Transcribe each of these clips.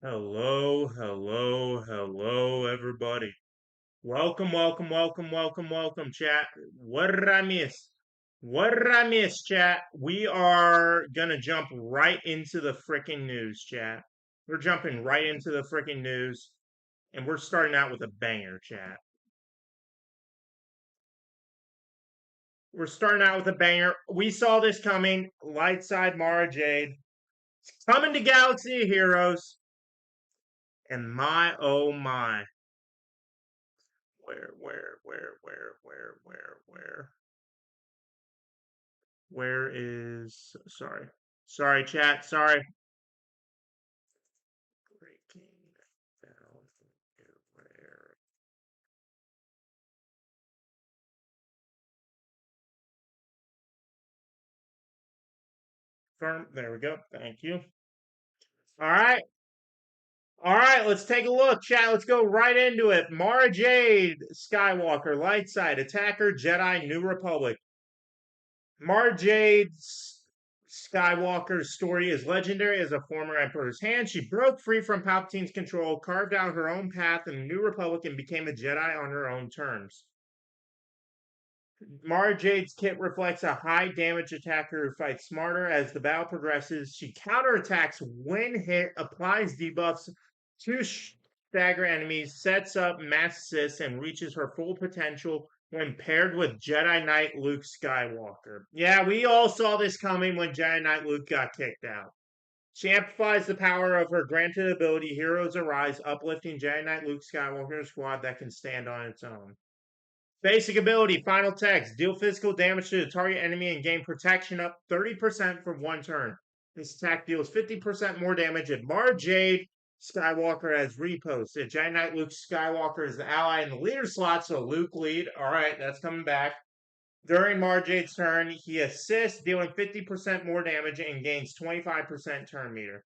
Hello, hello, hello, everybody. Welcome, chat. What did I miss? What did I miss, chat? We are gonna jump right into the freaking news, chat. We're jumping right into the freaking news, and we're starting out with a banger, chat. We're starting out with a banger. We saw this coming. Lightside Mara Jade coming to Galaxy of Heroes, and my oh my. Where? Where is, sorry, chat, sorry. Breaking down where. Firm, there we go. Thank you. All right. All right, let's take a look, chat. Let's go right into it. Mara Jade, Skywalker, Lightside, Attacker, Jedi, New Republic. Mara Jade's Skywalker's story is legendary as a former Emperor's hand. She broke free from Palpatine's control, carved out her own path in the New Republic, and became a Jedi on her own terms. Mara Jade's kit reflects a high damage attacker who fights smarter. As the battle progresses, she counterattacks when hit, applies debuffs to stagger enemies, sets up mass assists, and reaches her full potential when paired with Jedi Knight Luke Skywalker. Yeah, we all saw this coming when Jedi Knight Luke got kicked out. She amplifies the power of her granted ability, Heroes Arise, uplifting Jedi Knight Luke Skywalker's squad that can stand on its own. Basic ability, final text. Deal physical damage to the target enemy and gain protection up 30% for one turn. This attack deals 50% more damage if Mara Jade Skywalker has repost. If Jedi Knight Luke Skywalker is the ally in the leader slot, so Luke lead. Alright, that's coming back. During Mara Jade's turn, he assists, dealing 50% more damage and gains 25% turn meter.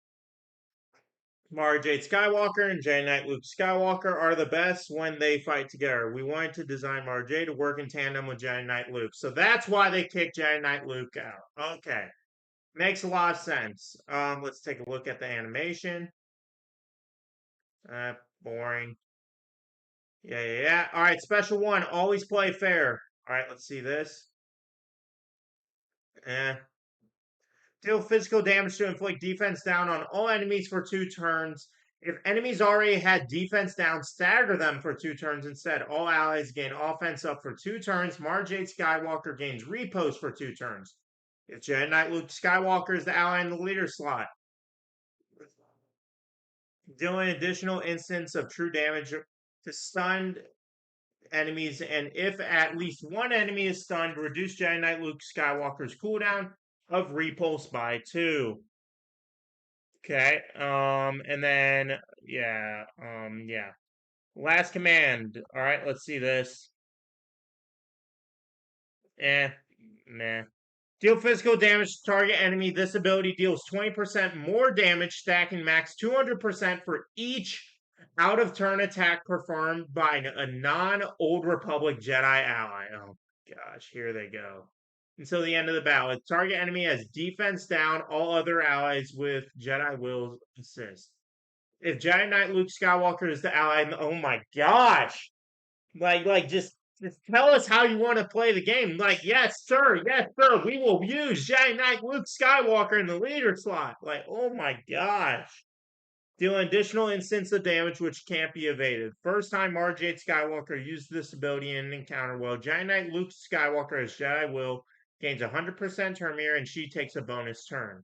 Mara Jade Skywalker and Jedi Knight Luke Skywalker are the best when they fight together. We wanted to design Mara Jade to work in tandem with Jedi Knight Luke. So that's why they kicked Jedi Knight Luke out. Okay. Makes a lot of sense. Let's take a look at the animation. Boring. Yeah. All right, special one. Always play fair. All right, let's see this. Deal physical damage to inflict defense down on all enemies for 2 turns. If enemies already had defense down, stagger them for 2 turns instead. All allies gain offense up for 2 turns. Mara Jade Skywalker gains repost for 2 turns. If Jedi Knight Luke Skywalker is the ally in the leader slot, deal an additional instance of true damage to stunned enemies, and if at least one enemy is stunned, reduce Jedi Knight Luke Skywalker's cooldown of repulse by 2. Okay. And then yeah. Last command. All right, let's see this. Meh. Deal physical damage to target enemy. This ability deals 20% more damage, stacking max 200% for each out of turn attack performed by a non-Old Republic Jedi ally. Oh gosh, here they go. Until the end of the battle. If target enemy has defense down, all other allies with Jedi will assist. If Jedi Knight Luke Skywalker is the ally, oh my gosh! Just tell us how you want to play the game. Like, yes, sir, we will use Jedi Knight Luke Skywalker in the leader slot. Like, oh my gosh. Deal an additional instance of damage which can't be evaded. First time Mara Jade Skywalker used this ability in an encounter, while Jedi Knight Luke Skywalker as Jedi Will gains 100% turn meter and she takes a bonus turn.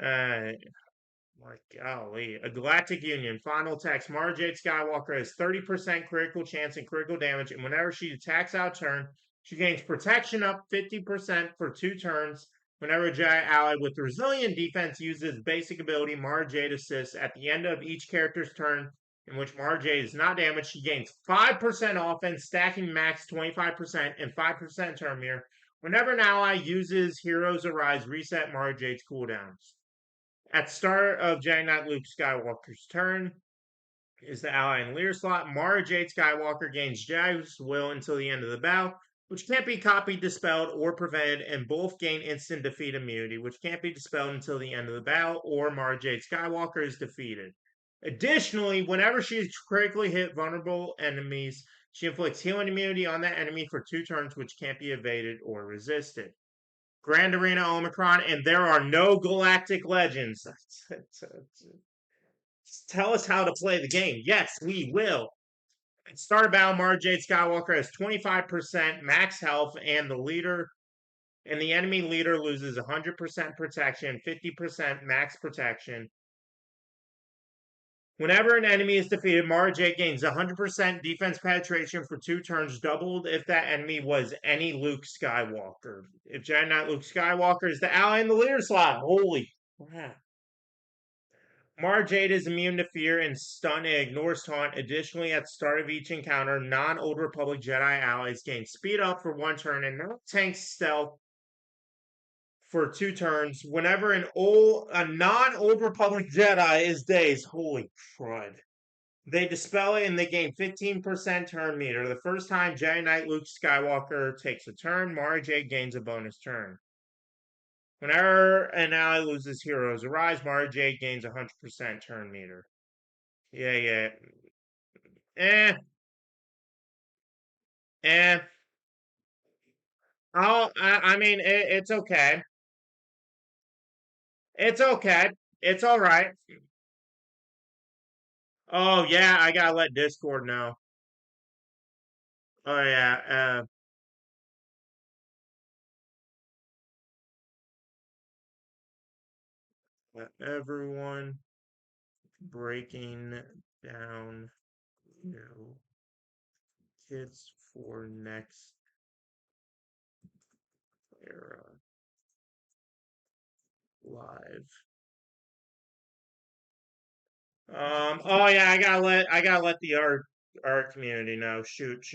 My golly. A Galactic Union. Final text. Mara Jade Skywalker has 30% critical chance and critical damage, and whenever she attacks out turn, she gains protection up 50% for 2 turns. Whenever a Jedi ally with resilient defense uses basic ability Mara Jade assists at the end of each character's turn in which Mara Jade is not damaged, she gains 5% offense, stacking max 25% and 5% turn meter. Whenever an ally uses Heroes Arise, reset Mara Jade's cooldowns. At start of Jedi Knight Luke Skywalker's turn is the ally in leader slot. Mara Jade Skywalker gains Jedi's Will until the end of the battle. which can't be copied, dispelled, or prevented, and both gain instant defeat immunity, which can't be dispelled until the end of the battle, or Mara Jade Skywalker is defeated. Additionally, whenever she is critically hit vulnerable enemies, she inflicts healing immunity on that enemy for 2 turns, which can't be evaded or resisted. Grand Arena Omicron, and there are no Galactic Legends. Tell us how to play the game. Yes, we will. Start battle, Mara Jade Skywalker has 25% max health, and the enemy leader loses 100% protection, 50% max protection. Whenever an enemy is defeated, Mara Jade gains 100% defense penetration for 2 turns, doubled if that enemy was any Luke Skywalker. If Jedi Knight Luke Skywalker is the ally in the leader slot, holy crap. Mara Jade is immune to fear and stun and ignores taunt. Additionally, at the start of each encounter, non-Old Republic Jedi allies gain speed up for 1 turn and non-tank stealth for 2 turns. Whenever a non-Old Republic Jedi is dazed, holy crud, they dispel it and they gain 15% turn meter. The first time Jedi Knight Luke Skywalker takes a turn, Mara Jade gains a bonus turn. Whenever an ally loses Heroes Arise, Mara Jade gains 100% turn meter. Yeah. I mean, it's okay. It's okay. It's all right. Oh, yeah, I gotta let Discord know. Oh, yeah, everyone breaking down kits for next era live. Oh yeah, I gotta let the art community know. Shoot.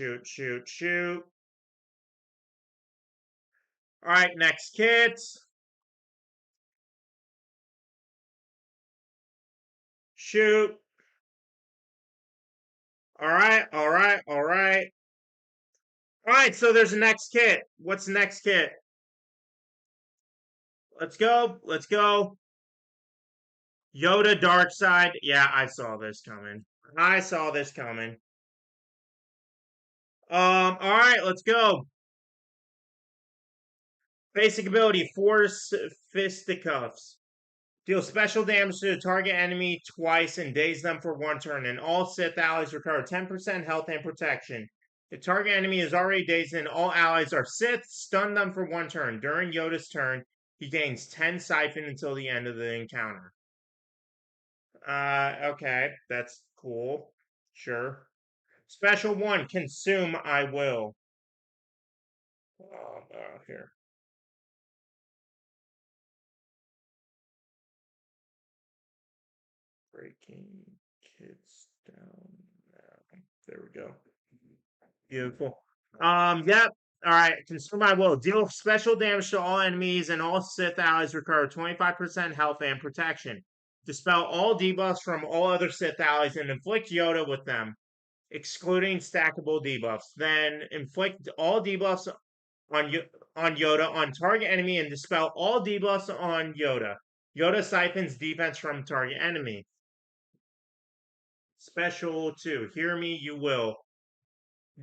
All right, next kits. Shoot. All right. All right, so there's a next kit. What's the next kit? Let's go. Yoda Dark Side. Yeah, I saw this coming. All right, let's go. Basic ability, Force Fisticuffs. Deal special damage to the target enemy twice and daze them for 1 turn, and all Sith allies recover 10% health and protection. The target enemy is already dazed and all allies are Sith, stun them for 1 turn. During Yoda's turn, he gains 10 siphon until the end of the encounter. Okay, that's cool. Sure. Special 1, Consume I Will. Here. Breaking kids down now. There we go. Beautiful. Yep. All right. Consume my will. Deal special damage to all enemies and all Sith allies recover 25% health and protection. Dispel all debuffs from all other Sith allies and inflict Yoda with them, excluding stackable debuffs. Then inflict all debuffs on Yoda on target enemy and dispel all debuffs on Yoda. Yoda siphons defense from target enemy. Special 2. Hear me, you will.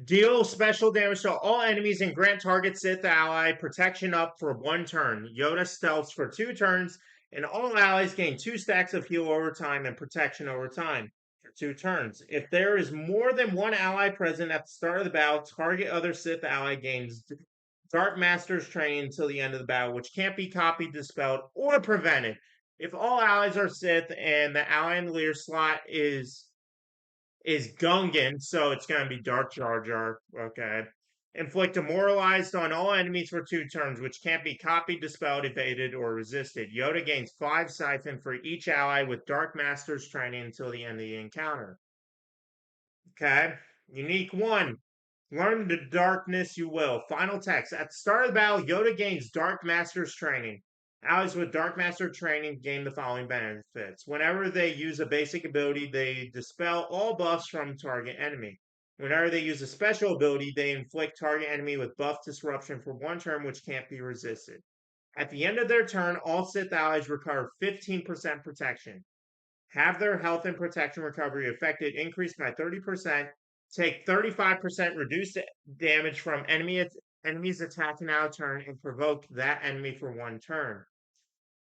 Deal special damage to all enemies and grant target Sith ally protection up for 1 turn. Yoda stealths for 2 turns, and all allies gain 2 stacks of heal over time and protection over time for 2 turns. If there is more than 1 ally present at the start of the battle, target other Sith ally gains Dark Master's training until the end of the battle, which can't be copied, dispelled, or prevented. If all allies are Sith and the ally in the leader slot is Gungan, so it's going to be Dark Jar Jar. Okay. Inflict Demoralized on all enemies for 2 turns, which can't be copied, dispelled, evaded, or resisted. Yoda gains 5 siphon for each ally with Dark Master's training until the end of the encounter. Okay. Unique 1. Learn the darkness you will. Final text. At the start of the battle, Yoda gains Dark Master's training. Allies with Dark Master training gain the following benefits. Whenever they use a basic ability, they dispel all buffs from target enemy. Whenever they use a special ability, they inflict target enemy with buff disruption for 1 turn, which can't be resisted. At the end of their turn, all Sith allies recover 15% protection. Have their health and protection recovery affected increased by 30%. Take 35% reduced damage from enemies attacking out of turn and provoke that enemy for 1 turn.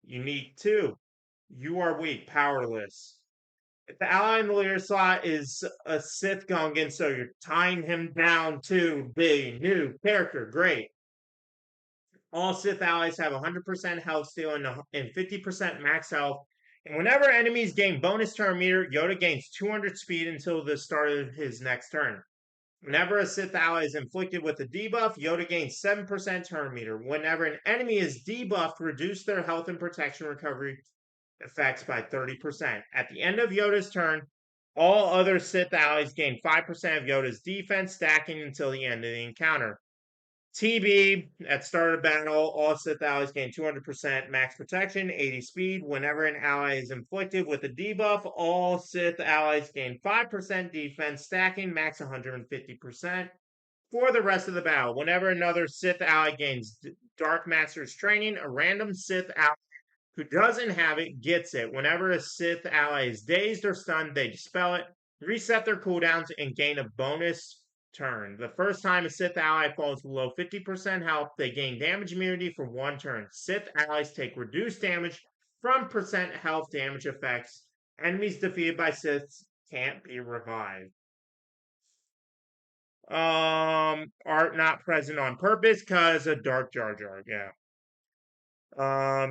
Unique 2. You are weak, powerless. If the ally in the leader slot is a Sith Gungan, so you're tying him down to the new character. Great. All Sith allies have 100% health steal and 50% max health. And whenever enemies gain bonus turn meter, Yoda gains 200 speed until the start of his next turn. Whenever a Sith ally is inflicted with a debuff, Yoda gains 7% turn meter. Whenever an enemy is debuffed, reduce their health and protection recovery effects by 30%. At the end of Yoda's turn, all other Sith allies gain 5% of Yoda's defense, stacking until the end of the encounter. TB, at start of battle, all Sith allies gain 200% max protection, 80 speed. Whenever an ally is inflicted with a debuff, all Sith allies gain 5% defense, stacking max 150%. For the rest of the battle, whenever another Sith ally gains Dark Master's training, a random Sith ally who doesn't have it gets it. Whenever a Sith ally is dazed or stunned, they dispel it, reset their cooldowns, and gain a bonus turn. The first time a Sith ally falls below 50% health, they gain damage immunity for 1 turn. Sith allies take reduced damage from percent health damage effects. Enemies defeated by Siths can't be revived. Art not present on purpose because of Dark Jar Jar. Yeah.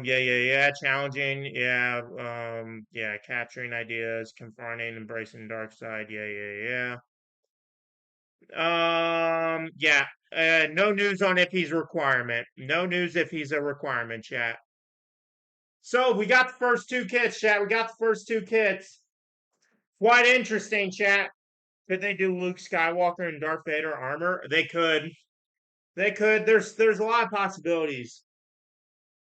Yeah. Challenging. Yeah. Capturing ideas, confronting, embracing the dark side. Yeah. Yeah. No news on if he's a requirement. No news if he's a requirement, chat. So we got the first 2 kits, chat. We got the first 2 kits. Quite interesting, chat. Could they do Luke Skywalker and Darth Vader armor? They could. They could. There's a lot of possibilities.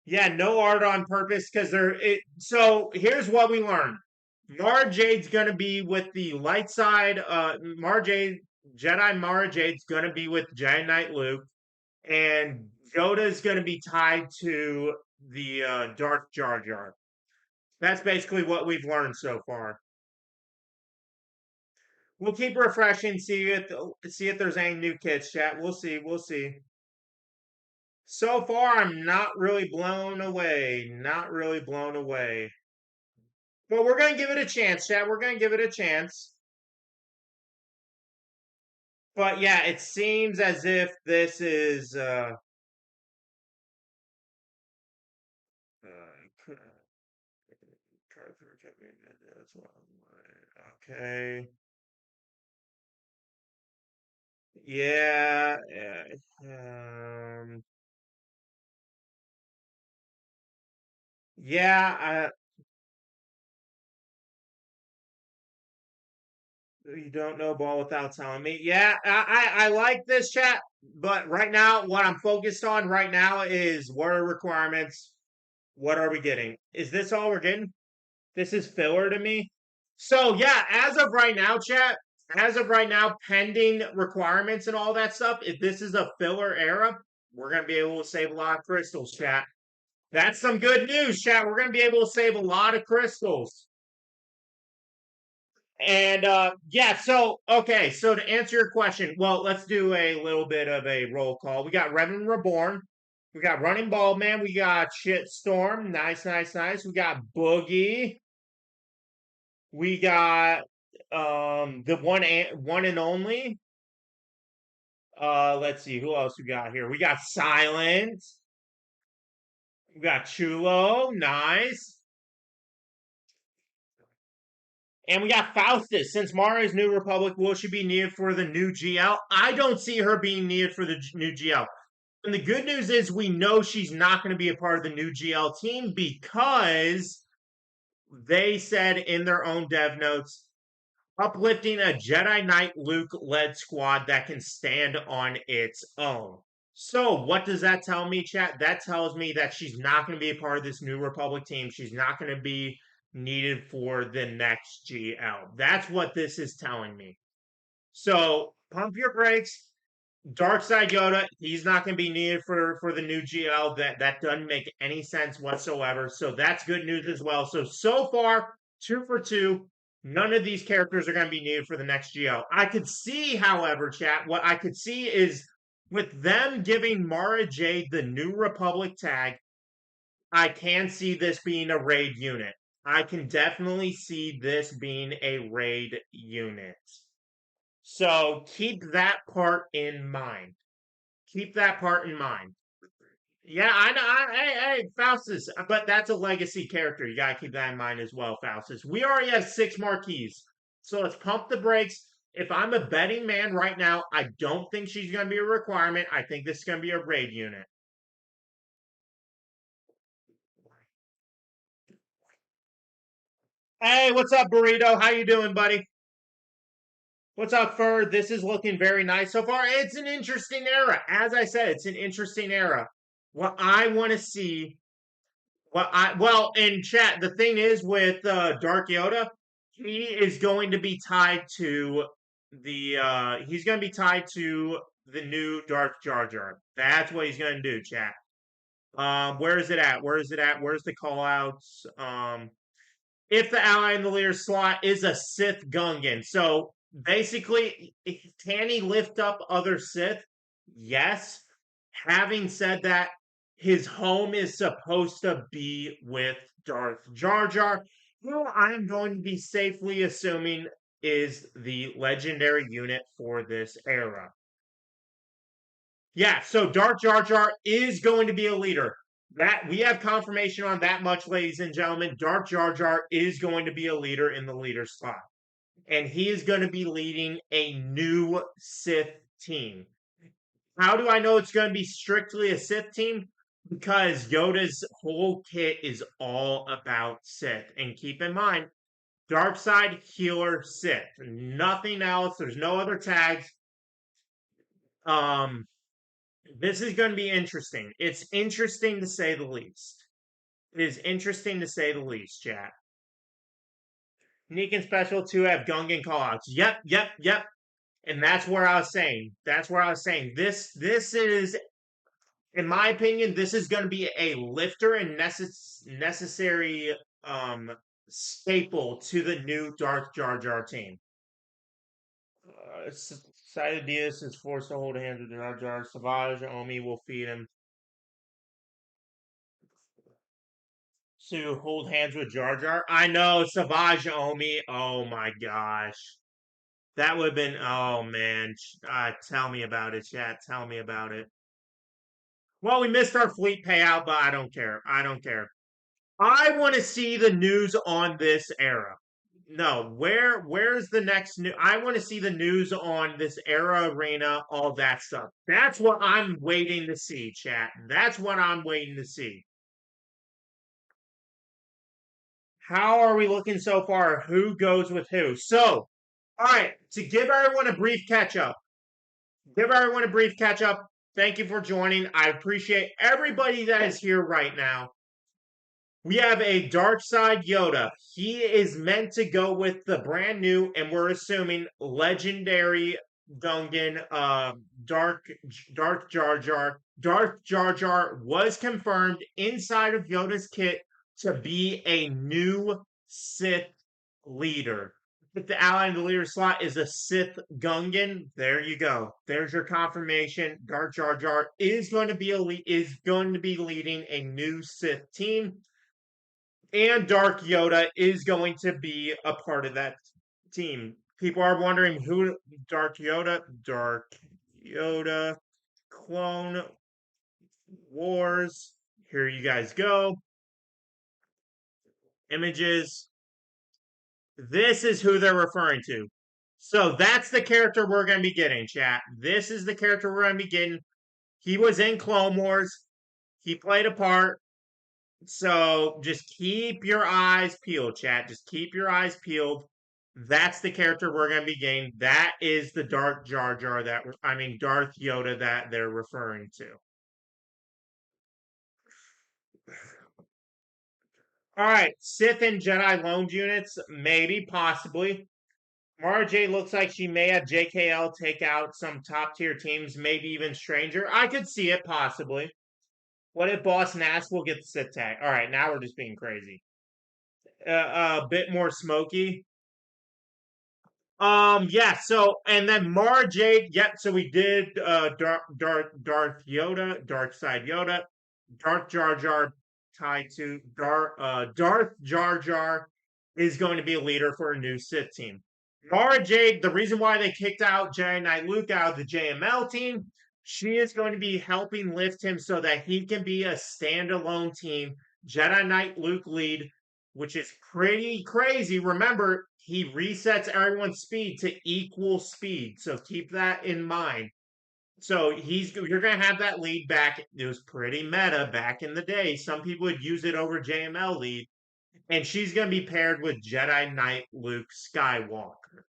Yeah, no art on purpose because so here's what we learned. Mara Jade's gonna be with the light side. Jedi Mara Jade's gonna be with Jedi Knight Luke, and Yoda's gonna be tied to the Darth Jar Jar. That's basically what we've learned so far. We'll keep refreshing, see if there's any new kits, chat. We'll see. So far, I'm not really blown away. Not really blown away. But we're going to give it a chance, chat. We're going to give it a chance. But yeah, it seems as if this is okay. Yeah. Yeah. You don't know ball without telling me. Yeah, I like this chat, but right now, what I'm focused on right now is what are requirements? What are we getting? Is this all we're getting? This is filler to me. So yeah, as of right now, chat, as of right now, pending requirements and all that stuff, if this is a filler era, we're gonna be able to save a lot of crystals, chat. That's some good news, chat. We're gonna be able to save a lot of crystals. And yeah, so okay, so to answer your question, well, let's do a little bit of a roll call. We got Reverend Reborn, we got Running Bald Man, we got Shitstorm, nice. We got Boogie, we got the one and only. Let's see who else we got here. We got Silent, we got Chulo, nice. And we got Faustus. Since Mara's New Republic, will she be needed for the new GL? I don't see her being needed for the new GL. And the good news is we know she's not going to be a part of the new GL team because they said in their own dev notes, uplifting a Jedi Knight Luke led squad that can stand on its own. So what does that tell me, chat? That tells me that she's not going to be a part of this New Republic team. She's not going to be needed for the next GL. That's what this is telling me. So Pump your brakes. Dark Side Yoda, he's not going to be needed for the new GL. That doesn't make any sense whatsoever. So that's good news as well. So far, 2 for 2. None of these characters are going to be needed for the next GL. I could see, however, chat, what I could see is with them giving Mara Jade the New Republic tag, I can see this being a raid unit. I can definitely see this being a raid unit. So keep that part in mind. Keep that part in mind. Yeah, I know. Hey, Faustus, but that's a legacy character. You gotta keep that in mind as well, Faustus. We already have 6 marquees, so let's pump the brakes. If I'm a betting man right now, I don't think she's gonna be a requirement. I think this is gonna be a raid unit. Hey, what's up, Burrito? How you doing, buddy? What's up, Fur? This is looking very nice so far. It's an interesting era. As I said, it's an interesting era. What I want to see well, in chat, the thing is with Dark Yoda, he is going to be tied to he's going to be tied to the new Dark Jar Jar. That's what he's going to do, chat. Where is it at? Where is it at? Where's the call outs? If the ally in the leader slot is a Sith Gungan. So basically, can he lift up other Sith? Yes. Having said that, his home is supposed to be with Darth Jar Jar, who I'm going to be safely assuming is the legendary unit for this era. Yeah, so Darth Jar Jar is going to be a leader. That we have confirmation on that much, ladies and gentlemen. Darth Jar Jar is going to be a leader in the leader slot. And he is going to be leading a new Sith team. How do I know it's going to be strictly a Sith team? Because Yoda's whole kit is all about Sith. And keep in mind, Dark Side, Healer, Sith. Nothing else. There's no other tags. Um, this is going to be interesting. It's interesting to say the least. It is interesting to say the least, chat. Unique and special to have Gungan callouts. Yep. And that's where I was saying. That's where I was saying. This is, in my opinion, this is going to be a lifter and necessary staple to the new Darth Jar Jar team. Sidious is forced to hold hands with Jar Jar. Savage Omi will feed him to hold hands with Jar Jar. I know Savage Omi. Oh my gosh. That would have been, oh man. Tell me about it, chat. Tell me about it. Well, we missed our fleet payout, but I don't care. I don't care. I want to see the news on this era. No, where's the next new? I want to see the news on this era arena, all that stuff. That's what I'm waiting to see, chat. That's what I'm waiting to see. How are we looking so far? Who goes with who? So, all right, to give everyone a brief catch up. Give everyone a brief catch up. Thank you for joining. I appreciate everybody that is here right now. We have a Dark Side Yoda. He is meant to go with the brand new, and we're assuming legendary Gungan, Darth Jar Jar. Darth Jar Jar was confirmed inside of Yoda's kit to be a new Sith leader. If the ally in the leader slot is a Sith Gungan, there you go. There's your confirmation. Darth Jar Jar is going to be leading a new Sith team. And Dark Yoda is going to be a part of that team. People are wondering who Dark Yoda, Clone Wars. Here you guys go. Images. This is who they're referring to. So that's the character we're going to be getting, chat. This is the character we're going to be getting. He was in Clone Wars. He played a part. So just keep your eyes peeled, chat. Just keep your eyes peeled. That's the character we're going to be getting. That is the Darth Jar Jar Darth Yoda that they're referring to. All right, Sith and Jedi loaned units, maybe, possibly. Mara J looks like she may have JKL take out some top tier teams, maybe even Stranger. I could see it possibly. What if Boss Nass will get the sit tag? All right, now we're just being crazy. A bit more smoky. Yeah, so and then Mara Jade, yep, so we did Darth Yoda, Dark Side Yoda, Darth Jar Jar tied to Darth Jar Jar is going to be a leader for a new Sith team. Mara Jade, the reason why they kicked out Jedi Knight Luke out of the JML team, she is going to be helping lift him so that he can be a standalone team. Jedi Knight Luke lead, which is pretty crazy. Remember, he resets everyone's speed to equal speed, so keep that in mind. So you're gonna have that lead back. It was pretty meta back in the day. Some people would use it over JML lead, and she's gonna be paired with Jedi Knight Luke Skywalker.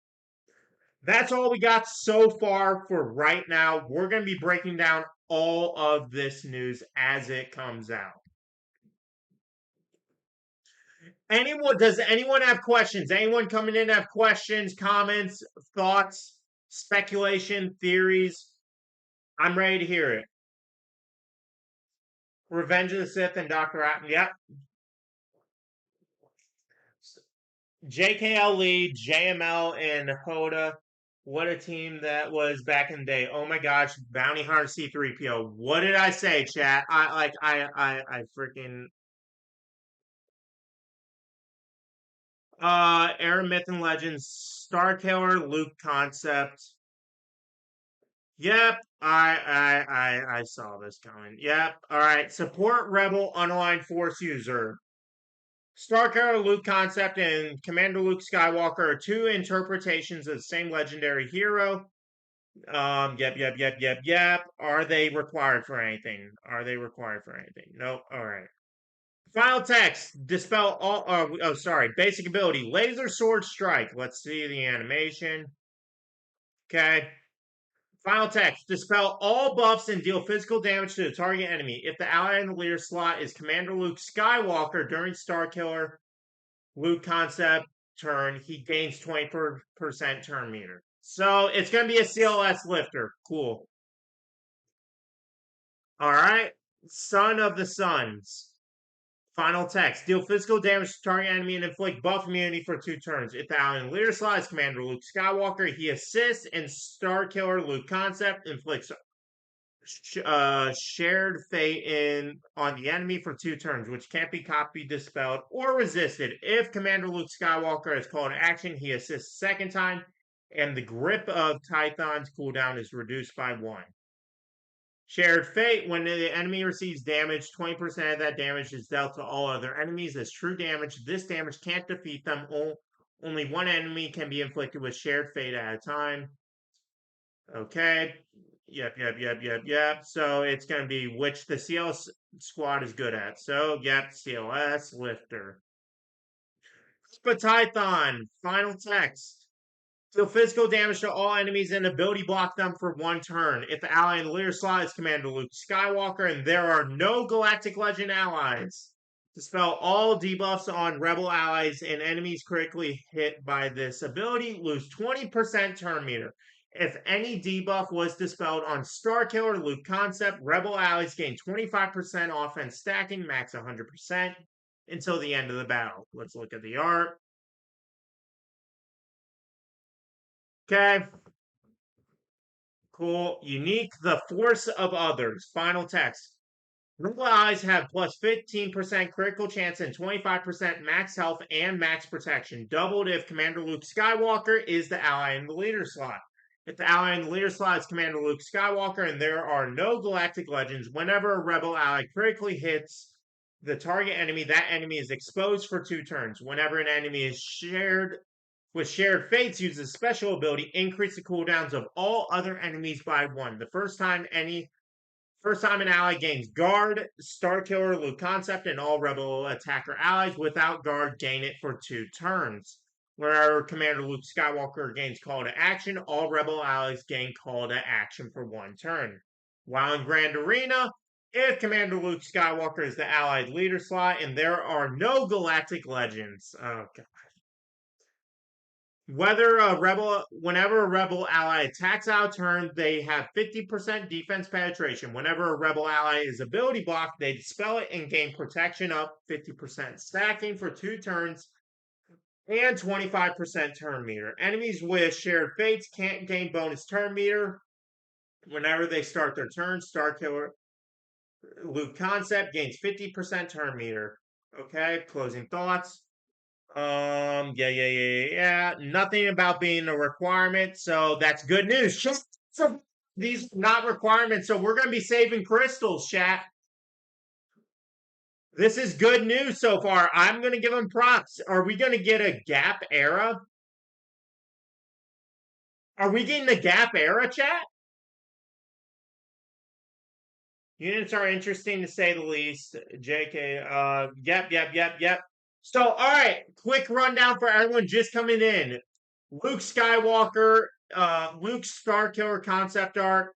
That's all we got so far for right now. We're gonna be breaking down all of this news as it comes out. Does anyone have questions? Anyone coming in have questions, comments, thoughts, speculation, theories? I'm ready to hear it. Revenge of the Sith and Dr. Atten. Yep. JKL lead, JML and Hoda. What a team that was back in the day. Oh my gosh, Bounty Hunter C3PO. What did I say, chat? I freaking Era Myth and Legends, Star Killer, Luke concept. Yep, I saw this coming. Yep. All right. Support Rebel Unaligned Force user. Star Killer Luke concept and Commander Luke Skywalker are two interpretations of the same legendary hero. Yep. Are they required for anything? Are they required for anything? Nope. All right. Final text. Dispel all. Sorry. Basic ability. Laser Sword Strike. Let's see the animation. Okay. Final text. Dispel all buffs and deal physical damage to the target enemy. If the ally in the leader slot is Commander Luke Skywalker during Starkiller Luke concept turn, he gains 20% turn meter. So it's going to be a CLS lifter. Cool. All right. Son of the Suns. Final text. Deal physical damage to target enemy and inflict buff immunity for 2 turns. If the ally in the leader slot is Commander Luke Skywalker, he assists in Starkiller Luke concept, inflicts shared fate in on the enemy for 2 turns, which can't be copied, dispelled, or resisted. If Commander Luke Skywalker is called to action, he assists second time, and the grip of Tython's cooldown is reduced by 1. Shared fate, when the enemy receives damage, 20% of that damage is dealt to all other enemies as true damage. This damage can't defeat them. Only one enemy can be inflicted with shared fate at a time. Okay. Yep. So it's going to be which the CLS squad is good at. So, yep, CLS lifter. Python, final text. Deal physical damage to all enemies and ability block them for 1 turn. If the ally in the leader slot is Commander Luke Skywalker and there are no Galactic Legend allies, dispel all debuffs on Rebel allies and enemies critically hit by this ability, lose 20% turn meter. If any debuff was dispelled on Starkiller Luke concept, Rebel allies gain 25% offense stacking, max 100%, until the end of the battle. Let's look at the art. Okay. Cool. Unique, the force of others. Final text. Rebel allies have plus 15% critical chance and 25% max health and max protection, doubled if Commander Luke Skywalker is the ally in the leader slot. If the ally in the leader slot is Commander Luke Skywalker and there are no Galactic Legends, whenever a Rebel ally critically hits the target enemy, that enemy is exposed for 2 turns. Whenever an enemy is shared with shared fates, uses special ability, increase the cooldowns of all other enemies by 1. The first time an ally gains guard, Starkiller Luke concept, and all Rebel attacker allies without guard gain it for 2 turns. Whenever Commander Luke Skywalker gains call to action, all Rebel allies gain call to action for 1 turn. While in Grand Arena, if Commander Luke Skywalker is the allied leader slot and there are no Galactic Legends, oh god. Whenever a rebel ally attacks out of turn, they have 50% defense penetration. Whenever a rebel ally is ability blocked, they dispel it and gain protection up 50%. Stacking for 2 turns and 25% turn meter. Enemies with shared fates can't gain bonus turn meter whenever they start their turn. Starkiller Luke concept gains 50% turn meter. Okay, closing thoughts. Yeah. Nothing about being a requirement, so that's good news. So these are not requirements, so we're gonna be saving crystals, chat. This is good news so far. I'm gonna give them props. Are we gonna get a gap era? Are we getting the gap era, chat? Units are interesting to say the least. JK, yep. So, all right, quick rundown for everyone just coming in. Luke Skywalker, Luke Starkiller concept art.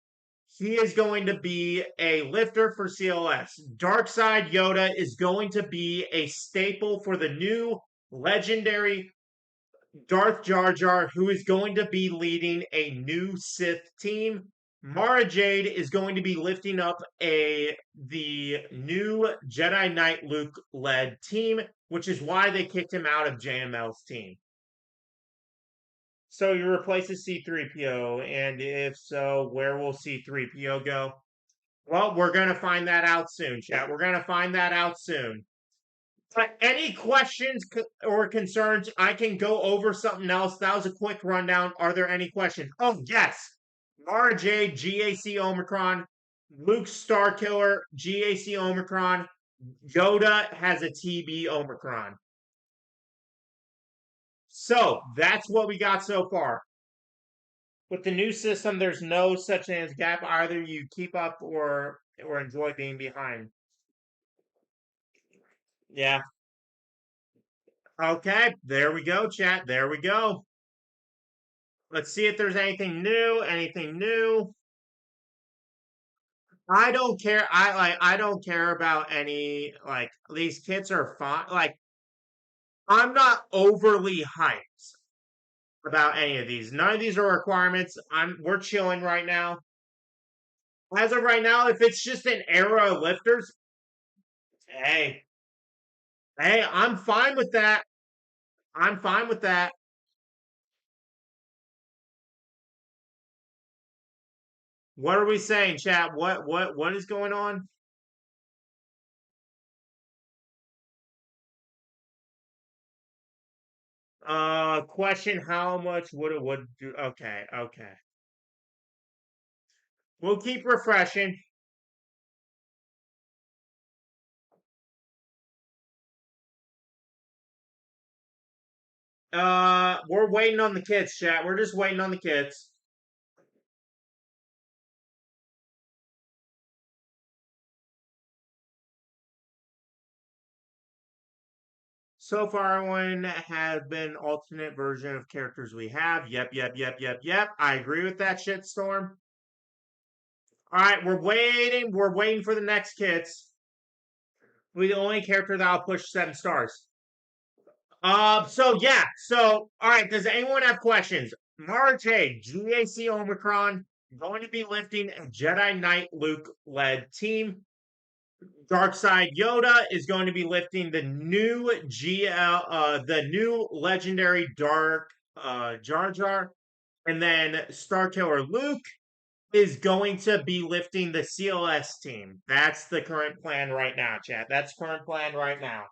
He is going to be a lifter for CLS. Darkside Yoda is going to be a staple for the new legendary Darth Jar Jar, who is going to be leading a new Sith team. Mara Jade is going to be lifting up the new Jedi Knight Luke led team, which is why they kicked him out of JML's team. So you replace C3PO, and if so, where will C3PO go? Well, we're going to find that out soon, chat. We're going to find that out soon. But any questions or concerns, I can go over something else. That was a quick rundown. Are there any questions? Oh, yes. Mara Jade, GAC Omicron. Luke Starkiller, GAC Omicron. Yoda has a TB Omicron. So that's what we got so far. With the new system, there's no such thing as gap. Either you keep up or enjoy being behind. Yeah. Okay, there we go, chat. There we go. Let's see if there's anything new. Anything new? I don't care. I don't care about any these kits are fine. Like I'm not overly hyped about any of these. None of these are requirements. We're chilling right now. As of right now, if it's just an era of lifters, hey, I'm fine with that. I'm fine with that. What are we saying, chat? What is going on? Question: how much would it would do? Okay. We'll keep refreshing. We're waiting on the kits, chat. We're just waiting on the kits. So far, everyone has been alternate version of characters we have. Yep. I agree with that shitstorm. All right, we're waiting. We're waiting for the next kits. We're the only character that'll push 7 stars. So yeah. So all right. Does anyone have questions? March GAC Omicron going to be lifting a Jedi Knight Luke led team. Darkside Yoda is going to be lifting the new the new legendary Dark Jar Jar, and then Starkiller Luke is going to be lifting the CLS team. That's the current plan right now, chat. That's current plan right now.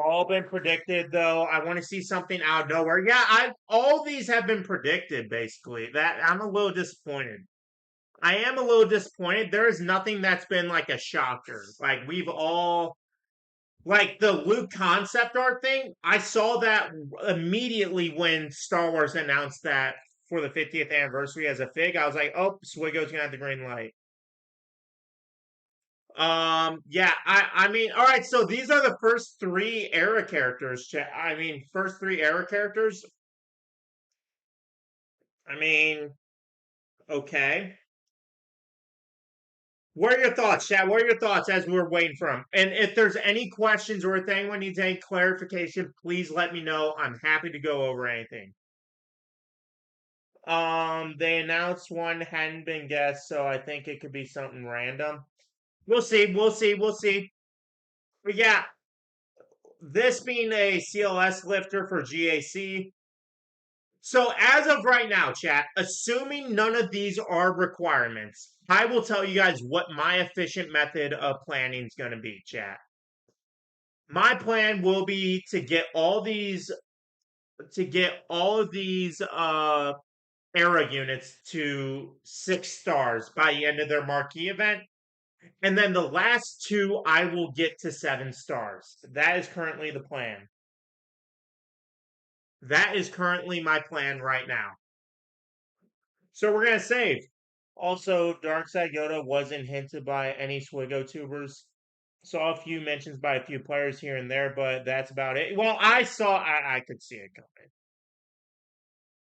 All been predicted though. I want to see something out of nowhere. Yeah, all these have been predicted basically. That I'm a little disappointed. I am a little disappointed. There is nothing that's been like a shocker. Like we've all like the Luke concept art thing. I saw that immediately when Star Wars announced that for the 50th anniversary as a fig. I was like, oh, SWGOH's gonna have the green light. Yeah, I mean, all right, so these are the first 3 era characters. I mean, first 3 era characters. I mean, Okay. What are your thoughts, Chad? What are your thoughts as we're waiting for him? And if there's any questions or if anyone needs any clarification, please let me know. I'm happy to go over anything. They announced one hadn't been guessed, so I think it could be something random. We'll see. We'll see. We'll see. But yeah, this being a CLS lifter for GAC. So as of right now, chat, assuming none of these are requirements, I will tell you guys what my efficient method of planning is going to be, chat. My plan will be to get all of these era units to 6 stars by the end of their marquee event. And then the last two I will get to 7 stars. That is currently the plan. That is currently my plan right now. So we're gonna save. Also, Darkside Yoda wasn't hinted by any SWGOH tubers. Saw a few mentions by a few players here and there, but that's about it. Well, I could see it coming.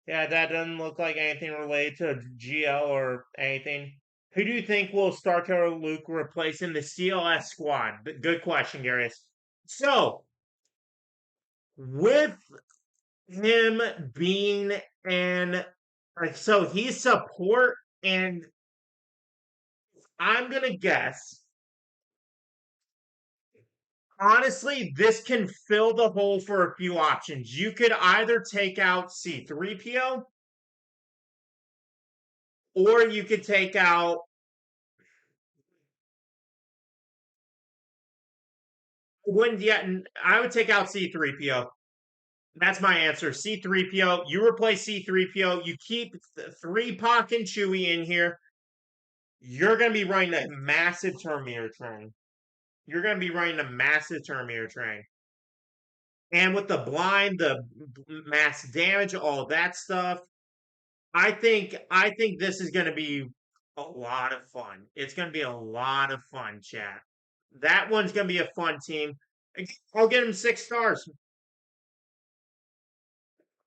Yeah, that doesn't look like anything related to GL or anything. Who do you think will Starkiller Luke replace in the CLS squad? Good question, Garius. So, with him being so he's support, and I'm gonna guess, honestly, this can fill the hole for a few options. You could either take out C3PO, or you could take out. Wouldn't yet? I would take out C3PO. That's my answer. C3PO. You replace C3PO. You keep 3POC and Chewie in here. You're going to be running a massive Terminator train. You're going to be running a massive Terminator train. And with the blind, the mass damage, all that stuff, I think this is going to be a lot of fun. It's going to be a lot of fun, chat. That one's going to be a fun team. I'll get him 6 stars.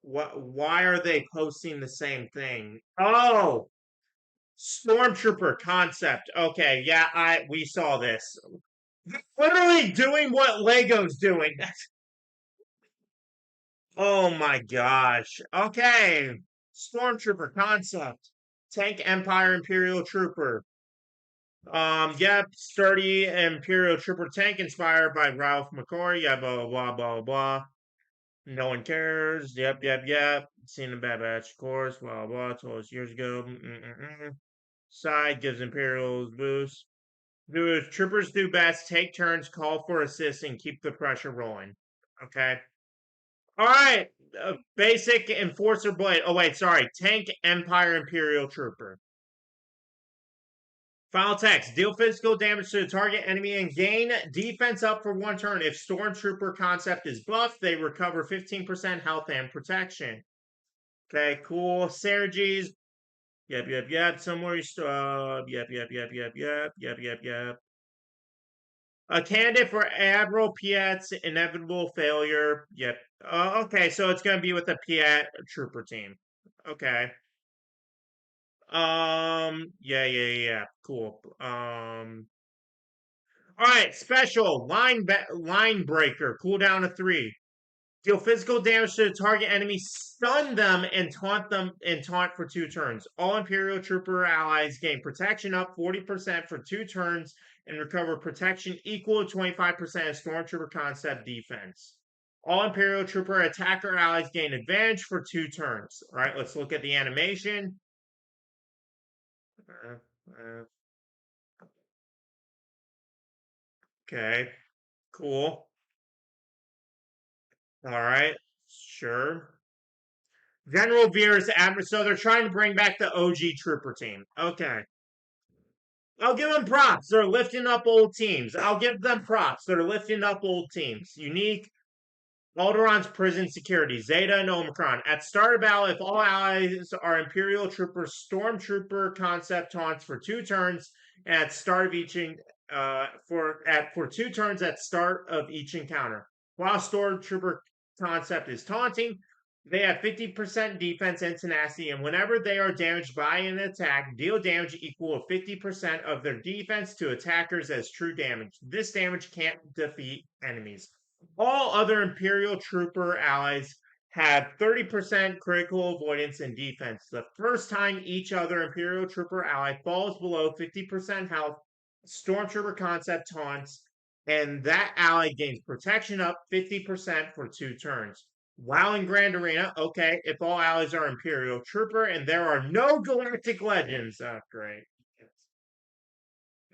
Why are they posting the same thing? Oh, Stormtrooper concept. Okay, yeah, we saw this. Literally doing what Lego's doing. Oh my gosh. Okay. Stormtrooper concept. Tank Empire Imperial Trooper. Yep, sturdy Imperial Trooper tank inspired by Ralph McCoy. Yeah, blah blah blah blah. No one cares. Yep. Seen the Bad Batch course. Blah blah. Told us years ago. Side gives Imperials boost. Troopers do best. Take turns. Call for assist and keep the pressure rolling. Okay. All right. Basic Enforcer Blade. Oh wait, sorry. Tank Empire Imperial Trooper. Final text. Deal physical damage to the target enemy and gain defense up for 1 turn. If Stormtrooper concept is buffed, they recover 15% health and protection. Okay, cool. Synergies. Yep. Somewhere you stop. Yep. A candidate for Admiral Piet's inevitable failure. Yep. Okay, so it's going to be with the Piet trooper team. Okay. Yeah. Cool. All right, special line breaker. Cooldown of 3. Deal physical damage to the target enemy, stun them, and taunt for 2 turns. All Imperial Trooper allies gain protection up 40% for 2 turns and recover protection equal to 25% of Stormtrooper concept defense. All Imperial Trooper attacker allies gain advantage for 2 turns. All right, let's look at the animation. Okay, cool. All right, sure. General Veer's admiral. So they're trying to bring back the OG Trooper team. Okay. I'll give them props. They're lifting up old teams. I'll give them props. They're lifting up old teams. Unique. Alderaa's prison security. Zeta and Omicron. At start of battle, if all allies are Imperial Troopers, Stormtrooper concept taunts for 2 turns. And at start of each for 2 turns at start of each encounter. While Stormtrooper concept is taunting, They have 50% defense and tenacity, and whenever they are damaged by an attack, deal damage equal to 50% of their defense to attackers as true damage. This damage can't defeat enemies. All other Imperial Trooper allies have 30% critical avoidance and defense. The first time each other Imperial Trooper ally falls below 50% health, Stormtrooper concept taunts, and that ally gains protection up 50% for 2 turns. While in Grand Arena, okay, if all allies are Imperial Trooper and there are no Galactic Legends, great.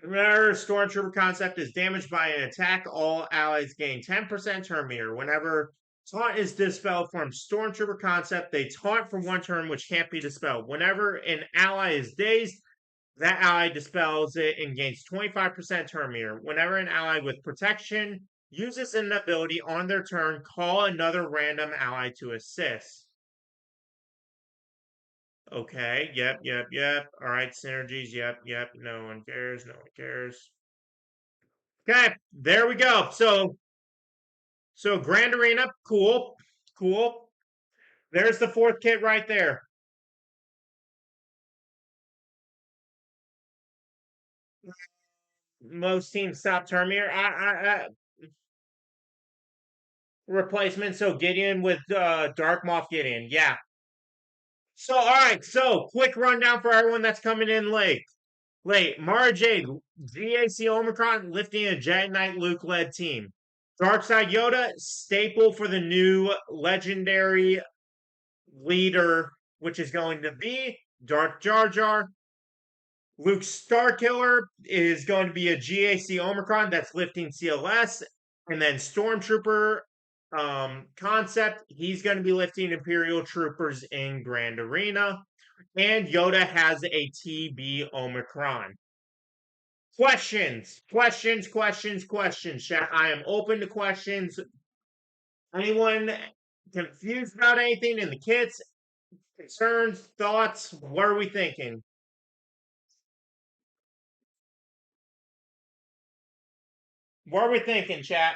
Remember, Stormtrooper concept is damaged by an attack. All allies gain 10% turn meter. Whenever taunt is dispelled from Stormtrooper concept, they taunt for 1 turn, which can't be dispelled. Whenever an ally is dazed, that ally dispels it and gains 25% turn meter. Whenever an ally with protection uses an ability on their turn, call another random ally to assist. Okay, yep. All right, synergies, yep. No one cares, no one cares. Okay, there we go. So Grand Arena, cool. There's the 4th kit right there. Most teams stop turn meter. Replacement. So Gideon with Dark Moff Gideon. Yeah. So all right. So quick rundown for everyone that's coming in late. Mara Jade, GAC Omicron lifting a Jedi Knight Luke led team. Darkside Yoda, staple for the new legendary leader, which is going to be Darth Jar Jar. Luke Starkiller is going to be a GAC Omicron that's lifting CLS. And then Stormtrooper concept, he's going to be lifting Imperial Troopers in Grand Arena. And Yoda has a TB Omicron. Questions. Chat. I am open to questions. Anyone confused about anything in the kits? Concerns, thoughts? What are we thinking? What are we thinking, chat?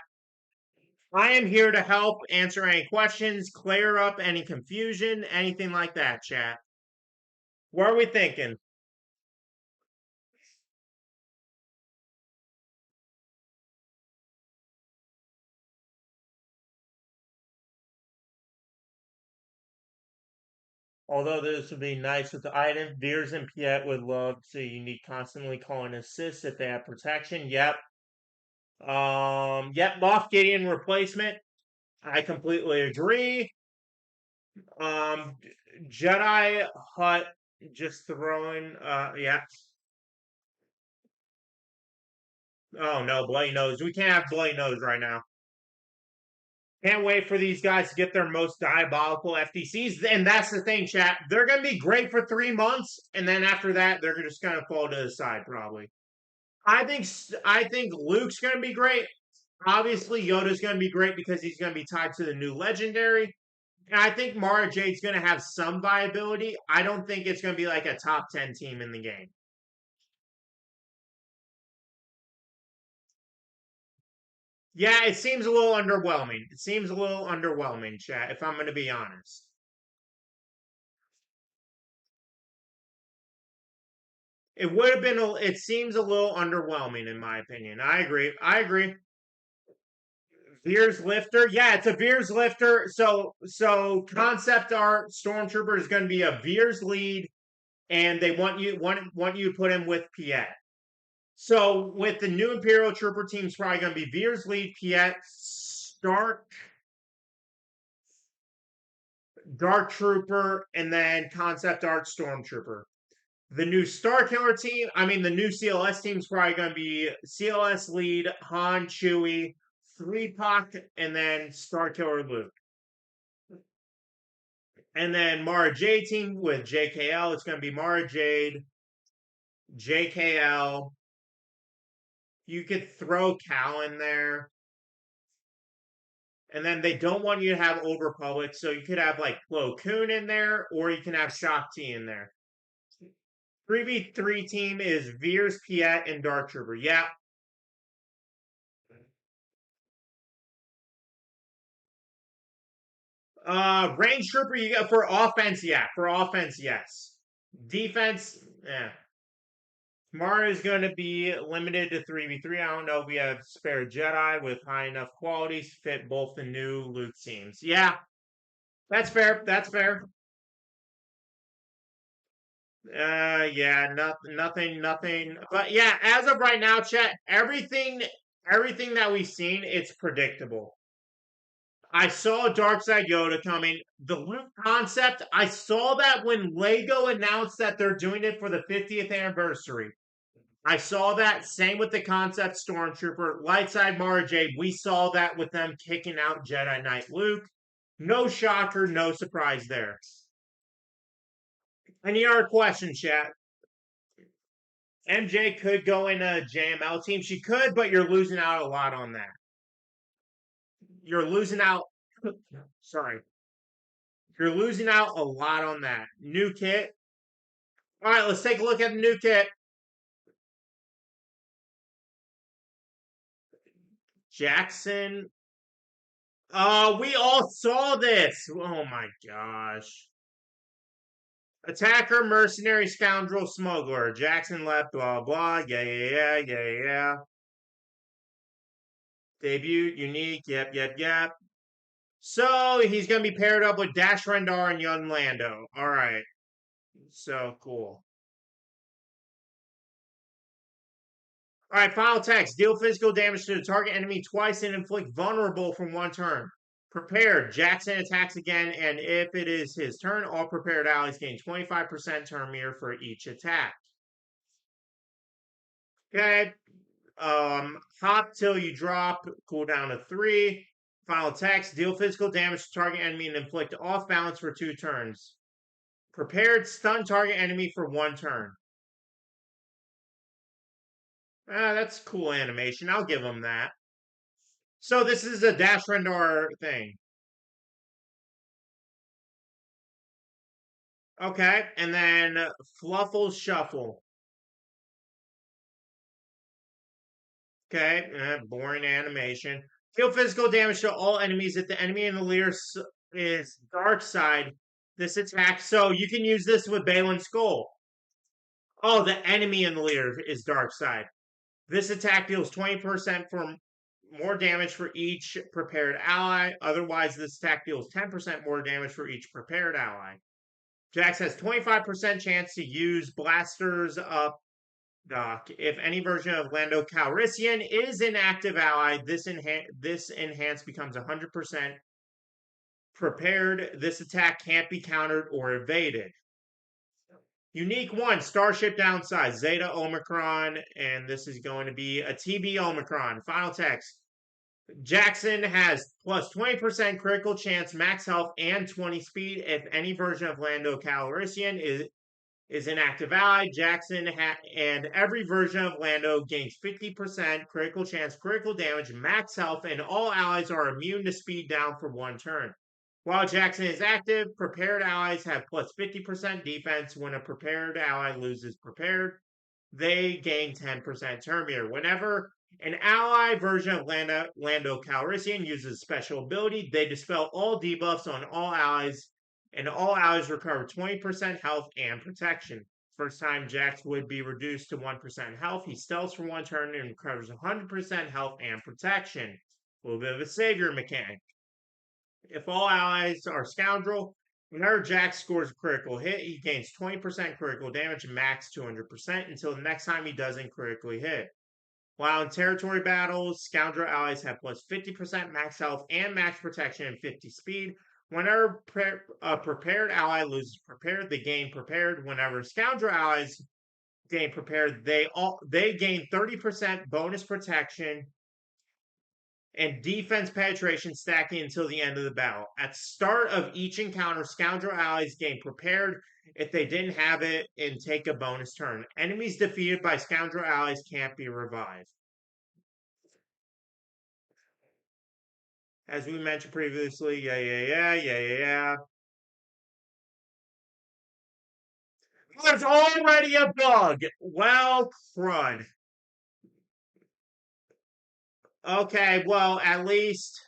I am here to help answer any questions, clear up any confusion, anything like that, chat. What are we thinking? Although this would be nice with the item, Veers and Piet would love to unique constantly call and assist if they have protection. Yep. Moff Gideon replacement. I completely agree. Jedi Hut just throwing yeah. Oh no, bloody nose. We can't have bloody nose right now. Can't wait for these guys to get their most diabolical FTCs. And that's the thing, chat. They're going to be great for 3 months, and then after that, they're just going to fall to the side, probably. I think Luke's going to be great. Obviously, Yoda's going to be great because he's going to be tied to the new legendary. And I think Mara Jade's going to have some viability. I don't think it's going to be like a top 10 team in the game. Yeah, it seems a little underwhelming. Chat, if I'm going to be honest. It would have been, it seems a little underwhelming in my opinion. I agree. Veers lifter. Yeah, it's a Veers lifter. So concept art Stormtrooper is going to be a Veers lead, and they want you to put him with Piet. So with the new Imperial Trooper team, it's probably going to be Veers lead, Piet, Stark, Dark Trooper, and then concept art Stormtrooper. The new Starkiller team, the new CLS team is probably going to be CLS lead, Han, Chewie, 3POC, and then Starkiller Luke. And then Mara Jade team with JKL, it's going to be Mara Jade, JKL. You could throw Cal in there. And then they don't want you to have Overpublic, so you could have like Plo Koon in there, or you can have Shock T in there. 3v3 team is Veers, Piet, and Dark Trooper. Yeah. Range trooper, you got for offense, yeah. For offense, yes. Defense, yeah. Mara is going to be limited to 3v3. I don't know if we have spare Jedi with high enough qualities to fit both the new loot teams. Yeah, that's fair. That's fair. Yeah, nothing. But yeah, as of right now, chat, everything that we've seen, it's predictable. I saw Dark Side Yoda coming. The loot concept, I saw that when Lego announced that they're doing it for the 50th anniversary. I saw that. Same with the concept Stormtrooper. Lightside Mara Jade, we saw that with them kicking out Jedi Knight Luke. No shocker, no surprise there. Any other question, chat? MJ could go in a JML team. She could, but you're losing out a lot on that. You're losing out. Sorry. You're losing out a lot on that. New kit. All right, let's take a look at the new kit. Jackson. We all saw this. Oh my gosh. Attacker, mercenary, scoundrel, smuggler. Jackson left, blah, blah. Yeah. Debut, unique, yep. So he's going to be paired up with Dash Rendar and Young Lando. All right. So cool. All right, final text. Deal physical damage to the target enemy twice and inflict vulnerable from one turn. Prepared. Jackson attacks again, and if it is his turn, all prepared allies gain 25% turn meter for each attack. Okay. Hop till you drop, cooldown of 3. Final text, deal physical damage to target enemy and inflict off balance for 2 turns. Prepared, stun target enemy for 1 turn. That's cool animation. I'll give them that. So this is a Dash Rendar thing. Okay, and then Fluffle Shuffle. Okay, boring animation. Deal physical damage to all enemies if the enemy in the leader is dark side. This attack, so you can use this with Balin Skull. Oh, the enemy in the leader is dark side. This attack deals 20% for more damage for each prepared ally. Otherwise, this attack deals 10% more damage for each prepared ally. Jax has 25% chance to use blasters up dock. If any version of Lando Calrissian is an active ally, this enhance becomes 100% prepared. This attack can't be countered or evaded. Unique 1, Starship Downsize, Zeta Omicron, and this is going to be a TB Omicron. Final text. Jackson has plus 20% critical chance, max health, and 20 speed if any version of Lando Calrissian is an active ally. Jackson and every version of Lando gains 50% critical chance, critical damage, max health, and all allies are immune to speed down for 1 turn. While Jackson is active, prepared allies have plus 50% defense. When a prepared ally loses prepared, they gain 10% turn meter. Whenever an ally version of Lando Calrissian uses a special ability, they dispel all debuffs on all allies, and all allies recover 20% health and protection. First time Jax would be reduced to 1% health. He steals for 1 turn and recovers 100% health and protection. A little bit of a savior mechanic. If all allies are scoundrel, whenever Jax scores a critical hit, he gains 20% critical damage and max 200% until the next time he doesn't critically hit. While in territory battles, scoundrel allies have plus 50% max health and max protection and 50 speed. Whenever a prepared ally loses prepared, they gain prepared. Whenever scoundrel allies gain prepared, they gain 30% bonus protection and defense penetration stacking until the end of the battle. At start of each encounter, scoundrel allies gain prepared if they didn't have it and take a bonus turn. Enemies defeated by scoundrel allies can't be revived. As we mentioned previously, yeah. There's already a bug. Well, crud. Okay, well, at least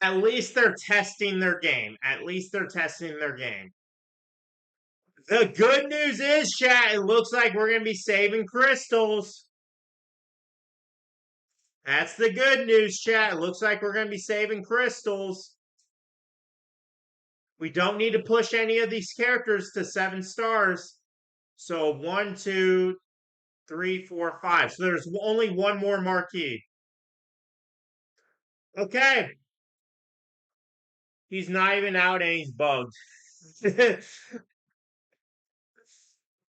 At least they're testing their game. At least they're testing their game. The good news is, chat, it looks like we're going to be saving crystals. That's the good news, chat. It looks like we're going to be saving crystals. We don't need to push any of these characters to 7 stars. So 1, 2, 3, 4, 5. So there's only one more marquee. Okay. He's not even out and he's bugged.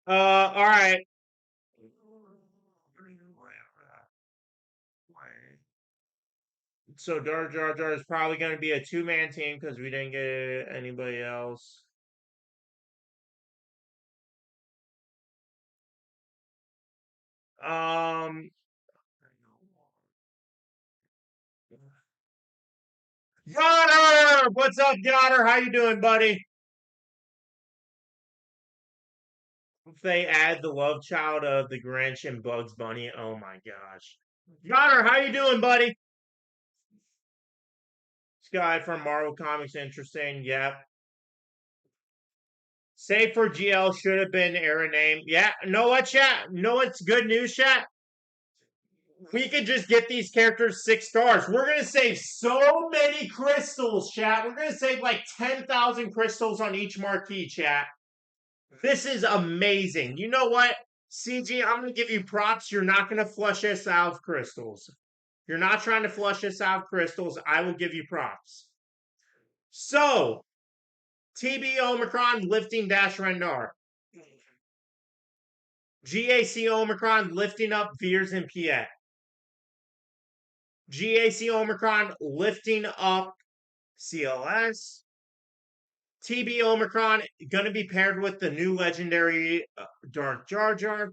All right. So Dark Jar Jar is probably going to be a 2-man team because we didn't get anybody else. Yonner, what's up, Yonner? How you doing, buddy? If they add the love child of the Grinch and Bugs Bunny, oh my gosh. Yonner, how you doing, buddy? This guy from Marvel Comics, interesting. Yep. Save for GL should have been era name. Yeah, know what, chat? Know what's good news, chat? We could just get these characters 6 stars. We're going to save so many crystals, chat. We're going to save like 10,000 crystals on each marquee, chat. This is amazing. You know what? CG, I'm going to give you props. You're not going to flush us out of crystals. You're not trying to flush us out of crystals. I will give you props. So, TB Omicron lifting Dash Rendar. GAC Omicron lifting up Veers and Piet. GAC Omicron lifting up CLS. TB Omicron going to be paired with the new legendary Dark Jar Jar.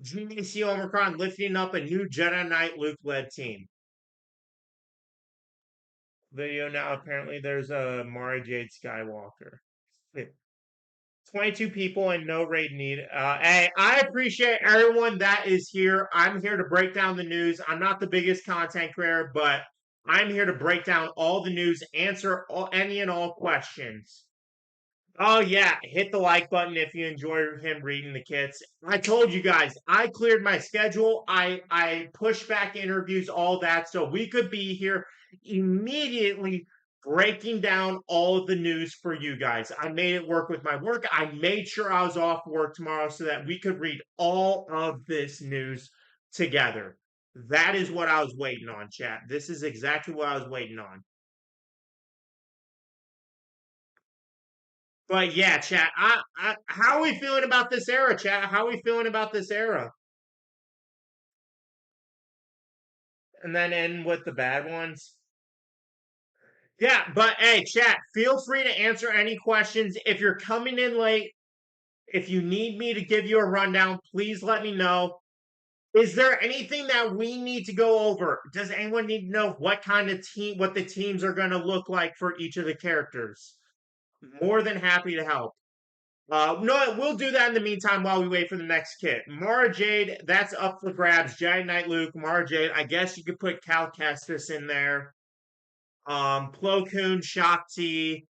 GAC Omicron lifting up a new Jedi Knight Luke led team. Video now, apparently there's a Mara Jade Skywalker. 22 people and no raid need. Hey, I appreciate everyone that is here. I'm here to break down the news. I'm not the biggest content creator, but I'm here to break down all the news, answer any and all questions. Oh yeah, hit the like button if you enjoy him reading the kits. I told you guys, I cleared my schedule. I pushed back interviews, all that, so we could be here immediately breaking down all of the news for you guys. I made it work with my work. I made sure I was off work tomorrow so that we could read all of this news together. That is what I was waiting on, chat. This is exactly what I was waiting on. But yeah, chat. How are we feeling about this era, chat? How are we feeling about this era? And then end with the bad ones. Yeah, but hey, chat, feel free to answer any questions. If you're coming in late, if you need me to give you a rundown, please let me know. Is there anything that we need to go over? Does anyone need to know what kind of team, what the teams are going to look like for each of the characters? More than happy to help. No, we'll do that in the meantime while we wait for the next kit. Mara Jade, that's up for grabs. Giant Knight Luke, Mara Jade. I guess you could put Cal Kestis in there. Plo Koon, Shakti,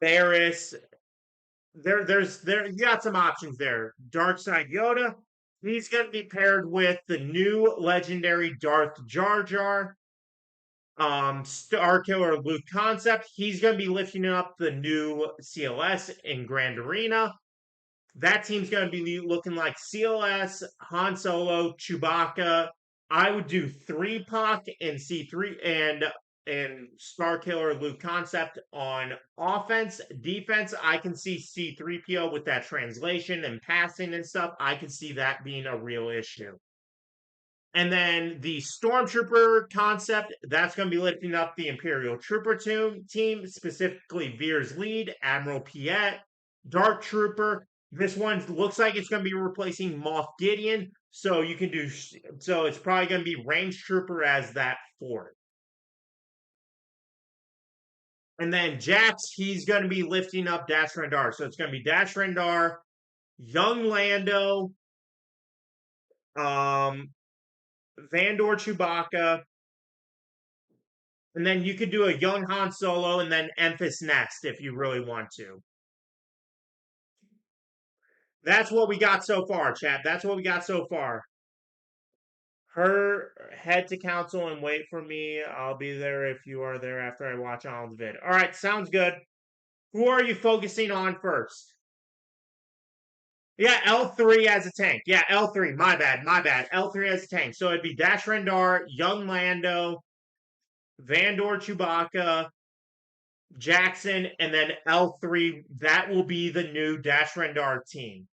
Varys. You got some options there. Darkside Yoda. He's going to be paired with the new legendary Darth Jar Jar. Star Killer Luke concept. He's going to be lifting up the new CLS in Grand Arena. That team's going to be looking like CLS, Han Solo, Chewbacca. I would do 3-Pac and C3 and Star Killer Luke concept on offense. Defense, I can see C3PO with that translation and passing and stuff. I can see that being a real issue. And then the Stormtrooper concept, that's going to be lifting up the Imperial Trooper team, specifically Veer's lead, Admiral Piet. Dark Trooper, this one looks like it's going to be replacing Moff Gideon. So you can do, so it's probably going to be Range Trooper as that fourth. And then Jax, he's going to be lifting up Dash Rendar. So it's going to be Dash Rendar, Young Lando, Vandor Chewbacca, And then you could do a young Han Solo and then Emphas next if you really want to. That's what we got so far, chat. That's what we got so far. Her head to council and wait for me. I'll be there if you are there after I watch all the vid. All right, sounds good. Who are you focusing on first? Yeah, L3 as a tank. Yeah, L3. My bad. My bad. L3 as a tank. So it'd be Dash Rendar, Young Lando, Vandor Chewbacca, Jackson, and then L3. That will be the new Dash Rendar team.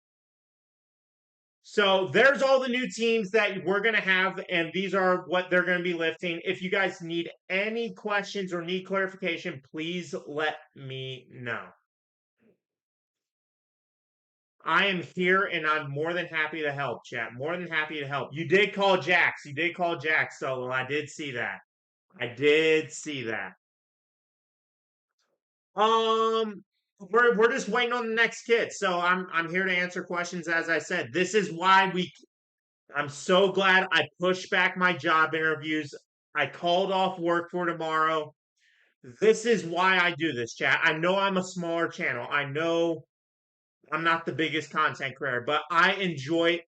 So there's all the new teams that we're going to have, and these are what they're going to be lifting. If you guys need any questions or need clarification, please let me know. I am here and I'm more than happy to help, chat. More than happy to help. You did call Jax. You did call Jax Solo. I did see that. I did see that. We're just waiting on the next kit. So I'm here to answer questions. As I said, this is why I'm so glad I pushed back my job interviews. I called off work for tomorrow. This is why I do this, chat. I know I'm a smaller channel. I know I'm not the biggest content creator, but I enjoy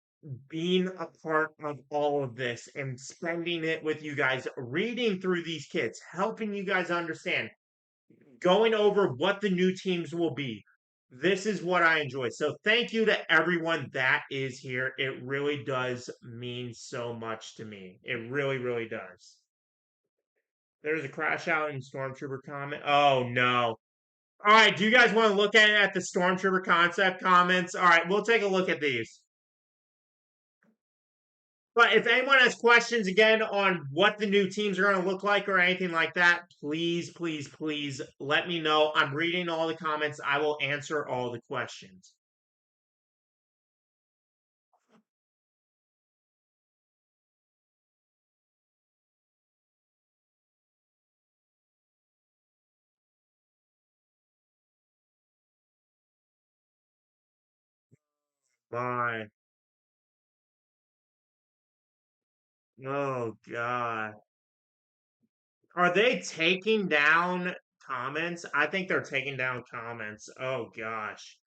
being a part of all of this and spending it with you guys, reading through these kits, helping you guys understand, going over what the new teams will be. This is what I enjoy. So thank you to everyone that is here. It really does mean so much to me. It really, really does. There's a crash out in Stormtrooper comment. Oh no. All right, do you guys want to look at the Stormtrooper concept comments? All right, we'll take a look at these. But if anyone has questions again on what the new teams are going to look like or anything like that, please, please, please let me know. I'm reading all the comments. I will answer all the questions. My, oh God. Are they taking down comments? I think they're taking down comments. Oh gosh.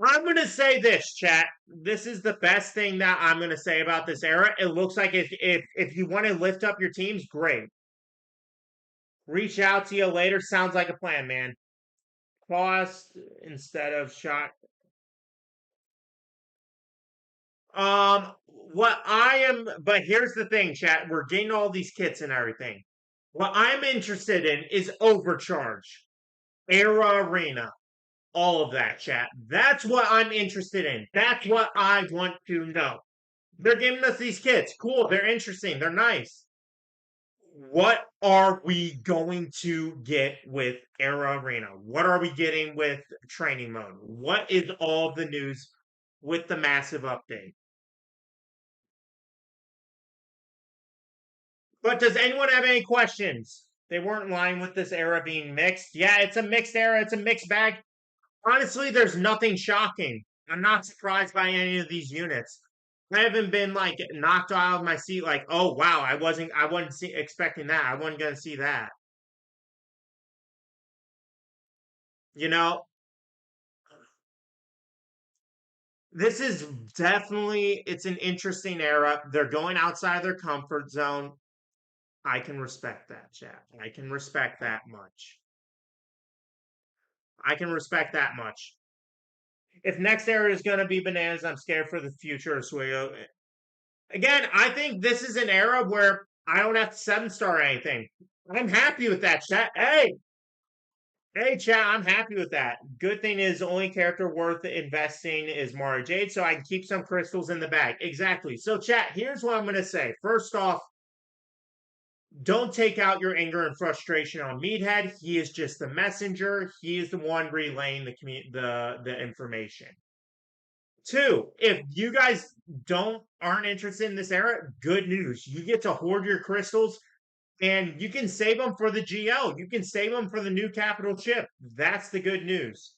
I'm gonna say this, chat. This is the best thing that I'm gonna say about this era. It looks like if you want to lift up your teams, great. Reach out to you later. Sounds like a plan, man. Cost instead of shot. What I am, but here's the thing, chat. We're getting all these kits and everything. What I'm interested in is overcharge, era arena, all of that, chat. That's what I'm interested in. That's what I want to know. They're giving us these kits. Cool. They're interesting. They're nice. What are we going to get with Era Arena? What are we getting with training mode? What is all the news with the massive update? But does anyone have any questions? They weren't lying with this era being mixed. Yeah, it's a mixed era. It's a mixed bag. Honestly, there's nothing shocking. I'm not surprised by any of these units. I haven't been like knocked out of my seat like, oh wow, I wasn't expecting that. I wasn't gonna see that. You know, this is definitely it's an interesting era. They're going outside their comfort zone. I can respect that, chat. I can respect that much. I can respect that much. If next era is going to be bananas, I'm scared for the future of SWGOH. Again, I think this is an era where I don't have to 7-star anything. I'm happy with that, chat. Hey, chat, I'm happy with that. Good thing is, the only character worth investing is Mara Jade, so I can keep some crystals in the bag. Exactly. So, chat, here's what I'm going to say. First off, don't take out your anger and frustration on Meathead. He is just the messenger. He is the one relaying the information. Two, if you guys aren't interested in this era, good news. You get to hoard your crystals and you can save them for the GL. You can save them for the new capital chip. That's the good news.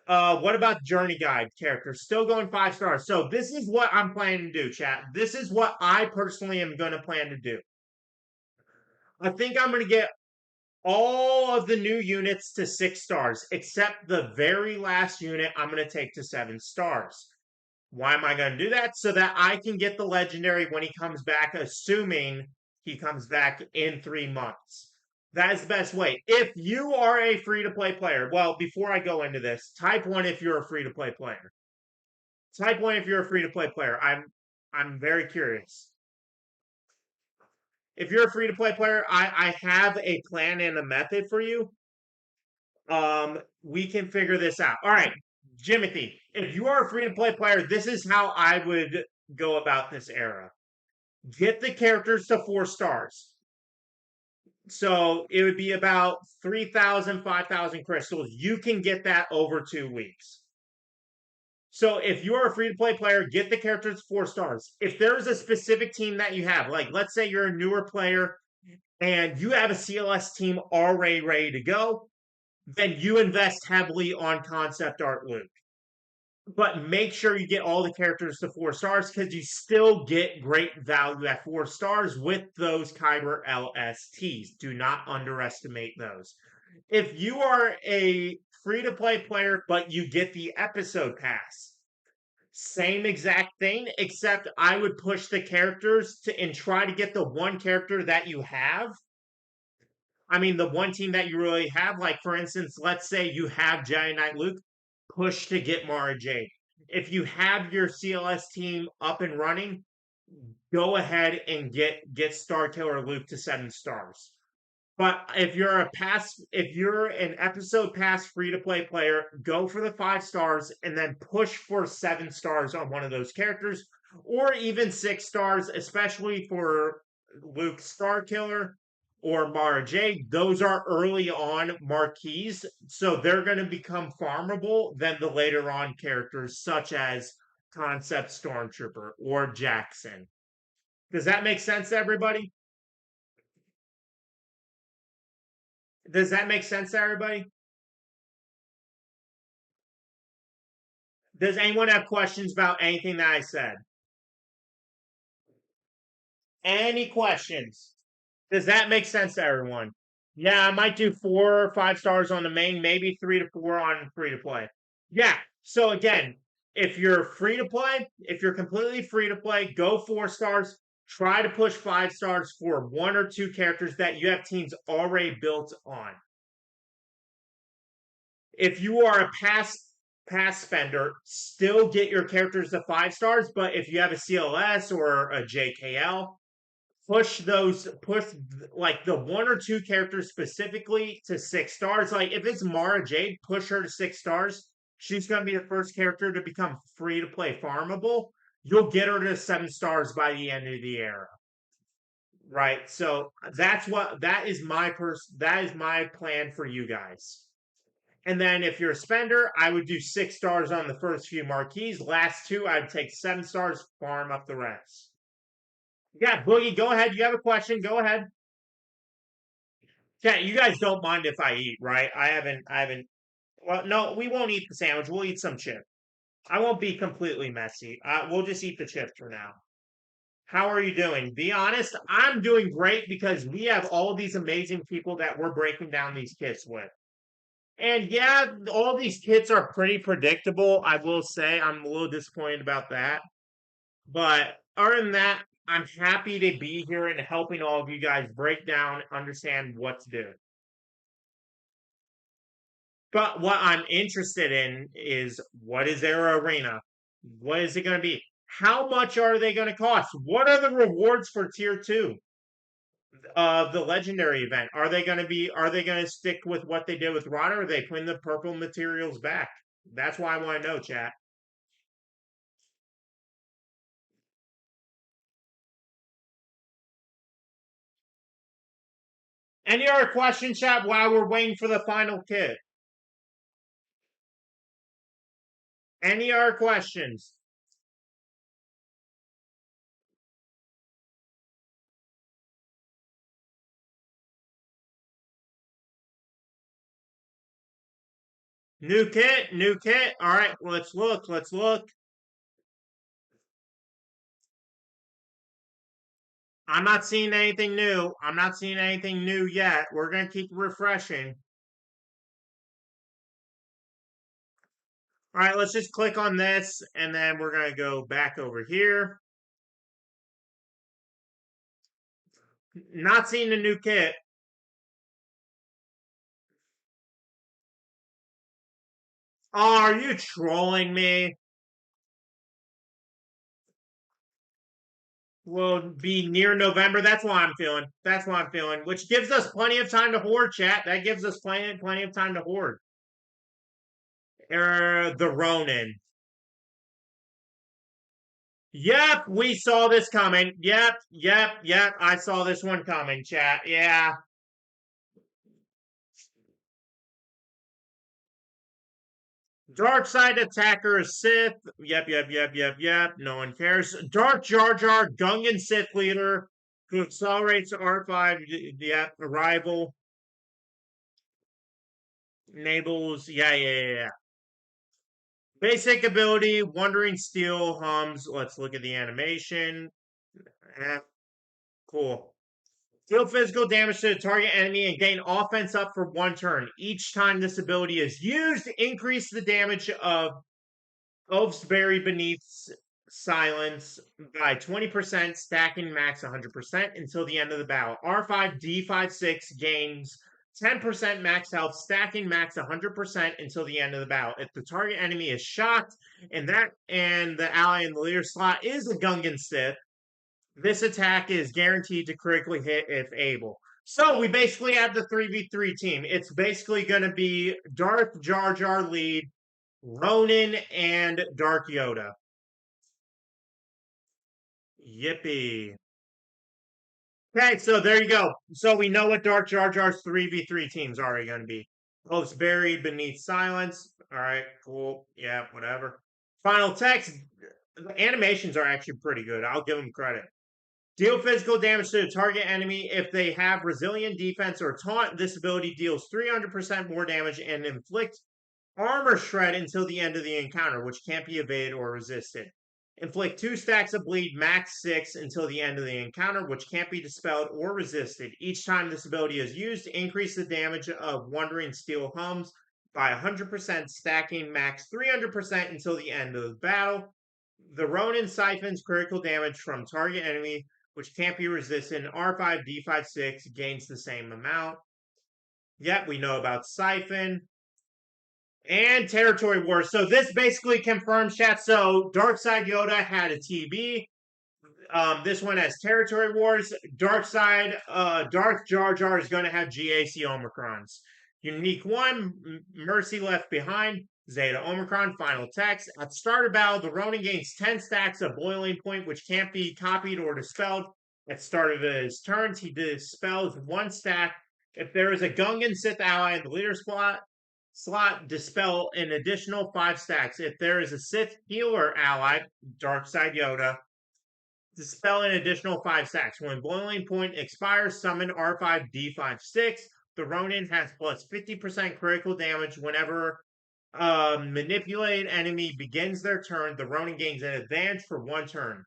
What about Journey Guide characters? Still going 5 stars. So this is what I'm planning to do, chat. This is what I personally am going to plan to do. I think I'm going to get all of the new units to 6 stars, except the very last unit I'm going to take to 7 stars. Why am I going to do that? So that I can get the legendary when he comes back, assuming he comes back in 3 months. That is the best way. If you are a free to play player, well, before I go into this, type one if you're a free to play player. Type one if you're a free to play player. I'm very curious. If you're a free to play player, I have a plan and a method for you. We can figure this out. All right, Jimothy, if you are a free to play player, this is how I would go about this era. Get the characters to 4 stars. So it would be about 3,000, 5,000 crystals. You can get that over 2 weeks. So if you're a free to play player, get the characters 4 stars. If there's a specific team that you have, like let's say you're a newer player and you have a CLS team already ready to go, then you invest heavily on concept art Luke. But make sure you get all the characters to 4 stars because you still get great value at 4 stars with those Kyber LSTs. Do not underestimate those. If you are a free to play player, but you get the episode pass, same exact thing, except I would push the characters to and try to get the one character that you have. I mean, the one team that you really have, like for instance, let's say you have Jedi Knight Luke, push to get Mara Jade. If you have your CLS team up and running, go ahead and get Star Killer Luke to 7 stars. But if you're an episode pass free to play player, go for the 5 stars and then push for 7 stars on one of those characters, or even 6 stars, especially for Luke Star Killer or Mara Jade. Those are early on marquees, so they're going to become farmable than the later on characters such as Concept Stormtrooper or Jackson. Does that make sense to everybody? Does that make sense to everybody? Does anyone have questions about anything that I said? Any questions? Does that make sense to everyone? Yeah, I might do 4 or 5 stars on the main, maybe 3 to 4 on free to play. Yeah. So again, if you're free to play, if you're completely free to play, go 4 stars. Try to push 5 stars for 1 or 2 characters that you have teams already built on. If you are a pass spender, still get your characters to 5 stars. But if you have a CLS or a JKL, push like the 1 or 2 characters specifically to 6 stars. Like if it's Mara Jade, push her to 6 stars. She's going to be the first character to become free to play farmable. You'll get her to 7 stars by the end of the era. Right. So that is my plan for you guys. And then if you're a spender, I would do 6 stars on the first few marquees. Last two, I'd take 7 stars, farm up the rest. Yeah, Boogie, go ahead. You have a question? Go ahead. Yeah, you guys don't mind if I eat, right? I haven't. Well, no, we won't eat the sandwich. We'll eat some chip. I won't be completely messy. We'll just eat the chips for now. How are you doing? Be honest. I'm doing great because we have all these amazing people that we're breaking down these kits with. And yeah, all these kits are pretty predictable. I will say I'm a little disappointed about that. But other than that, I'm happy to be here and helping all of you guys break down, understand what to do. But what I'm interested in is what is their arena? What is it going to be? How much are they going to cost? What are the rewards for tier 2 of the legendary event? Are they going to stick with what they did with Rana, or are they putting the purple materials back? That's why I want to know, chat. Any other questions, chat, while we're waiting for the final kit? Any other questions? New kit, new kit. All right, let's look. Let's look. I'm not seeing anything new. I'm not seeing anything new yet. We're going to keep refreshing. All right, let's just click on this, and then we're going to go back over here. Not seeing the new kit. Oh, are you trolling me? Will be near November. That's what I'm feeling. That's what I'm feeling. Which gives us plenty of time to hoard, chat. That gives us plenty of time to hoard. The Ronin. Yep, we saw this coming. Yep. I saw this one coming, chat. Yeah. Dark side attacker Sith. Yep. No one cares. Dark Jar Jar, Gungan Sith leader who accelerates R5. Yep, arrival. Enables. Yeah. Basic ability, Wandering Steel hums. Let's look at the animation. Cool. Deal physical damage to the target enemy and gain offense up for 1 turn. Each time this ability is used, increase the damage of Oath's Buried Beneath Silence by 20%, stacking max 100% until the end of the battle. R5, D5, 6 gains 10% max health, stacking max 100% until the end of the battle. If the target enemy is shocked and the ally in the leader slot is a Gungan Sith, this attack is guaranteed to critically hit if able. So we basically have the 3v3 team. It's basically going to be Darth Jar Jar lead, Ronin, and Dark Yoda. Yippee. Okay, so there you go. So we know what Dark Jar Jar's 3v3 teams are going to be. Hopes buried beneath silence. All right, cool. Yeah, whatever. Final text. The animations are actually pretty good. I'll give them credit. Deal physical damage to the target enemy if they have resilient defense or taunt. This ability deals 300% more damage and inflicts armor shred until the end of the encounter, which can't be evaded or resisted. Inflict 2 stacks of bleed, max 6 until the end of the encounter, which can't be dispelled or resisted. Each time this ability is used, increase the damage of Wandering Steel hums by 100%, stacking max 300% until the end of the battle. The Ronin siphons critical damage from target enemy, which can't be resisted. R5, D5, 6 gains the same amount. Yep, we know about Siphon. And Territory Wars. So this basically confirms, chat. So Darkside Yoda had a TB. This one has Territory Wars. Darkside, Darth Jar Jar is going to have GAC Omicrons. Unique 1, Mercy Left Behind. Zeta Omicron, final text. At the start of battle, the Ronin gains 10 stacks of Boiling Point, which can't be copied or dispelled. At the start of his turns, he dispels 1 stack. If there is a Gungan Sith ally in the leader slot, dispel an additional 5 stacks. If there is a Sith healer ally, Darkside Yoda, dispel an additional 5 stacks. When Boiling Point expires, summon R5, D5, 6. The Ronin has plus 50% critical damage whenever manipulated enemy begins their turn. The Ronin gains an advantage for 1 turn.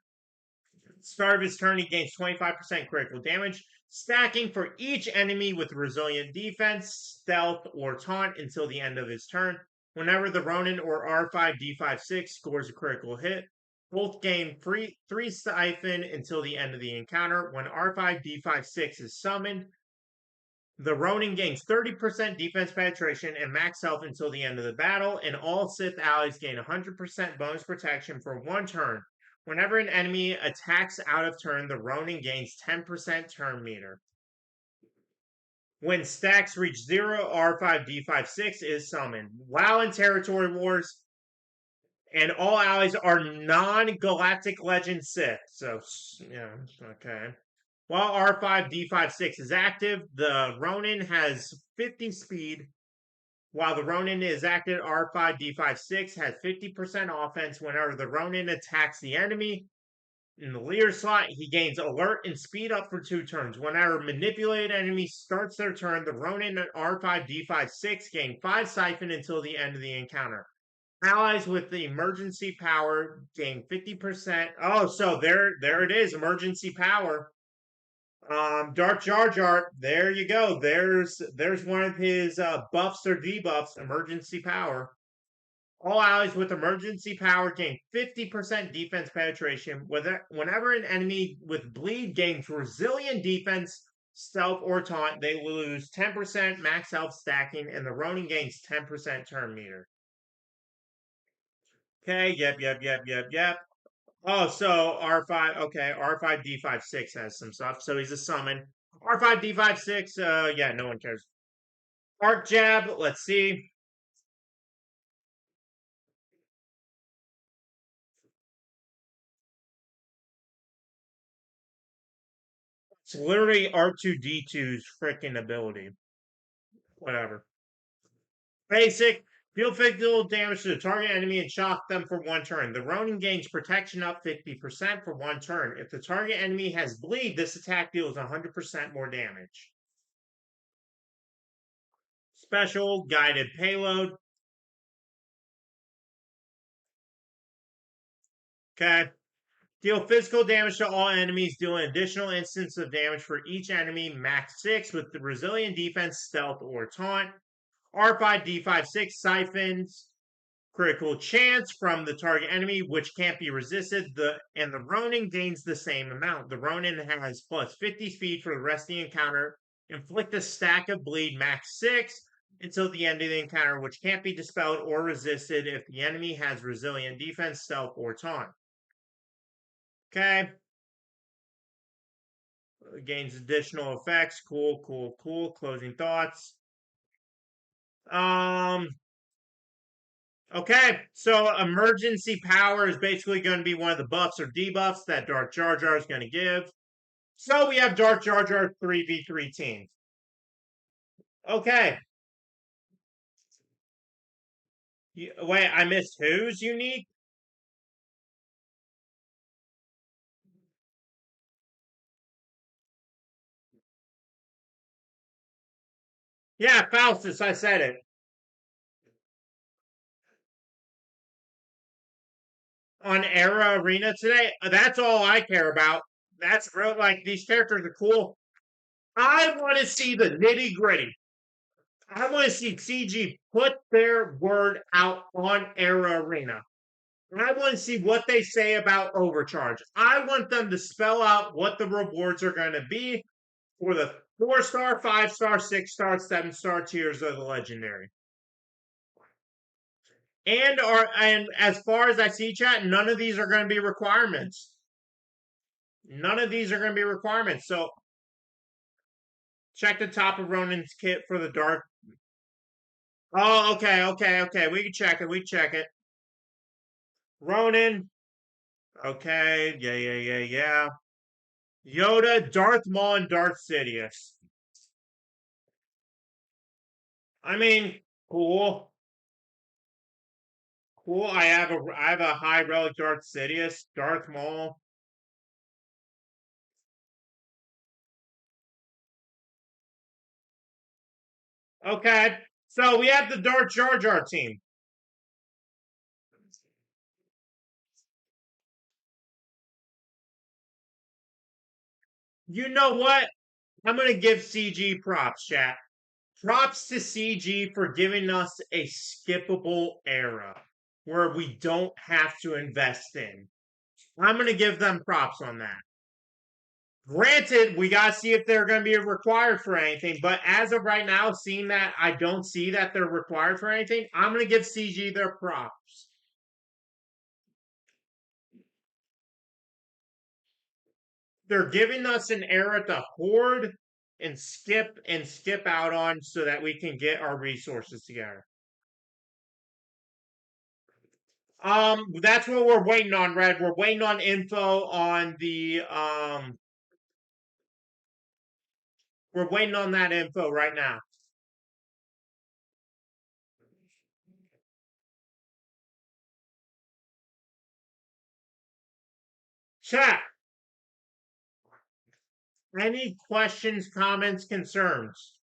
Start of his turn, he gains 25% critical damage, stacking for each enemy with resilient defense, stealth, or taunt until the end of his turn. Whenever the Ronin or R5, D5, 6 scores a critical hit, both gain 3 siphon until the end of the encounter. When R5, D5, 6 is summoned, the Ronin gains 30% defense penetration and max health until the end of the battle, and all Sith allies gain 100% bonus protection for 1 turn. Whenever an enemy attacks out of turn, the Ronin gains 10% turn meter. When stacks reach 0, R5, D5, 6 is summoned. While in Territory Wars, and all allies are non-Galactic Legend Sith. So, yeah, okay. While R5, D5, 6 is active, the Ronin has 50 speed. While the Ronin is active, R5, D5, 6 has 50% offense. Whenever the Ronin attacks the enemy in the leader slot, he gains alert and speed up for 2 turns. Whenever manipulated enemy starts their turn, the Ronin at R5, D5, 6 gain 5 siphon until the end of the encounter. Allies with the emergency power gain 50%. Oh, so there it is, emergency power. Dark Jar Jar, there you go. There's one of his buffs or debuffs, emergency power. All allies with emergency power gain 50% defense penetration. Whenever an enemy with bleed gains resilient defense, stealth, or taunt, they lose 10% max health stacking, and the Ronin gains 10% turn meter. Okay, yep. Oh, so R5, okay, R5D56 has some stuff. So he's a summon. R5D56, yeah, no one cares. Arc Jab, let's see. It's literally R2D2's freaking ability. Whatever. Basic. Deal physical damage to the target enemy and shock them for 1 turn. The Ronin gains protection up 50% for 1 turn. If the target enemy has bleed, this attack deals 100% more damage. Special guided payload. Okay. Deal physical damage to all enemies, deal an additional instance of damage for each enemy, max 6 with the resilient defense, stealth, or taunt. R5D56 siphons critical chance from the target enemy, which can't be resisted. And the Ronin gains the same amount. The Ronin has plus 50 speed for the rest of the encounter. Inflict a stack of bleed, max 6, until the end of the encounter, which can't be dispelled or resisted if the enemy has resilient defense, stealth, or taunt. Okay. Gains additional effects. Cool. Closing thoughts. Okay, so emergency power is basically going to be one of the buffs or debuffs that Dark Jar Jar is going to give. So we have Dark Jar Jar 3v3 teams. Okay. Wait, I missed who's unique? Yeah, Faustus, I said it. On Era Arena today, that's all I care about. That's real, like, these characters are cool. I want to see the nitty gritty. I want to see CG put their word out on Era Arena. I want to see what they say about overcharge. I want them to spell out what the rewards are going to be for the 4-star, 5-star, 6-star, 7-star tiers of the legendary. And as far as I see, chat, none of these are going to be requirements. None of these are going to be requirements. So check the top of Ronin's kit for the dark. Oh, okay. We can check it. Ronin. Okay. Yeah. Yoda, Darth Maul, and Darth Sidious. I mean, cool. I have a high relic Darth Sidious, Darth Maul. Okay, so we have the Darth Jar Jar team. You know what? I'm gonna give CG props, chat. Props to CG for giving us a skippable era where we don't have to invest in. I'm gonna give them props on that. Granted, we gotta see if they're gonna be required for anything, but as of right now, seeing that I don't see that they're required for anything, I'm gonna give CG their props. They're giving us an era to hoard and skip out on so that we can get our resources together. That's what we're waiting on, Red. We're waiting on info on the we're waiting on that info right now. Chat. Any questions, comments, concerns?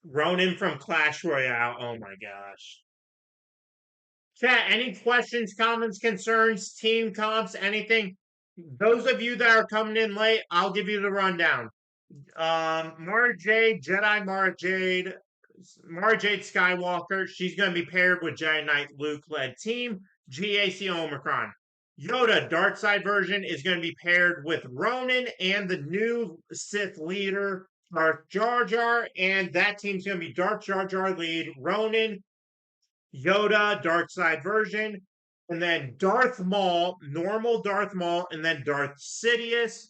Ronin from Clash Royale. Oh my gosh. Chat, any questions, comments, concerns, team comps, anything? Those of you that are coming in late, I'll give you the rundown. Mara Jade, Jedi Mara Jade Skywalker. She's going to be paired with Jedi Knight Luke led team. GAC Omicron. Yoda, dark side version, is going to be paired with Ronan and the new Sith leader, Darth Jar Jar. And that team's going to be Darth Jar Jar lead, Ronan, Yoda, dark side version. And then Darth Maul, normal Darth Maul, and then Darth Sidious.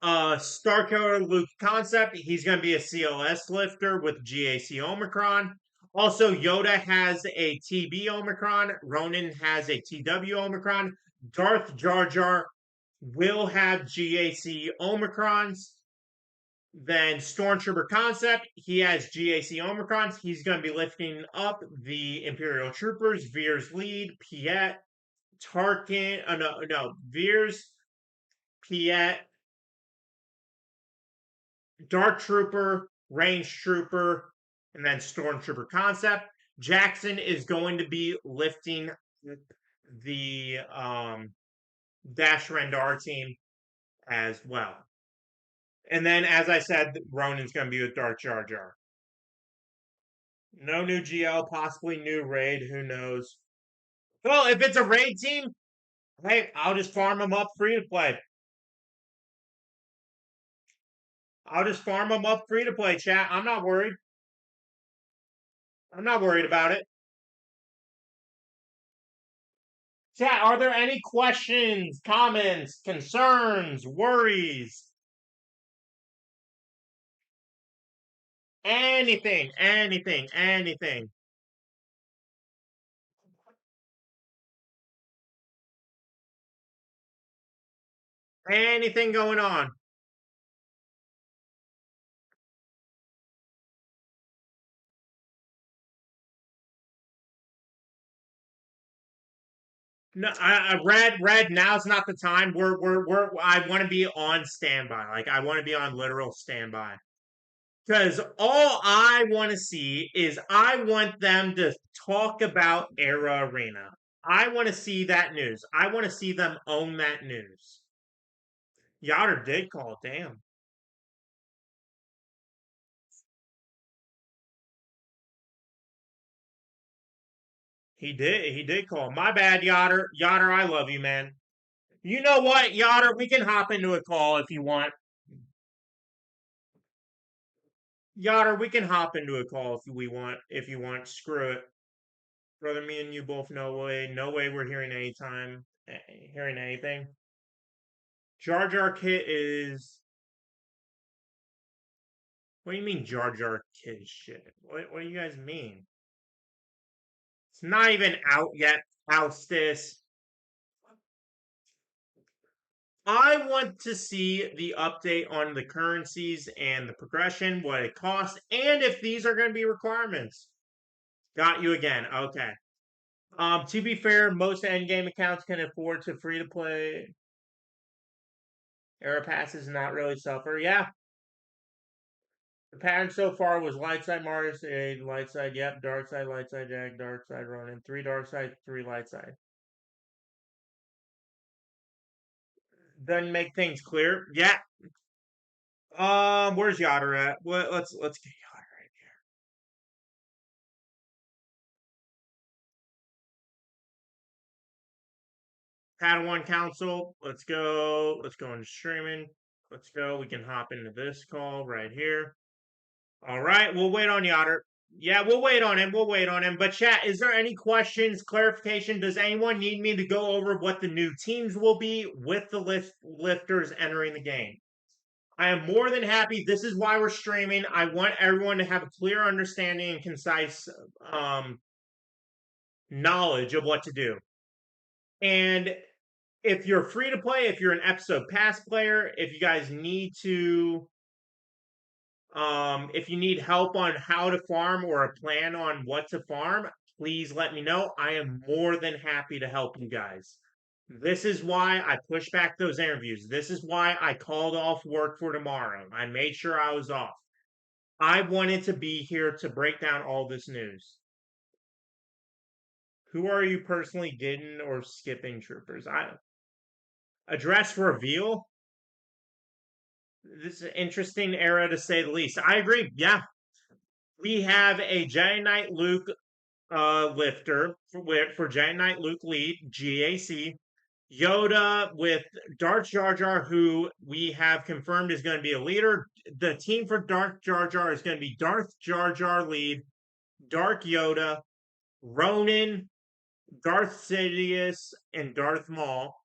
Starkiller Luke concept. He's going to be a CLS lifter with GAC Omicron. Also, Yoda has a TB Omicron. Ronan has a TW Omicron. Darth Jar Jar will have GAC Omicrons. Then Stormtrooper concept. He has GAC Omicrons. He's going to be lifting up the Imperial Troopers. Veer's lead. Piet. Tarkin. Veers. Piet. Dark Trooper, Range Trooper, and then Stormtrooper concept. Jackson is going to be lifting the Dash Rendar team as well. And then, as I said, Ronan's going to be with Darth Jar Jar. No new GL, possibly new raid, who knows. Well, if it's a raid team, hey, I'll just farm them up free to play. I'll just farm them up free to play, chat. I'm not worried. I'm not worried about it. Chat, are there any questions, comments, concerns, worries? Anything, anything, anything. Anything going on? No, red. Now's not the time. I want to be on standby. Like I want to be on literal standby. Because all I want to see is I want them to talk about Era Arena. I want to see that news. I want to see them own that news. Yoder did call. Damn. He did. He did call. My bad, Yoder. Yoder, I love you, man. You know what, Yoder? We can hop into a call if you want. Yoder, we can hop into a call if we want. If you want, screw it, brother. Me and you both. No way. We're hearing hearing anything. Jar Jar Kit is. What do you mean, Jar Jar Kit shit? What do you guys mean? It's not even out yet. Faustus. I want to see the update on the currencies and the progression, what it costs, and if these are going to be requirements. Got you again. Okay. To be fair, most endgame accounts can afford to free to play. Era passes not really suffer. Yeah. The pattern so far was light side Mars, a light side, yep, dark side, light side, Jag, dark side, Ronin, 3 dark side, 3 light side. Doesn't make things clear. Yeah. Where's Yoder at? Let's get Yoder right here. Padawan Council. Let's go. Let's go into streaming. Let's go. We can hop into this call right here. All right. We'll wait on Yoder. Yeah, we'll wait on him. We'll wait on him. But chat, is there any questions, clarification? Does anyone need me to go over what the new teams will be with the lifters entering the game? I am more than happy. This is why we're streaming. I want everyone to have a clear understanding and concise knowledge of what to do. And if you're free to play, if you're an episode pass player, if you guys need to, if you need help on how to farm or a plan on what to farm, please let me know. I am more than happy to help you guys. This is why I pushed back those interviews. This is why I called off work for tomorrow. I made sure I was off. I wanted to be here to break down all this news. Who are you personally getting or skipping, troopers? A dress reveal. This is an interesting era to say the least. I agree. Yeah, we have a Giant Knight Luke lifter for Giant Knight Luke lead GAC. Yoda with Darth Jar Jar, who we have confirmed is going to be a leader. The team for Darth Jar Jar is going to be Darth Jar Jar lead, Dark Yoda, Ronin, Darth Sidious, and Darth Maul.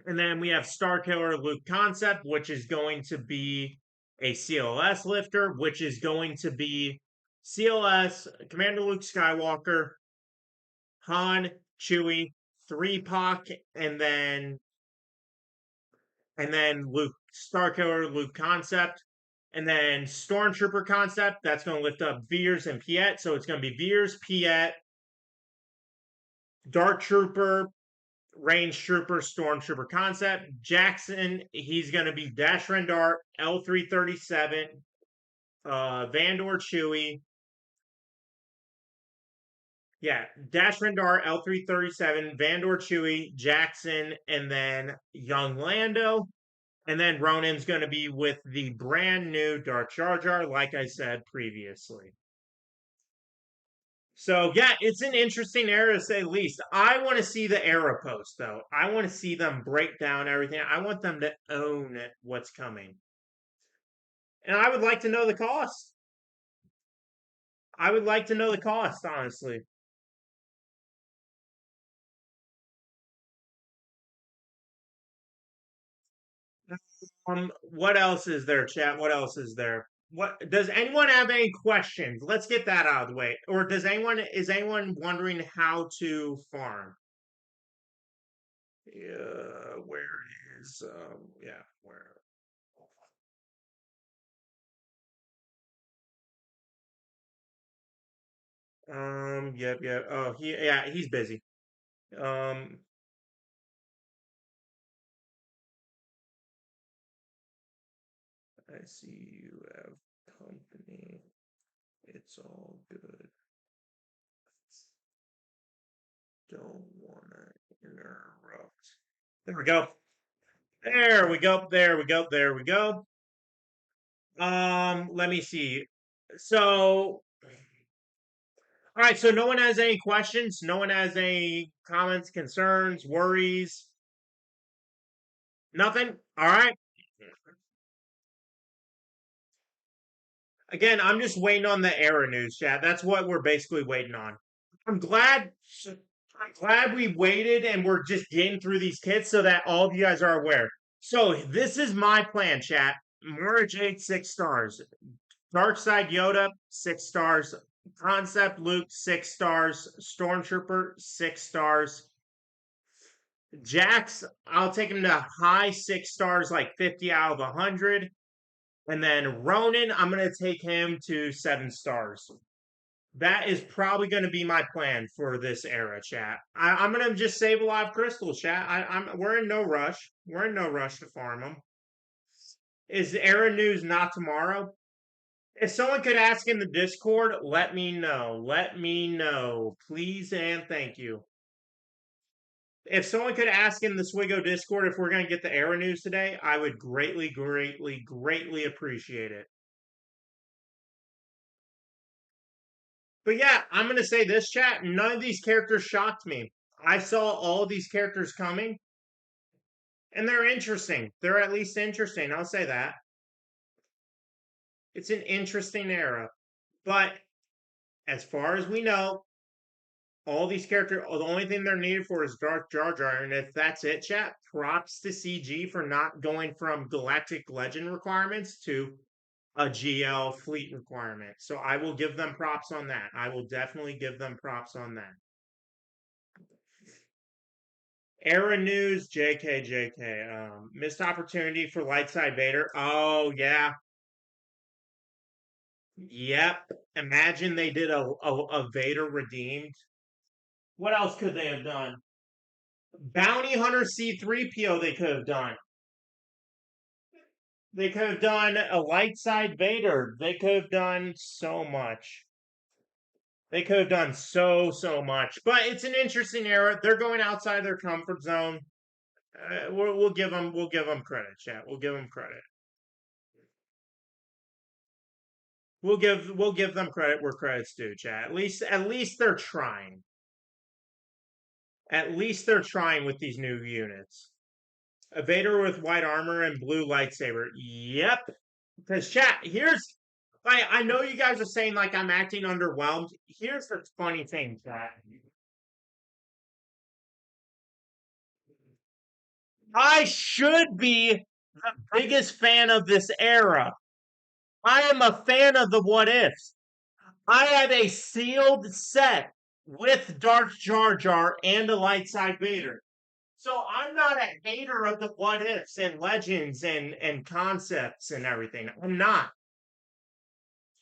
And then we have Starkiller Luke Concept, which is going to be a CLS lifter, which is going to be CLS, Commander Luke Skywalker, Han, Chewie, 3POC, and then Luke Starkiller Luke Concept. And then Stormtrooper Concept, that's going to lift up Veers and Piet. So it's going to be Veers, Piet, Dark Trooper, Range Trooper, Stormtrooper Concept. Jackson, he's going to be Dash Rendar, L337, Vandor Chewie. Yeah, Dash Rendar, L337, Vandor Chewie, Jackson, and then Young Lando. And then Ronin's going to be with the brand new Darth Jar Jar, like I said previously. So yeah, it's an interesting era to say the least. I want to see the era post though. I want to see them break down everything. I want them to own what's coming. And I would like to know the cost. I would like to know the cost, honestly. What else is there, chat? What else is there? What does anyone have any questions? Let's get that out of the way. Or is anyone wondering how to farm? Where is yeah, where yep. Oh, he's busy. Um, I see you have company. It's all good. Don't wanna interrupt. There we go. There we go. There we go. There we go. Let me see. So, all right. So no one has any questions. No one has any comments, concerns, worries. Nothing. All right. Again, I'm just waiting on the era news, chat. That's what we're basically waiting on. I'm glad. I'm glad we waited and we're just getting through these kits so that all of you guys are aware. So this is my plan, chat. Mara Jade, 6 stars. Dark Side Yoda, 6 stars. Concept Luke, 6 stars. Stormtrooper, 6 stars. Jax, I'll take him to high 6 stars, like 50 out of 100. And then Ronin, I'm going to take him to 7 stars. That is probably going to be my plan for this era, chat. I'm going to just save a lot of crystals, chat. We're in no rush. We're in no rush to farm them. Is era news not tomorrow? If someone could ask in the Discord, let me know. Let me know. Please and thank you. If someone could ask in the SWGOH Discord if we're going to get the era news today, I would greatly appreciate it. But yeah, I'm going to say this, chat. None of these characters shocked me. I saw all of these characters coming, and they're interesting. They're at least interesting. I'll say that. It's an interesting era. But as far as we know, all these characters, the only thing they're needed for is Darth Jar Jar. And if that's it, chat, props to CG for not going from Galactic Legend requirements to a GL fleet requirement. So I will give them props on that. I will definitely give them props on that. Era news, JK. Missed opportunity for Lightside Vader. Oh, yeah. Yep. Imagine they did a Vader redeemed. What else could they have done? Bounty Hunter C3PO they could have done. They could have done a light side Vader. They could have done so much. They could have done so much. But it's an interesting era. They're going outside their comfort zone. we'll give them credit, chat. We'll give them credit. We'll give them credit where credit's due, chat. At least they're trying. At least they're trying with these new units. A Vader with white armor and blue lightsaber. Yep. Because chat, here's I know you guys are saying like I'm acting underwhelmed. Here's the funny thing, chat. I should be the biggest fan of this era. I am a fan of the what ifs. I have a sealed set with Darth Jar Jar and a light side Vader. So I'm not a hater of the what ifs and legends and concepts and everything. I'm not.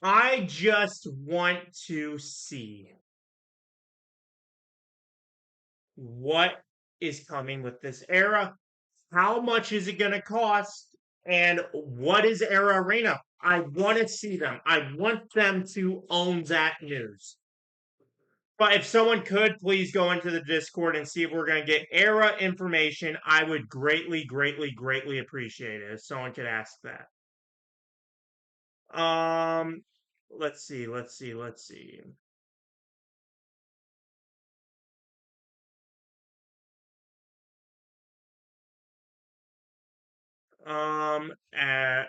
I just want to see what is coming with this era. How much is it going to cost? And what is Era Arena? I want to see them. I want them to own that news. But if someone could please go into the Discord and see if we're going to get era information, I would greatly, greatly, greatly appreciate it if someone could ask that. Um, let's see, let's see, let's see. At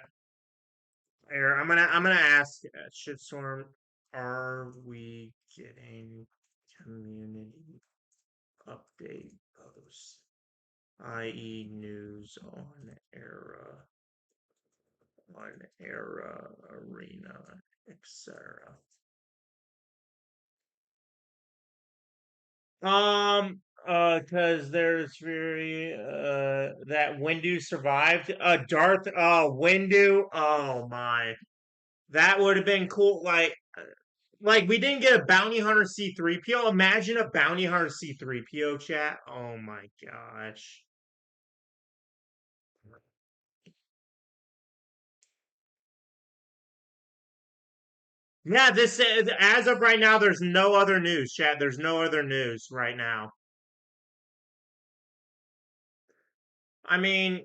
I'm gonna ask Shitstorm, are we getting community update posts, i.e. news on era arena, etc. Because there's very that Windu survived. Darth Windu, oh my. That would have been cool. Like we didn't get a bounty hunter C3PO. Imagine a bounty hunter C3PO chat. Oh my gosh. Yeah, this as of right now, there's no other news, chat. There's no other news right now. I mean,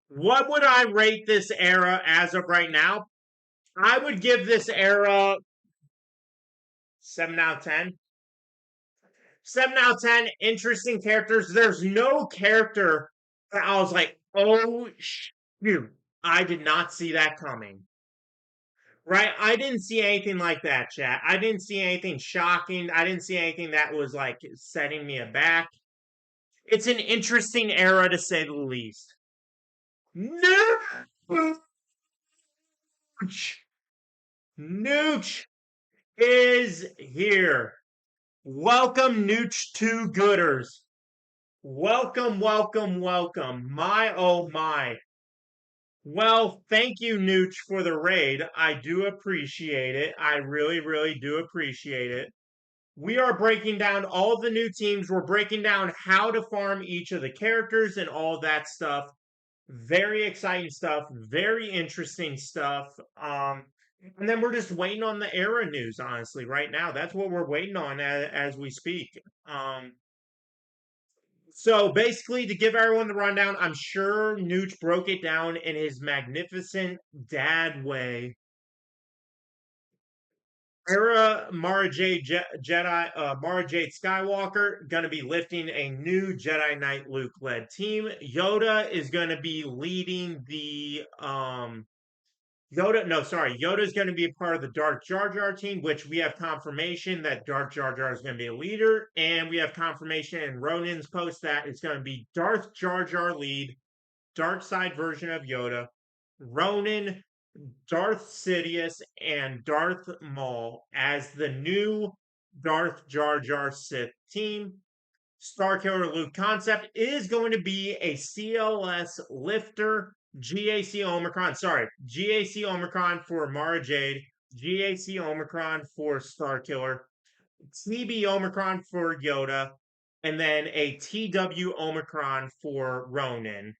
what would I rate this era as of right now? I would give this era 7 out of 10. 7 out of 10. Interesting characters. There's no character that I was like, oh, shoot. I did not see that coming. Right? I didn't see anything like that, chat. I didn't see anything shocking. I didn't see anything that was like setting me aback. It's an interesting era to say the least. Nooch! Nooch is here. Welcome, Nooch to Gooders. Welcome, welcome, welcome. My oh my. Well, thank you, Nooch, for the raid. I do appreciate it. I really, really do appreciate it. We are breaking down all the new teams. We're breaking down how to farm each of the characters and all that stuff. Very exciting stuff. Very interesting stuff. And then we're just waiting on the era news, honestly, right now. That's what we're waiting on as we speak. So basically, to give everyone the rundown, I'm sure Nooch broke it down in his magnificent dad way. Era Mara Jade Jedi, Mara Jade Skywalker going to be lifting a new Jedi Knight Luke led team. Yoda is going to be leading the Yoda's going to be a part of the Darth Jar Jar team, which we have confirmation that Darth Jar Jar is going to be a leader, and we have confirmation in Ronan's post that it's going to be Darth Jar Jar lead, dark side version of Yoda, Ronan, Darth Sidious, and Darth Maul as the new Darth Jar Jar Sith team. Starkiller Luke concept is going to be a CLS lifter, GAC Omicron. Sorry, GAC Omicron for Mara Jade, GAC Omicron for Starkiller, TB Omicron for Yoda, and then a TW Omicron for Ronan.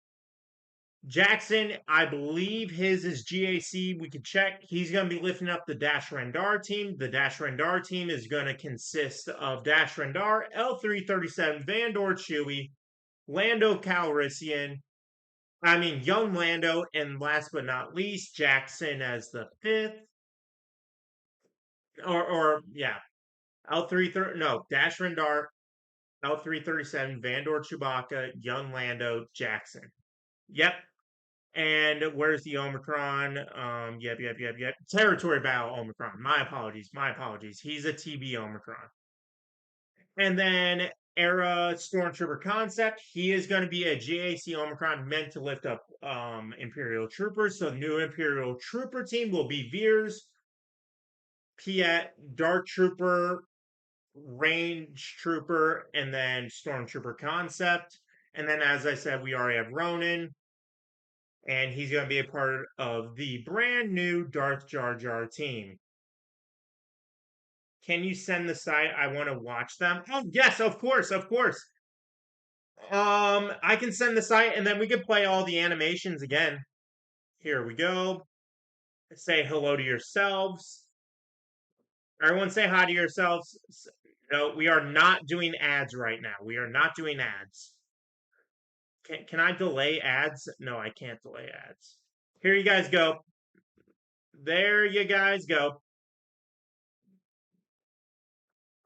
Jackson, I believe his is GAC. We could check. He's going to be lifting up the Dash Rendar team. The Dash Rendar team is going to consist of Dash Rendar, L337, Vandor Chewie, Lando Calrissian, I mean, young Lando, and last but not least, Jackson as the fifth. Or yeah, L330, no, Dash Rendar, L337, Vandor Chewbacca, young Lando, Jackson. Yep. And where's the Omicron? Yep. Territory Battle Omicron. My apologies. My apologies. He's a TB Omicron. And then Era Stormtrooper Concept. He is going to be a GAC Omicron meant to lift up Imperial Troopers. So the new Imperial Trooper team will be Veers, Piet, Dark Trooper, Range Trooper, and then Stormtrooper Concept. And then, as I said, we already have Ronin, and he's going to be a part of the brand new Darth Jar Jar team. Can you send the site? I want to watch them. Oh, yes, of course, of course. I can send the site, and then we can play all the animations again. Here we go. Say hello to yourselves. Everyone say hi to yourselves. No, we are not doing ads right now. We are not doing ads. Can I delay ads? No, I can't delay ads. Here you guys go. There you guys go.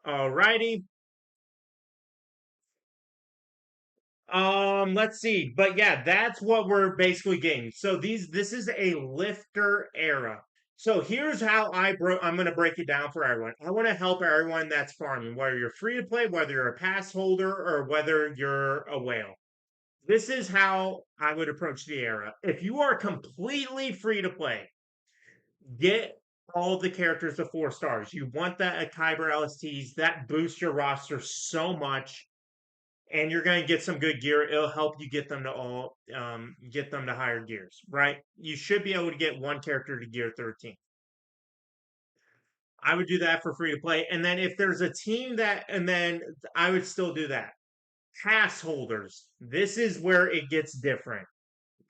Alrighty. Let's see. But yeah, that's what we're basically getting. So this is a lifter era. So here's how I'm gonna break it down for everyone. I want to help everyone that's farming, whether you're free to play, whether you're a pass holder, or whether you're a whale. This is how I would approach the era. If you are completely free to play, get all the characters to 4 stars. You want that at Kyber LSTs. That boosts your roster so much, and you're going to get some good gear. It'll help you get them to higher gears, right? You should be able to get one character to gear 13. I would do that for free to play, and then if there's a team and then I would still do that. Pass holders. This is where it gets different.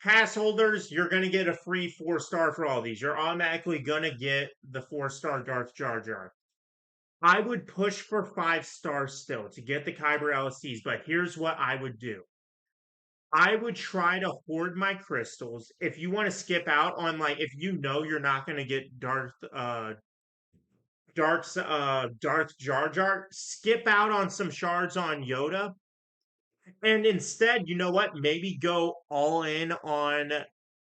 Pass holders, you're going to get a free 4-star for all these. You're automatically going to get the 4-star Darth Jar Jar. I would push for 5 stars still to get the Kyber LSTs, but here's what I would do. I would try to hoard my crystals. If you want to skip out on, like, if you know you're not going to get Darth Jar Jar, skip out on some shards on Yoda. And instead, you know what? Maybe go all in on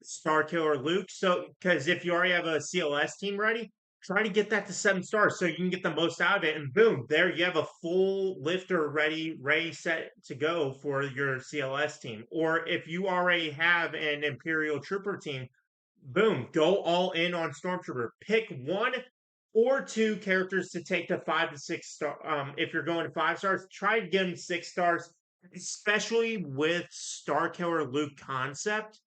Starkiller Luke. So, because if you already have a CLS team ready, try to get that to 7 stars so you can get the most out of it. And boom, there you have a full lifter ready, set to go for your CLS team. Or if you already have an Imperial Trooper team, boom, go all in on Stormtrooper. Pick 1 or 2 characters to take to 5 to 6 star. If you're going to 5 stars, try to get them 6 stars, especially with Starkiller Luke concept.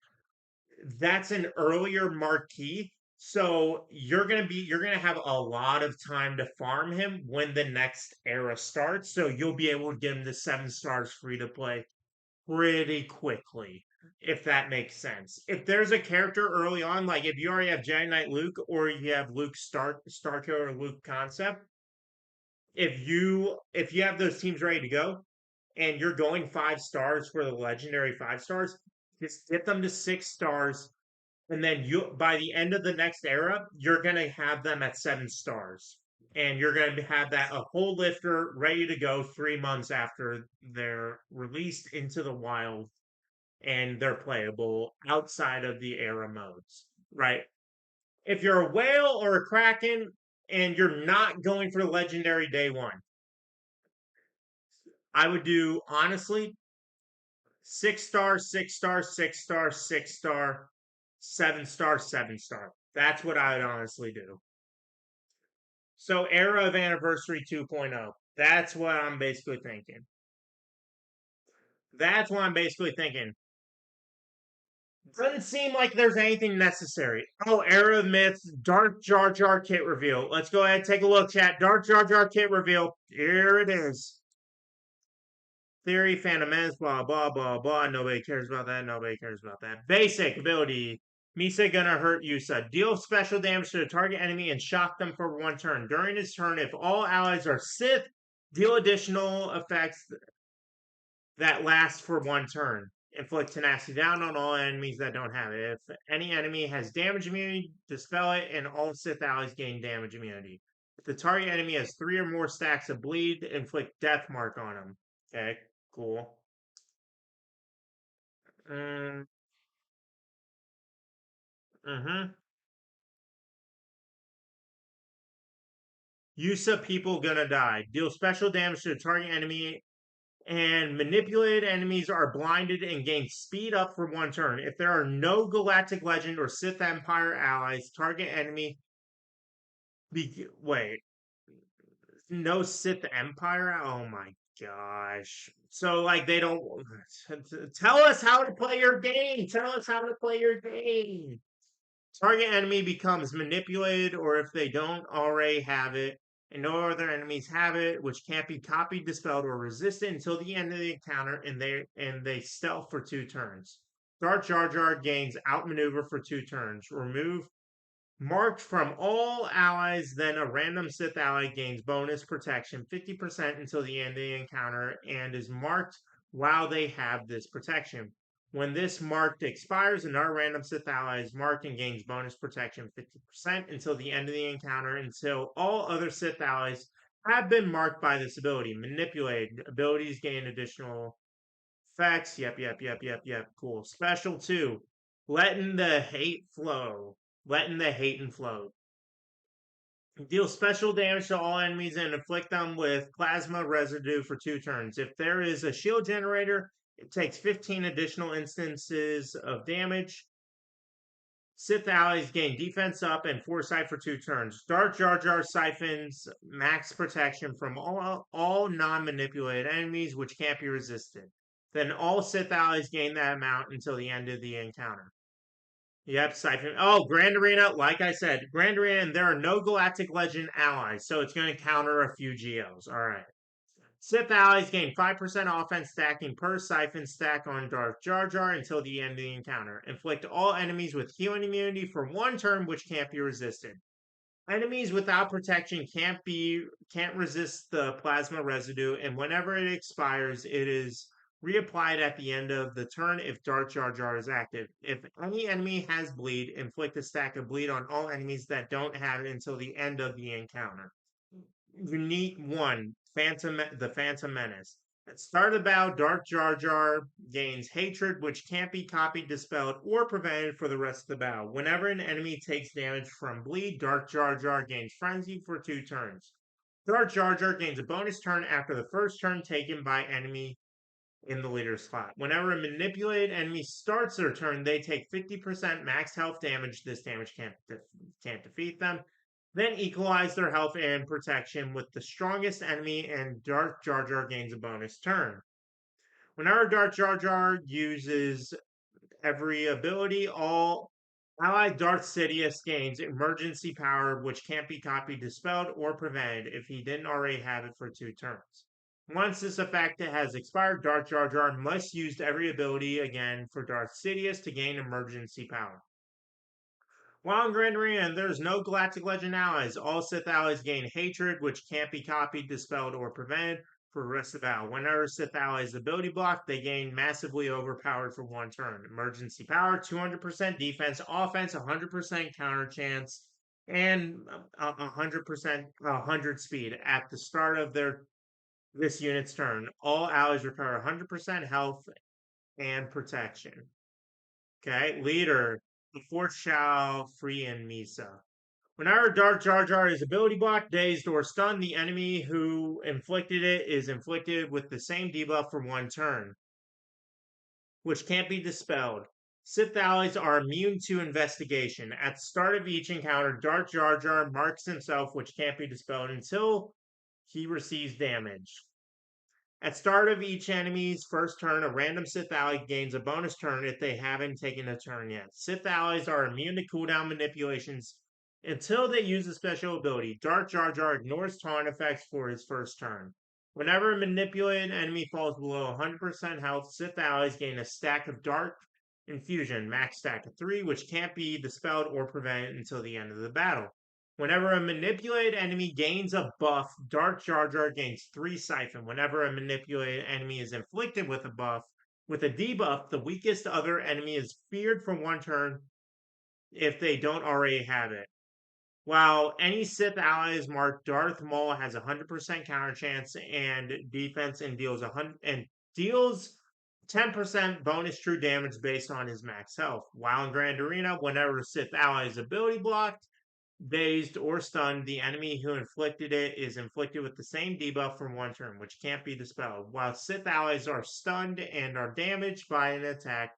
That's an earlier marquee, so you're gonna have a lot of time to farm him when the next era starts. So you'll be able to get him to 7 stars free to play pretty quickly, if that makes sense. If there's a character early on, like if you already have Jedi Knight Luke or you have Luke Starkiller Luke concept, if you have those teams ready to go, and you're going 5 stars for the legendary 5 stars, just get them to 6 stars. And then you, by the end of the next era, you're going to have them at 7 stars. And you're going to have that a whole lifter ready to go 3 months after they're released into the wild and they're playable outside of the era modes, right? If you're a whale or a kraken and you're not going for the legendary day 1, I would do, honestly, 6 star, 6 star, 6 star, 6 star, 7 star, 7 star. That's what I would honestly do. So, Era of Anniversary 2.0. That's what I'm basically thinking. That's what I'm basically thinking. Doesn't seem like there's anything necessary. Oh, Era of Myths, Darth Jar Jar kit reveal. Let's go ahead and take a look, chat. Darth Jar Jar kit reveal. Here it is. Theory, Phantom Menace, blah, blah, blah, blah. Nobody cares about that. Nobody cares about that. Basic ability. Misa gonna hurt Yusa. Deal special damage to the target enemy and shock them for 1 turn. During his turn, if all allies are Sith, deal additional effects that lasts for 1 turn. Inflict tenacity down on all enemies that don't have it. If any enemy has damage immunity, dispel it, and all Sith allies gain damage immunity. If the target enemy has 3 or more stacks of bleed, inflict death mark on them. Okay, cool. Mm, mm-hmm. Use of people gonna die. Deal special damage to the target enemy, and manipulated enemies are blinded and gain speed up for 1 turn. If there are no Galactic Legend or Sith Empire allies, target enemy wait, no Sith Empire? Oh my gosh. So like they don't tell us how to play your game. Tell us how to play your game. Target enemy becomes manipulated, or if they don't already have it, and no other enemies have it, which can't be copied, dispelled, or resisted until the end of the encounter, and they stealth for 2 turns. Darth Jar Jar gains outmaneuver for 2 turns. Remove marked from all allies, then a random Sith ally gains bonus protection 50% until the end of the encounter and is marked while they have this protection. When this marked expires, another random Sith ally is marked and gains bonus protection 50% until the end of the encounter until all other Sith allies have been marked by this ability. Manipulated abilities gain additional effects. Yep. Cool. Special 2. Letting the hate flow. Letting the hate and flow. Deal special damage to all enemies and inflict them with plasma residue for 2 turns. If there is a shield generator, it takes 15 additional instances of damage. Sith allies gain defense up and foresight for 2 turns. Darth Jar Jar siphons max protection from all non-manipulated enemies, which can't be resisted. Then all Sith allies gain that amount until the end of the encounter. Yep, Siphon. Oh, Grand Arena, like I said, Grand Arena, and there are no Galactic Legend allies, so it's going to counter a few Geos. All right. Sith allies gain 5% offense stacking per Siphon stack on Darth Jar Jar until the end of the encounter. Inflict all enemies with healing immunity for 1 turn, which can't be resisted. Enemies without protection can't resist the plasma residue, and whenever it expires, it is reapplied at the end of the turn if Darth Jar Jar is active. If any enemy has bleed, inflict a stack of bleed on all enemies that don't have it until the end of the encounter. Unique 1, the Phantom Menace. At start of the battle, Darth Jar Jar gains hatred, which can't be copied, dispelled, or prevented for the rest of the battle. Whenever an enemy takes damage from bleed, Darth Jar Jar gains frenzy for 2 turns. Darth Jar Jar gains a bonus turn after the first turn taken by enemy in the leader slot. Whenever a manipulated enemy starts their turn, they take 50% max health damage. This damage can't defeat them. Then equalize their health and protection with the strongest enemy, and Darth Jar Jar gains a bonus turn. Whenever Darth Jar Jar uses every ability, all allied Darth Sidious gains emergency power, which can't be copied, dispelled, or prevented if he didn't already have it for 2 turns. Once this effect has expired, Darth Jar Jar must use every ability again for Darth Sidious to gain emergency power. While in Grand Arena, there's no Galactic Legend allies. All Sith allies gain hatred, which can't be copied, dispelled, or prevented for the rest of the battle. Whenever Sith allies ability block, they gain massively overpowered for 1 turn. Emergency power, 200% defense, offense, 100% counter chance, and 100% speed at the start of this unit's turn. All allies recover 100% health and protection. Okay, leader, the Force shall free in Misa. Whenever Darth Jar Jar is ability blocked, dazed, or stunned, the enemy who inflicted it is inflicted with the same debuff for 1 turn, which can't be dispelled. Sith allies are immune to investigation. At the start of each encounter, Darth Jar Jar marks himself, which can't be dispelled until he receives damage. At start of each enemy's first turn, a random Sith ally gains a bonus turn if they haven't taken a turn yet. Sith allies are immune to cooldown manipulations until they use a special ability. Darth Jar Jar ignores taunt effects for his first turn. Whenever a manipulated enemy falls below 100% health, Sith allies gain a stack of Dark Infusion, max stack of 3, which can't be dispelled or prevented until the end of the battle. Whenever a manipulated enemy gains a buff, Dark Jar Jar gains 3 Siphon. Whenever a manipulated enemy is inflicted with a buff, with a debuff, the weakest other enemy is feared for 1 turn if they don't already have it. While any Sith ally is marked, Darth Maul has a 100% counter chance and defense and deals 10% bonus true damage based on his max health. While in Grand Arena, whenever a Sith ally is ability blocked, dazed, or stunned, the enemy who inflicted it is inflicted with the same debuff for 1 turn, which can't be dispelled. While Sith allies are stunned and are damaged by an attack,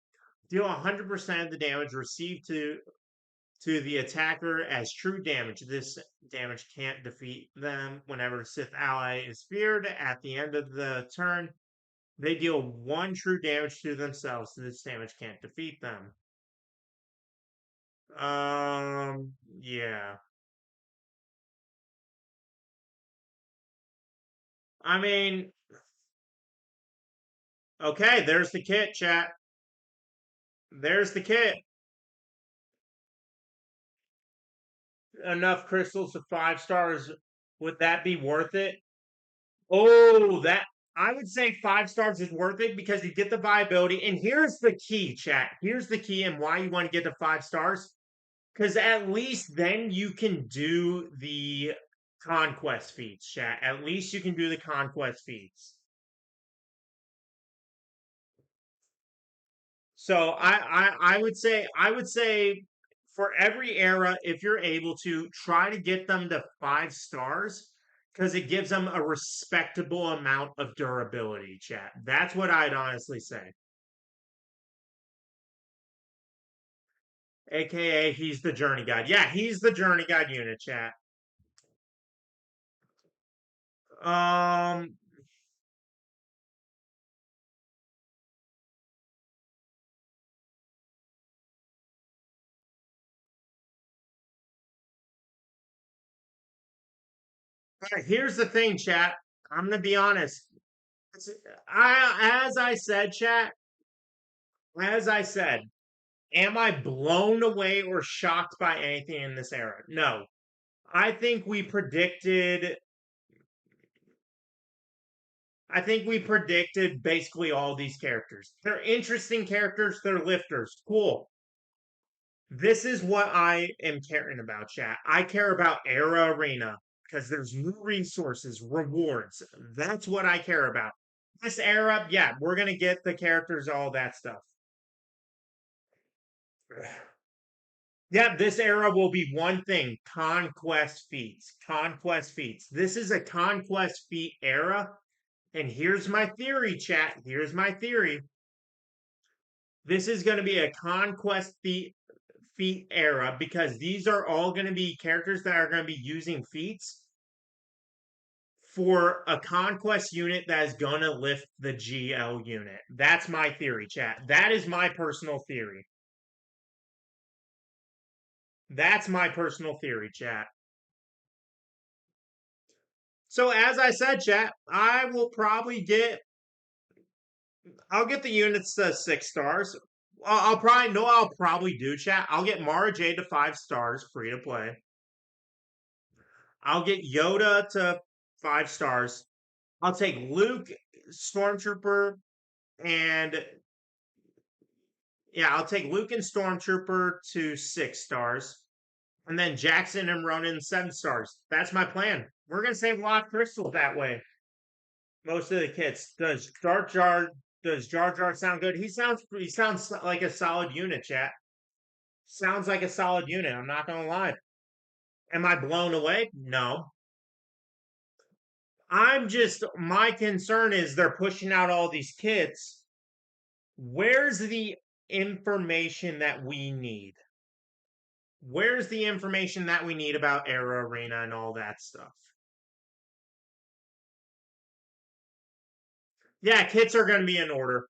deal 100% of the damage received to the attacker as true damage. This damage can't defeat them. Whenever Sith ally is feared at the end of the turn, they deal 1 true damage to themselves. So this damage can't defeat them. Yeah. I mean, okay, there's the kit, chat. There's the kit. Enough crystals to 5 stars. Would that be worth it? Oh, that I would say 5 stars is worth it because you get the viability. And here's the key, chat. Here's the key and why you want to get to 5 stars. Because at least then you can do the conquest feats, chat. At least you can do the conquest feats. So I would say for every era, if you're able to try to get them to 5 stars, because it gives them a respectable amount of durability, chat. That's what I'd honestly say. AKA he's the journey guide. Yeah, he's the journey guide unit, chat. Um Here's the thing, chat. I'm gonna be honest. As I said, chat, as I said, am I blown away or shocked by anything in this era? No. I think we predicted basically all these characters. They're interesting characters, they're lifters. Cool. This is what I am caring about, chat. I care about Era Arena because there's new resources, rewards. That's what I care about. This era, yeah, we're gonna get the characters, all that stuff. Yeah, this era will be one thing: conquest feats. Conquest feats. This is a conquest feat era. And here's my theory, chat. Here's my theory. This is going to be a conquest feat era because these are all going to be characters that are going to be using feats for a conquest unit that is going to lift the GL unit. That's my theory, chat. That is my personal theory. That's my personal theory, chat. So as I said, chat, I'll get the units to 6 stars. I'll probably do, chat. I'll get Mara Jade to 5 stars, free to play. I'll get Yoda to 5 stars. I'll take Luke, Stormtrooper, and I'll take Luke and Stormtrooper to 6 stars. And then Jackson and Ronan 7 stars. That's my plan. We're gonna save a lot of crystals that way. Most of the kits. Does Jar Jar sound good? He sounds like a solid unit, chat. Sounds like a solid unit. I'm not gonna lie. Am I blown away? No. My concern is they're pushing out all these kits. Where's the information that we need? Where's the information that we need about Era Arena and all that stuff? Yeah, kits are going to be in order.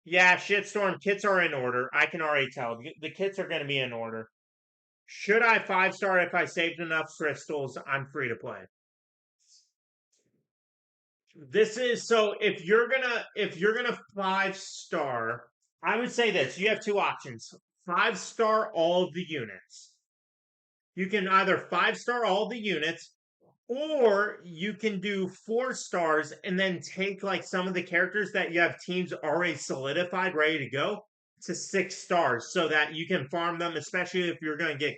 Yeah, Shitstorm, kits are in order. I can already tell. The kits are going to be in order. Should I 5-star if I saved enough crystals? I'm free to play. This is so if you're gonna 5-star, I would say this. You have 2 options. 5-star all of the units. You can either 5-star all the units, or you can do 4 stars and then take like some of the characters that you have teams already solidified, ready to go, to 6 stars so that you can farm them, especially if you're going to get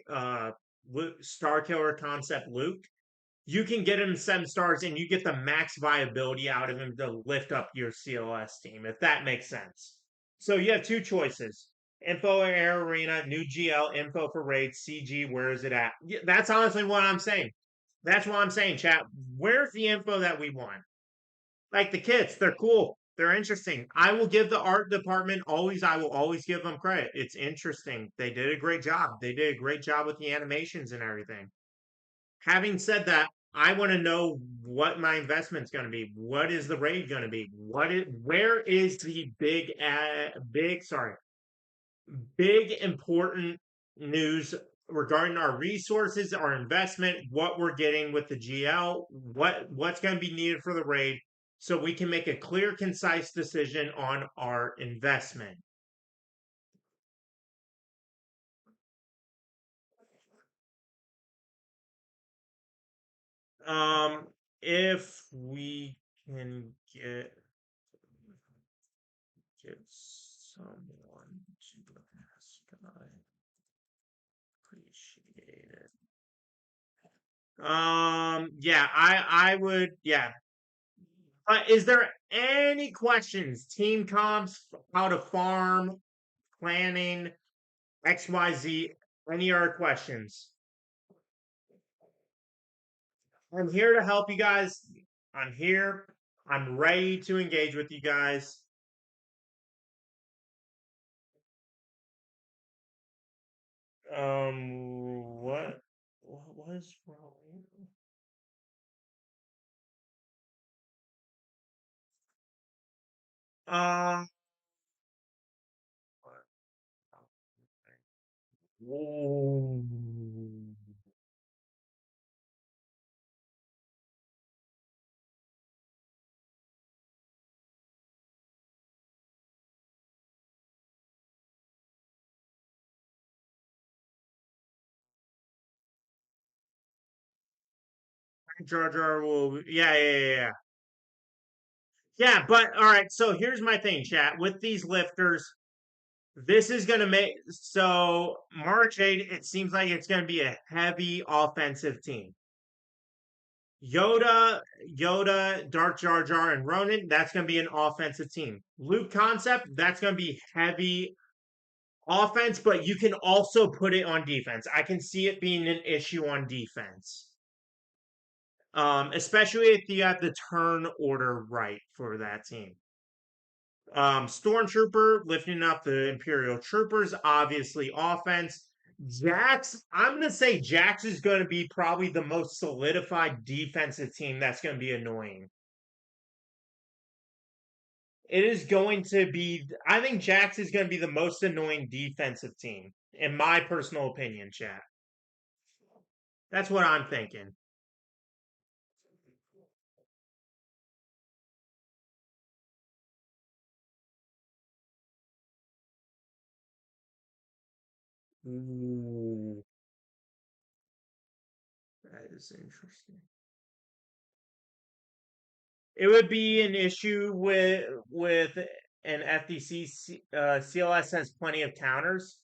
Star Killer concept Luke. You can get him 7 stars and you get the max viability out of him to lift up your CLS team, if that makes sense. So you have two choices: info air arena, new GL, info for raid, CG, where is it at? That's honestly what I'm saying. That's what I'm saying, chat. Where's the info that we want? Like the kits, they're cool. They're interesting. I will give the art department I will always give them credit. It's interesting. They did a great job. They did a great job with the animations and everything. Having said that, I want to know what my investment's going to be. What is the raid going to be? Where is the big important news regarding our resources, our investment, what we're getting with the GL, what's going to be needed for the raid, so we can make a clear, concise decision on our investment. If we can get someone to ask, I appreciate it. Yeah, I would, yeah. Is there any questions? Team comps, how to farm, planning, XYZ, any other questions? I'm here to help you guys. I'm here. I'm ready to engage with you guys. What is wrong? Um, Ooh. Jar Jar will, yeah. Yeah, but all right, so here's my thing, chat. With these lifters, this is going to make so March 8th, it seems like it's going to be a heavy offensive team. Yoda, Dark Jar Jar, and Ronin, that's going to be an offensive team. Luke Concept, that's going to be heavy offense, but you can also put it on defense. I can see it being an issue on defense. Especially if you have the turn order right for that team. Stormtrooper lifting up the Imperial Troopers, obviously offense. Jax, I'm going to say Jax is going to be probably the most solidified defensive team that's going to be annoying. It is going to be, I think Jax is going to be the most annoying defensive team, in my personal opinion, chat. That's what I'm thinking. Ooh, that is interesting. It would be an issue with an FDC. CLS has plenty of counters.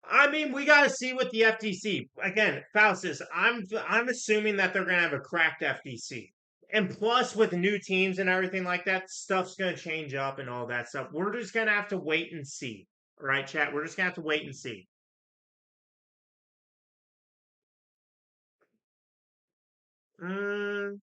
I mean, we got to see with the FTC again, Faustus. I'm assuming that they're gonna have a cracked FTC, and plus with new teams and everything like that, stuff's gonna change up and all that stuff. We're just gonna have to wait and see, right, chat? We're just gonna have to wait and see. Mm,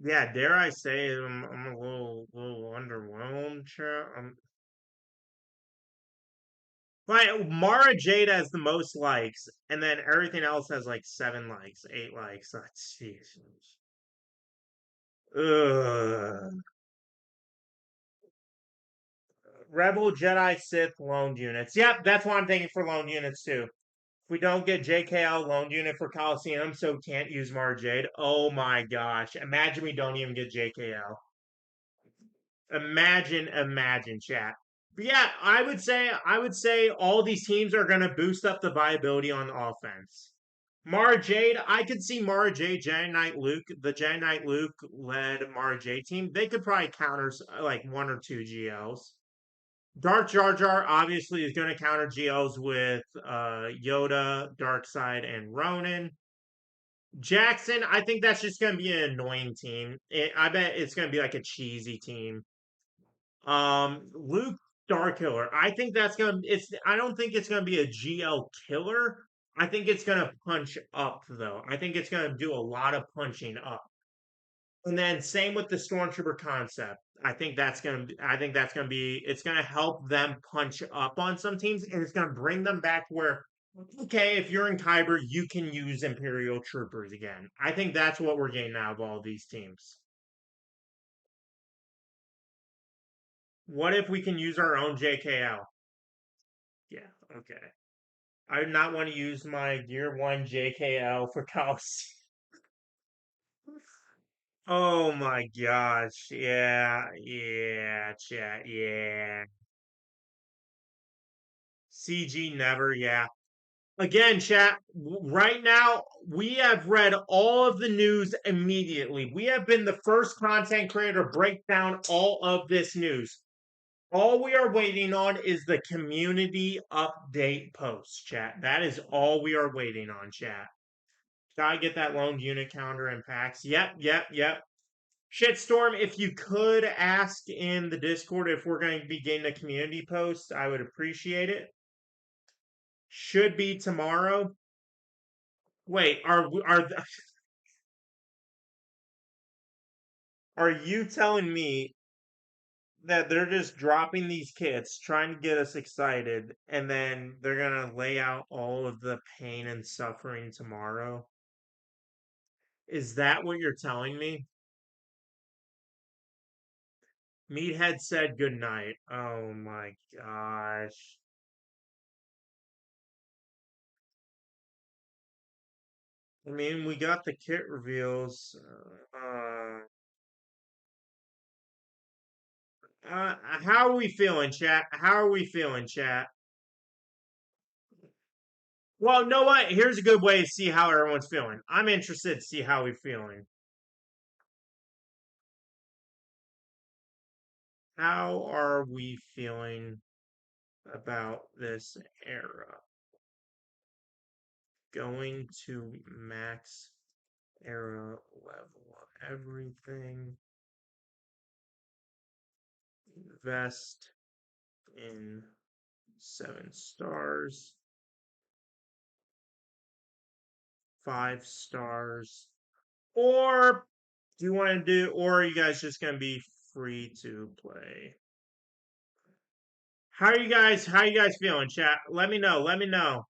yeah, dare I say I'm a little underwhelmed, chat. Like Mara Jade has the most likes, and then everything else has like 7 likes, 8 likes. That's Jesus. Ugh. Rebel, Jedi, Sith, loaned units. Yep, that's what I'm thinking for loaned units too. we don't get JKL loan unit for Coliseum, so can't use Marjade. Oh my gosh. Imagine we don't even get JKL. Imagine, chat. But yeah, I would say all these teams are gonna boost up the viability on offense. Mara Jade, I could see Mara Jade, Jan Knight Luke, the Jan Knight Luke led Mara Jade team. They could probably counter like one or two GLs. Dark Jar Jar obviously is going to counter GLs with Yoda, Darkseid, and Ronin. Jackson, I think that's just going to be an annoying team. I bet it's going to be like a cheesy team. Luke Starkiller, I think that's going to. It's. I don't think it's going to be a GL killer. I think it's going to punch up though. I think it's going to do a lot of punching up. And then same with the Stormtrooper concept. I think that's gonna be it's gonna help them punch up on some teams and it's gonna bring them back where okay, if you're in Kyber, you can use Imperial Troopers again. I think that's what we're getting out of all these teams. What if we can use our own JKL? Yeah, okay. I do not want to use my Gear 1 JKL for Chaos. Oh my gosh. Yeah, chat, yeah. CG never, yeah. Again, chat, right now, we have read all of the news immediately. We have been the first content creator to break down all of this news. All we are waiting on is the community update post, chat. That is all we are waiting on, chat. Gotta get that lone unit counter in packs. Yep. Shitstorm, if you could ask in the Discord if we're going to be getting a community post, I would appreciate it. Should be tomorrow. Wait, are you telling me that they're just dropping these kits, trying to get us excited, and then they're gonna lay out all of the pain and suffering tomorrow? Is that what you're telling me? Meathead said goodnight. Oh my gosh. I mean, we got the kit reveals. How are we feeling, chat? How are we feeling, chat? Well, know what? Here's a good way to see how everyone's feeling. I'm interested to see how we're feeling. How are we feeling about this era? Going to max era level. Everything. Invest in 7 stars. 5 stars. Or do you want to do, or are you guys just going to be free to play? How are you guys feeling, chat? Let me know. Let me know.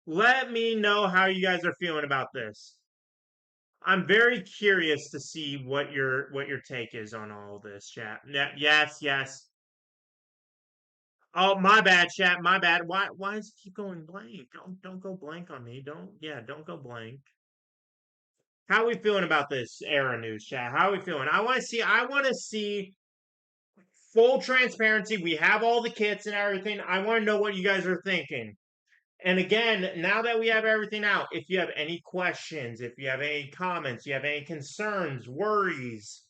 Let me know how you guys are feeling about this. I'm very curious to see what your take is on all this, chat. Yes. Oh, my bad, chat. My bad. Why does it keep going blank? Don't go blank on me. Don't go blank. How are we feeling about this era news, chat? How are we feeling? I want to see full transparency. We have all the kits and everything. I want to know what you guys are thinking. And again, now that we have everything out, if you have any questions, if you have any comments, you have any concerns, worries,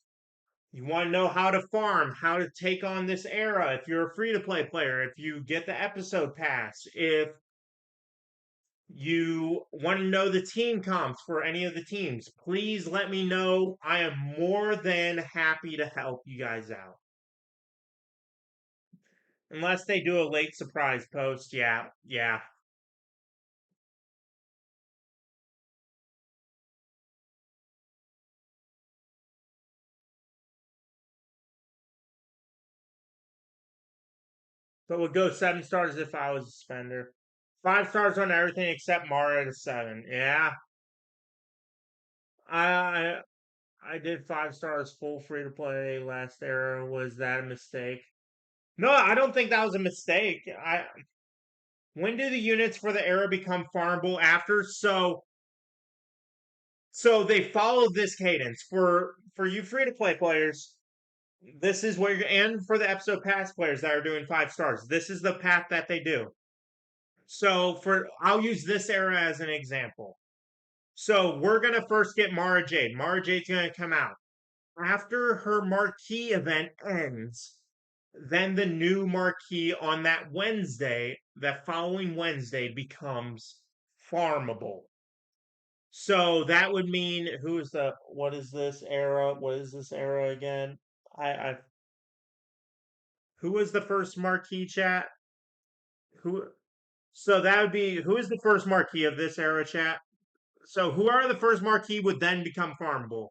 you want to know how to farm, how to take on this era, if you're a free to play player, if you get the episode pass, if you want to know the team comps for any of the teams, please let me know. I am more than happy to help you guys out. Unless they do a late surprise post, yeah. So it would go 7 stars if I was a spender. 5 stars on everything except Mario to 7. Yeah. I I did 5 stars full free to play last era. Was that a mistake? No, I don't think that was a mistake. When do the units for the era become farmable after? So they follow this cadence for you free to play players. This is what you're and for the episode pass players that are doing 5 stars. This is the path that they do. So for I'll use this era as an example. So we're gonna first get Mara Jade. Mara Jade's gonna come out. After her marquee event ends, then the new marquee on that Wednesday, that following Wednesday, becomes farmable. So that would mean what is this era? What is this era again? I who was the first marquee chat? Who so that would be who is the first marquee of this era chat? So who are the first marquee would then become farmable.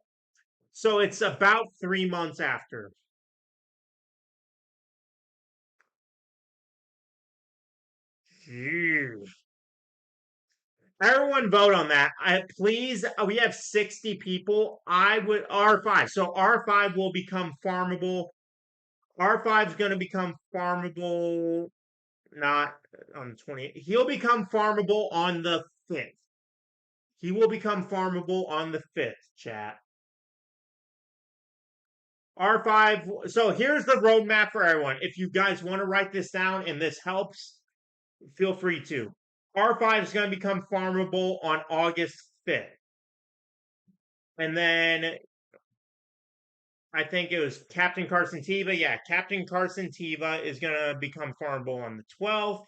So it's about 3 months after. Jeez. Everyone vote on that. Please, we have 60 people. I would R5. So R5 will become farmable. R5 is going to become farmable not on the 20th. He'll become farmable on the 5th. He will become farmable on the 5th, chat. R5. So here's the roadmap for everyone. If you guys want to write this down and this helps, feel free to. R5 is going to become farmable on August 5th. And then I think it was Captain Carson Teva. Yeah, Captain Carson Teva is going to become farmable on the 12th.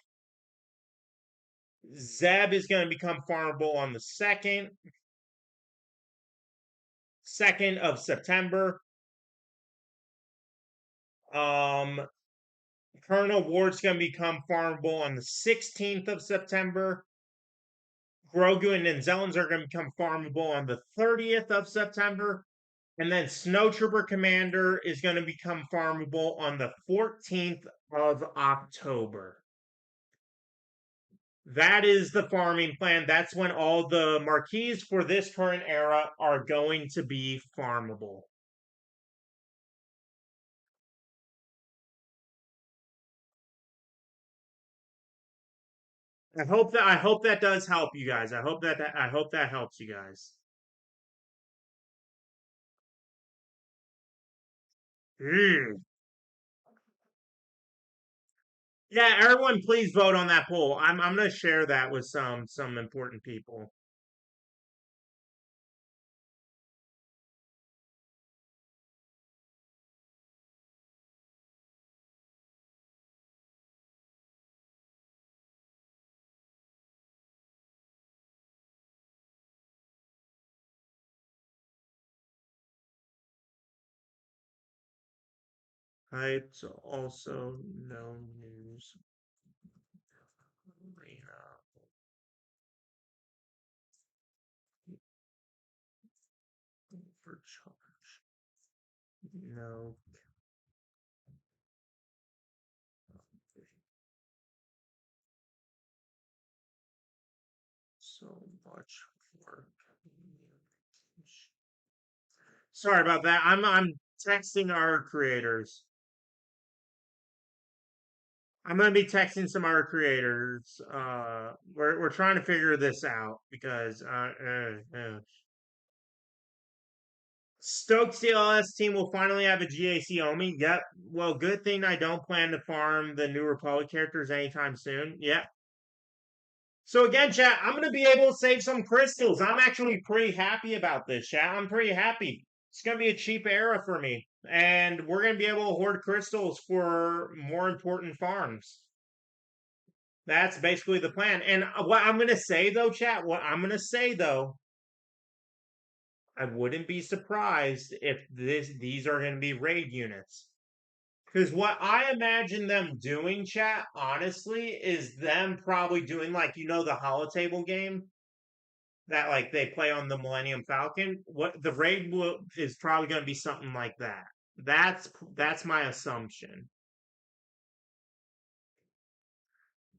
Zeb is going to become farmable on the 2nd of September. Colonel Ward's going to become farmable on the 16th of September. Grogu and Nzelens are going to become farmable on the 30th of September. And then Snowtrooper Commander is going to become farmable on the 14th of October. That is the farming plan. That's when all the marquees for this current era are going to be farmable. I hope that does help you guys. I hope that helps you guys. Mm. Yeah, everyone please vote on that poll. I'm gonna share that with some important people. It's also no news arena for charge. No so much work. Sorry about that. I'm texting our creators. I'm gonna be texting some of our creators. We're trying to figure this out because Stokes CLS team will finally have a GAC Omi. Yep. Well, good thing I don't plan to farm the New Republic characters anytime soon. Yep. So again, chat, I'm gonna be able to save some crystals. I'm actually pretty happy about this, chat. I'm pretty happy. It's gonna be a cheap era for me, and we're gonna be able to hoard crystals for more important farms. That's basically the plan. And what I'm gonna say though, chat, what I'm gonna say though, I wouldn't be surprised if these are gonna be raid units. Because what I imagine them doing, chat, honestly, is them probably doing like the holotable game that like they play on the Millennium Falcon. What the raid is probably going to be something like that. That's my assumption.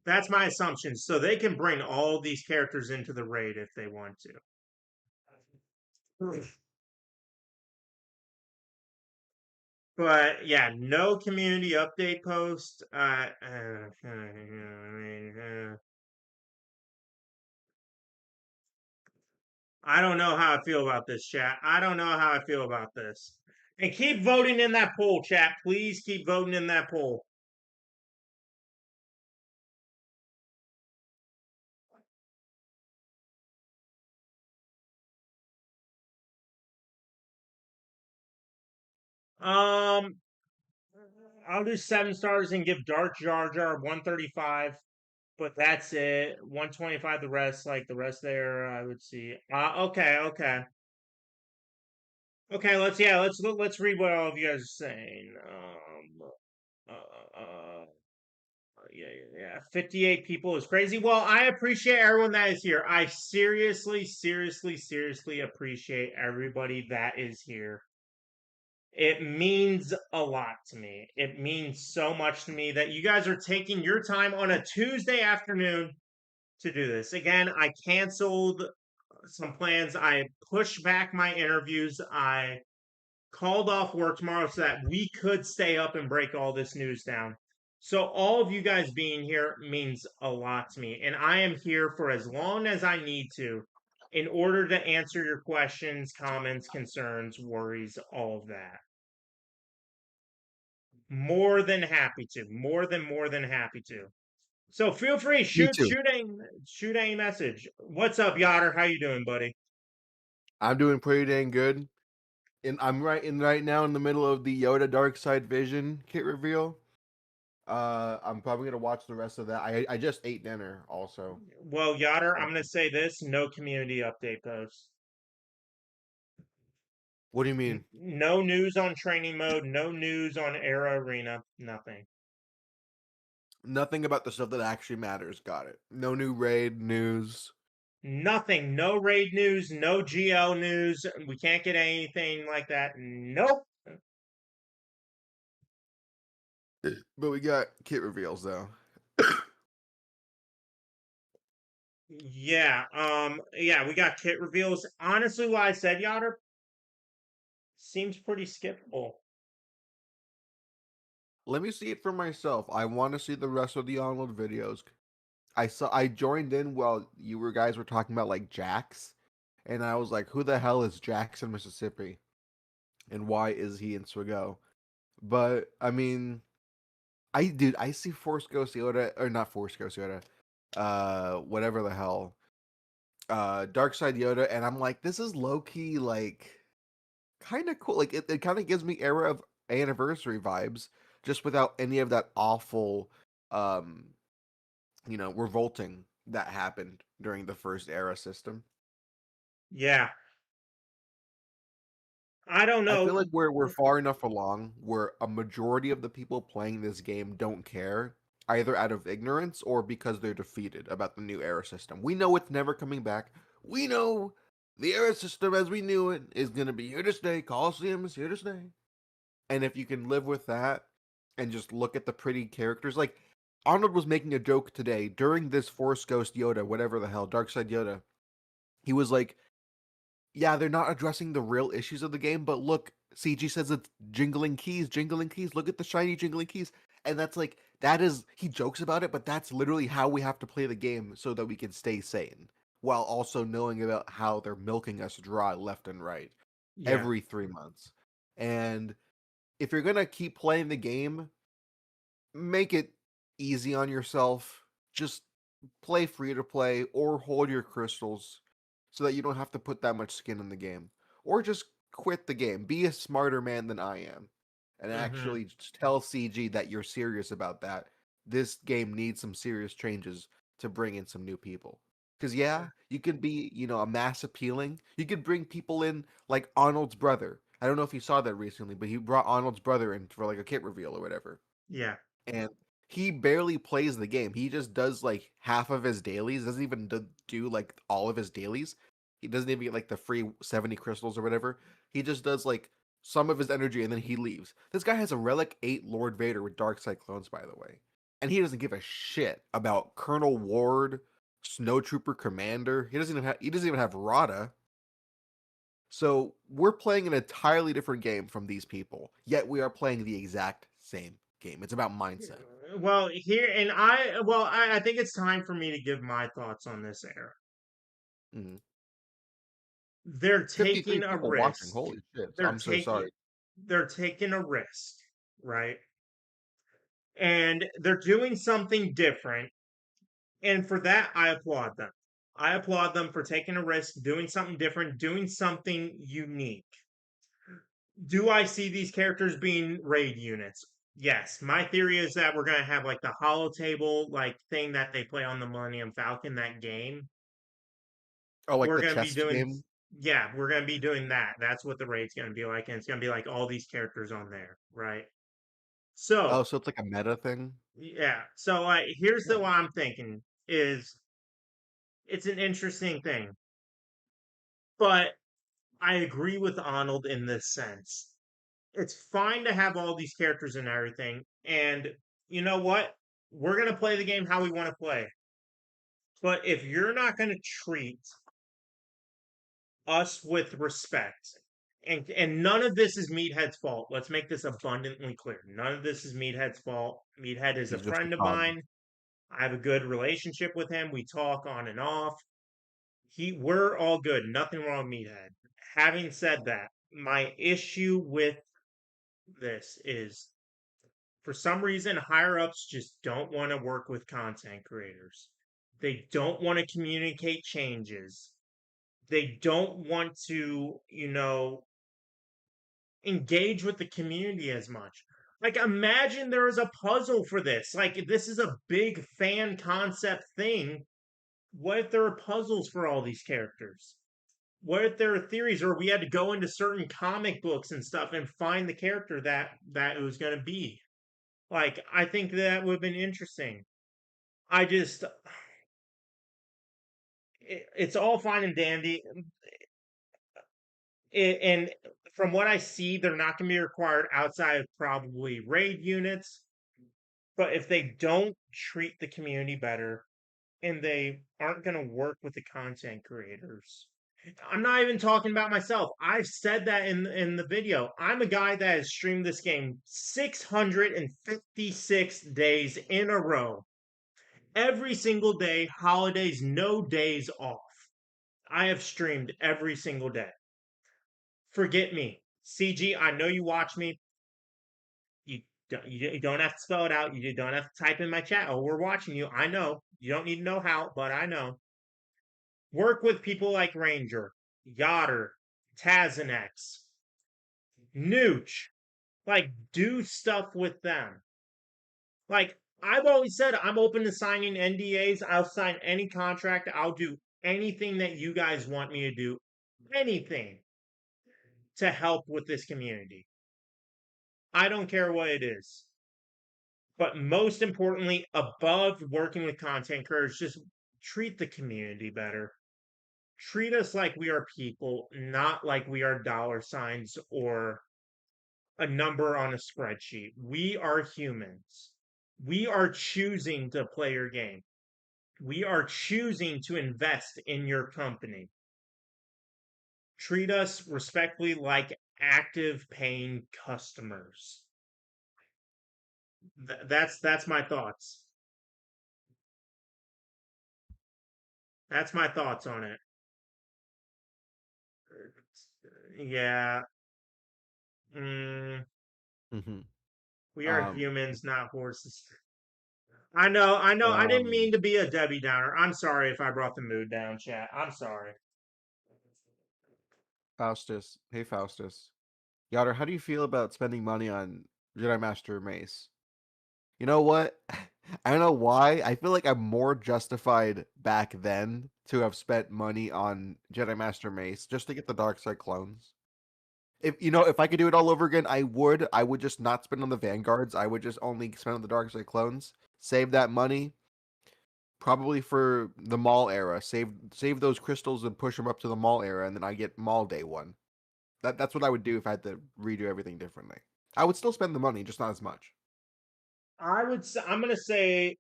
That's my assumption. So they can bring all these characters into the raid if they want to. But yeah, no community update post. I don't know how I feel about this, chat. I don't know how I feel about this. And keep voting in that poll, chat. Please keep voting in that poll. Um, I'll do 7 stars and give Dark Jar Jar 135, but that's it. 125. The rest, like the rest there, I would see. Okay, okay, okay. Let's read what all of you guys are saying. Uh, uh, yeah. 58 people is crazy. Well, I appreciate everyone that is here. I seriously appreciate everybody that is here. It means a lot to me. It means so much to me that you guys are taking your time on a Tuesday afternoon to do this. Again, I canceled some plans. I pushed back my interviews. I called off work tomorrow so that we could stay up and break all this news down. So all of you guys being here means a lot to me. And I am here for as long as I need to in order to answer your questions, comments, concerns, worries, all of that. More than happy to. More than happy to. So feel free, Me shoot too. shoot a shoot a message. What's up, Yotter? How you doing, buddy? I'm doing pretty dang good. And I'm right now in the middle of the Yoda Dark Side Vision kit reveal. I'm probably gonna watch the rest of that. I just ate dinner also. Well, Yotter, I'm So, gonna say this: no community update posts. what do you mean? No news on training mode, no news on Era Arena, nothing. Nothing about the stuff that actually matters. Got it. No new raid news. Nothing. No raid news, no GL news. We can't get anything like that. Nope. But we got kit reveals though. Yeah, we got kit reveals. Honestly, what I said, Yotter, seems pretty skippable. Let me see it for myself. I want to see the rest of the onload videos. I joined in while you guys were talking about like Jax, and I was like, who the hell is Jax in Mississippi? And why is he in SWGOH? But I mean, I see Force Ghost Yoda or not Force Ghost Yoda, whatever the hell, Dark Side Yoda, and I'm like, this is low key like kind of cool. Like it kind of gives me era of anniversary vibes, just without any of that awful, um, revolting that happened during the first era system. Yeah, I don't I feel know. like we're far enough along where a majority of the people playing this game don't care, either out of ignorance or because they're defeated about the new era system. We know it's never coming back. We know the era system as we knew it is gonna be here to stay. Coliseum is here to stay. And if you can live with that and just look at the pretty characters, like Arnold was making a joke today during this Force Ghost Yoda, whatever the hell, Dark Side Yoda. He was like, yeah, they're not addressing the real issues of the game, but look, CG says it's jingling keys, jingling keys. Look at the shiny jingling keys. And that's like, that is, he jokes about it, but that's literally how we have to play the game so that we can stay sane while also knowing about how they're milking us dry left and right Yeah. every 3 months. And if you're going to keep playing the game, make it easy on yourself. Just play free to play or hold your crystals so that you don't have to put that much skin in the game. Or just quit the game. Be a smarter man than I am. And Hmm. actually tell CG that you're serious about that. This game needs some serious changes to bring in some new people. Because, yeah, you could be, a mass appealing. You could bring people in like Arnold's brother. I don't know if you saw that recently, but he brought Arnold's brother in for like a kit reveal or whatever. Yeah. And he barely plays the game. He just does like half of his dailies. Doesn't even do like all of his dailies. He doesn't even get like the free 70 crystals or whatever. He just does like some of his energy and then he leaves. This guy has a Relic 8 Lord Vader with Dark Cyclones, by the way. And he doesn't give a shit about Colonel Ward, Snowtrooper Commander. He doesn't even have Rada. So we're playing an entirely different game from these people, yet we are playing the exact same game. It's about mindset. Well, here and I think it's time for me to give my thoughts on this era. Mhm. They're 53 taking a people watching. risk. Holy shit. They're I'm so taking sorry. they're taking a risk, right? And they're doing something different. And for that, I applaud them. I applaud them for taking a risk, doing something different, doing something unique. Do I see these characters being raid units? Yes. My theory is that we're going to have like the hollow table like thing that they play on the Millennium Falcon, that game. Oh, like We're the going to be chess doing, game? yeah, we're going to be doing that. That's what the raid's going to be like. And it's going to be like all these characters on there, right? Oh, So, so it's like a meta thing? yeah. So, here's the Yeah. what I'm thinking is it's an interesting thing, but I agree with Arnold in this sense. It's fine to have all these characters and everything. And you know what? We're going to play the game how we want to play. But if you're not going to treat us with respect, and none of this is Meathead's fault. Let's make this abundantly clear. None of this is Meathead's fault. Meathead is a He's just a friend of thug. mine. I have a good relationship with him. We talk on and off. We're all good. Nothing wrong with Meathead. Having said that, my issue with this is for some reason higher ups just don't want to work with content creators. They don't want to communicate changes. They don't want to, engage with the community as much. Like imagine there is a puzzle for this. Like this is a big fan concept thing. What if there are puzzles for all these characters? What if there are theories, or we had to go into certain comic books and stuff and find the character that it was going to be? Like, I think that would have been interesting. I just, it's all fine and dandy. And from what I see, they're not going to be required outside of probably raid units. But if they don't treat the community better and they aren't going to work with the content creators, I'm not even talking about myself. I've said that in the video. I'm a guy that has streamed this game 656 days in a row. Every single day, holidays, no days off. I have streamed every single day. Forget me. CG, I know you watch me. You don't have to spell it out. You don't have to type in my chat. Oh, we're watching you. I know. You don't need to know how, but I know. Work with people like Ranger, Yotter, Tazanex, Nooch. Like, do stuff with them. Like, I've always said I'm open to signing NDAs. I'll sign any contract. I'll do anything that you guys want me to do. Anything to help with this community. I don't care what it is. But most importantly, above working with content creators, just treat the community better. Treat us like we are people, not like we are dollar signs or a number on a spreadsheet. We are humans. We are choosing to play your game. We are choosing to invest in your company. Treat us respectfully like active paying customers. That's my thoughts. That's my thoughts on it. Yeah. Mm, Hmm. we are Um, humans, not horses. I know. I didn't um, mean to be a Debbie Downer. I'm sorry if I brought the mood down, chat. I'm sorry. Faustus. Hey, Faustus. Yoder, how do you feel about spending money on Jedi Master Mace? You know what? I don't know why. I feel like I'm more justified back then to have spent money on Jedi Master Mace just to get the dark side clones. If I could do it all over again, I would. I would just not spend on the Vanguards. I would just only spend on the dark side clones. Save that money probably for the mall era. Save those crystals and push them up to the mall era, and then I get mall day one. That's what I would do if I had to redo everything differently. I would still spend the money, just not as much. I would say, I'm gonna say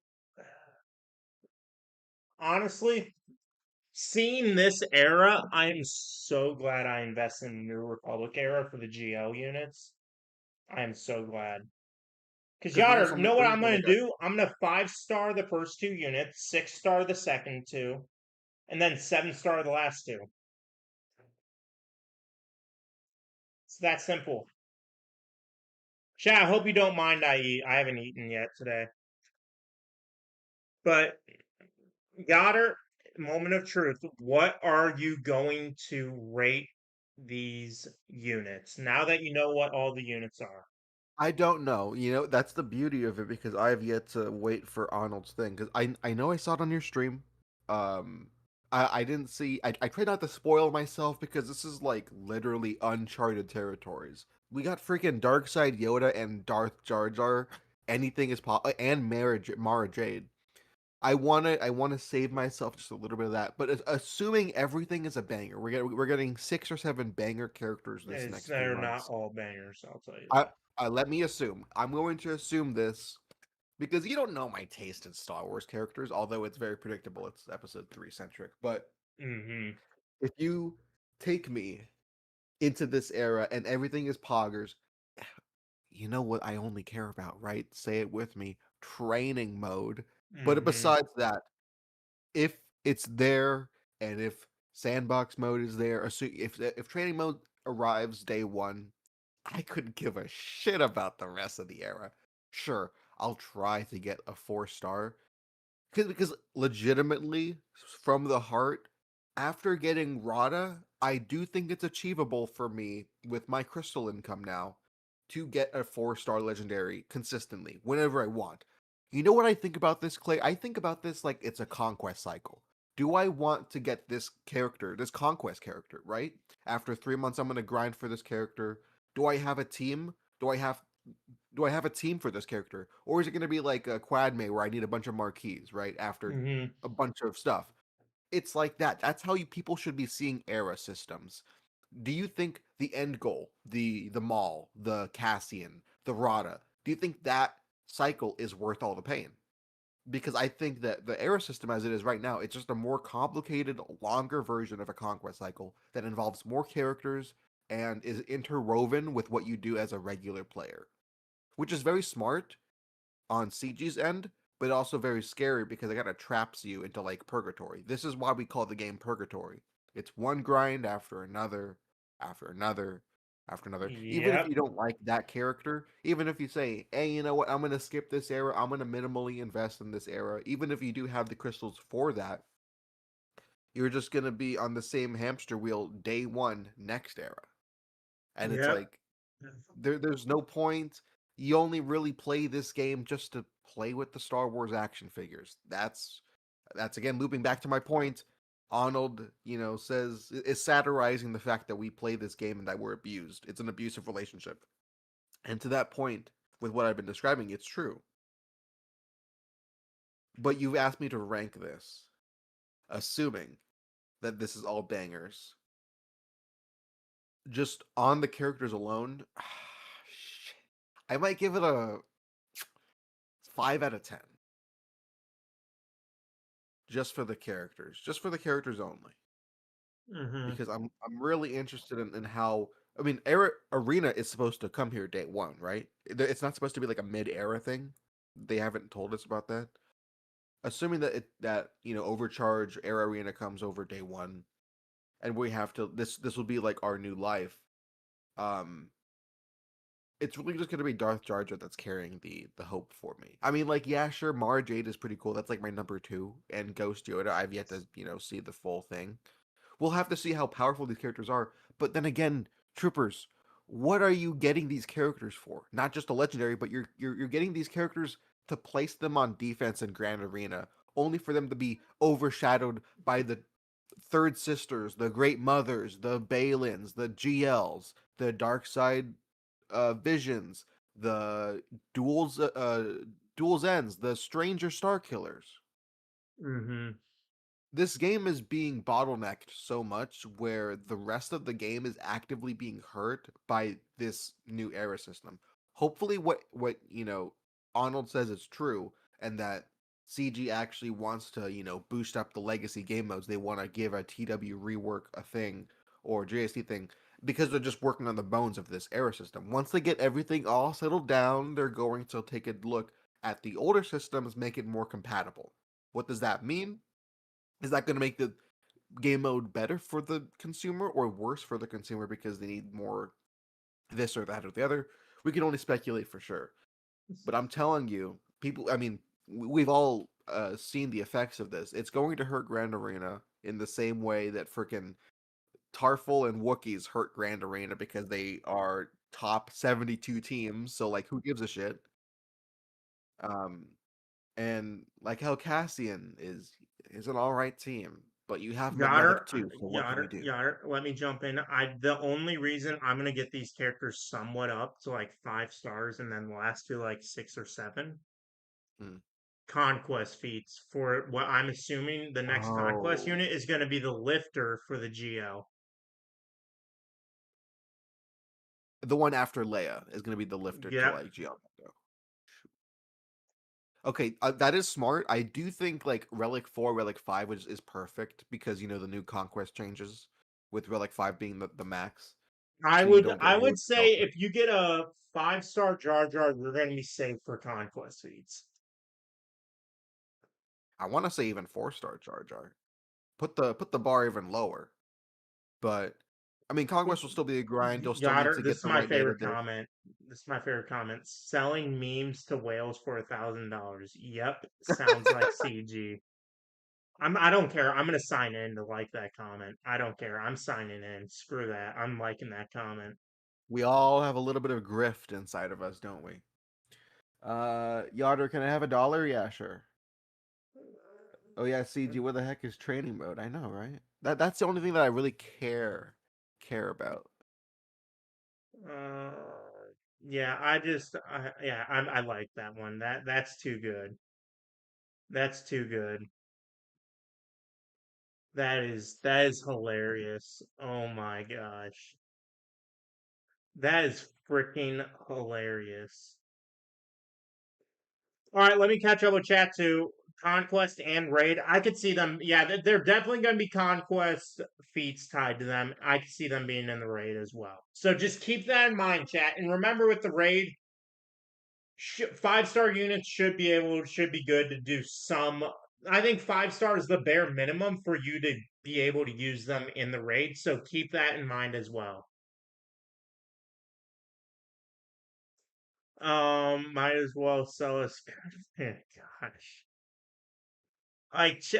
honestly, Seeing this era, I am so glad I invested in the New Republic era for the GL units. I am so glad. Because Because Yoder, you know what then I'm when I going to got do? I'm going to 5-star the first two units, 6-star the second two, and then 7-star the last two. It's that simple. Chat, I hope you don't mind I eat. I haven't eaten yet today. But Yoder, moment of truth. What are you going to rate these units now that you know what all the units are? I don't know. That's the beauty of it because I have yet to wait for Arnold's thing. Because I know I saw it on your stream. Um, I didn't see. I tried not to spoil myself because this is like literally uncharted territories. We got freaking Dark Side Yoda and Darth Jar Jar. Anything is possible, and Mara Jade. I wanna save myself just a little bit of that. But assuming everything is a banger, we're getting 6 or 7 banger characters this next few They're not months. all bangers, I'll tell you I that. let me assume. I'm going to assume this because you don't know my taste in Star Wars characters, although it's very predictable. It's Episode 3 centric. But Mm-hmm. if you take me into this era and everything is poggers, you know what I only care about, right? Say it with me: training mode. But Mm-hmm. besides that, if it's there and if sandbox mode is there, if training mode arrives day one, I couldn't give a shit about the rest of the era. Sure, I'll try to get a 4 star because legitimately, from the heart, after getting Rada, I do think it's achievable for me with my crystal income now to get a 4 star legendary consistently whenever I want. You know what I think about this, Clay? I think about this like it's a conquest cycle. Do I want to get this character, this conquest character, right? After 3 months, I'm going to grind for this character. Do I have a team? Do I have do I have a team for this character, or is it going to be like a Quadme where I need a bunch of marquees right after Mm-hmm. a bunch of stuff? It's like that. That's how people should be seeing era systems. Do you think the end goal, the Maul, the Cassian, the Rada, do you think that cycle is worth all the pain? Because I think that the era system as it is right now, it's just a more complicated, longer version of a conquest cycle that involves more characters and is interwoven with what you do as a regular player, which is very smart on CG's end, but also very scary because it kind of traps you into like purgatory. This is why we call the game purgatory. It's one grind after another, after another, after another. Even if Yep. you don't like that character, even if you say, hey, you know what, I'm going to skip this era, I'm going to minimally invest in this era, even if you do have the crystals for that, you're just going to be on the same hamster wheel day one, next era. And it's Yep. like, there's no point. You only really play this game just to play with the Star Wars action figures. That's again looping back to my point. Arnold, says is satirizing the fact that we play this game and that we're abused. It's an abusive relationship. And to that point, with what I've been describing, it's true. But you've asked me to rank this, assuming that this is all bangers. Just on the characters alone, I might give it a 5 out of 10. Just for the characters only, Mm-hmm. because I'm really interested in how. I mean, Arena is supposed to come here day one, right? It's not supposed to be like a mid-era thing. They haven't told us about that. Assuming that Overcharge Era Arena comes over day one, and we have to this will be like our new life. Um, it's really just gonna be Darth Jar Jar that's carrying the hope for me. I mean, like, yeah, sure, Mara Jade is pretty cool. That's like my number two, and Ghost Yoda. I've yet to see the full thing. We'll have to see how powerful these characters are. But then again, troopers, what are you getting these characters for? Not just a legendary, but you're getting these characters to place them on defense in Grand Arena, only for them to be overshadowed by the Third Sisters, the Great Mothers, the Balins, the GLs, the Dark Side Visions, the Duels Ends, the Stranger Star Killers. Mm-hmm. This game is being bottlenecked so much where the rest of the game is actively being hurt by this new era system. Hopefully what Arnold says is true and that CG actually wants to, boost up the legacy game modes. They want to give a TW rework a thing or JST thing because they're just working on the bones of this era system. Once they get everything all settled down, they're going to take a look at the older systems, make it more compatible. What does that mean? Is that going to make the game mode better for the consumer or worse for the consumer because they need more this or that or the other? We can only speculate for sure. But I'm telling you, people, I mean, we've all seen the effects of this. It's going to hurt Grand Arena in the same way that freaking Tarful and Wookiees hurt Grand Arena because they are top 72 teams. So, like, who gives a shit? Um, and like how Cassian is an all right team, but you have him at level Yoder, 2. So what can you do? Yoder, let me jump in. The only reason I'm gonna get these characters somewhat up to like 5 stars and then last to like 6 or 7 Hmm. conquest feats for what I'm assuming the next conquest Oh, unit is gonna be the lifter for the GL. the one after Leia is going to be the lifter to Yep. like Giancarlo. Okay, that is smart. I do think like Relic 4, Relic 5 is perfect because the new conquest changes with Relic 5 being the max, so you don't get I would loads of say alpha. if you get a 5 star Jar Jar, you're gonna be safe for conquest feats. I want to say even 4-star Jar Jar. Put the bar even lower. But I mean, conquest will still be a grind. You'll still need Yoder, to this get is the my right data favorite diff. comment. This is my favorite comment. Selling memes to whales for $1,000. Yep, sounds like CG. I don't care. I'm gonna sign in to like that comment. I don't care. I'm signing in. Screw that. I'm liking that comment. We all have a little bit of grift inside of us, don't we? Yodder, can I have $1? Yeah, sure. Oh yeah, CG, what the heck is training mode? I know, right? That's the only thing that I really care about. Uh, yeah, I like that one. That's too good. That's too good. That is hilarious. Oh my gosh. That is freaking hilarious. All right, let me catch up with chat too. Conquest and raid. I could see them. Yeah, they're definitely going to be conquest feats tied to them. I could see them being in the raid as well. So just keep that in mind, chat. And remember, with the raid, 5 star units should be good to do some. I think 5 star is the bare minimum for you to be able to use them in the raid. So keep that in mind as well. Might as well sell us. Gosh.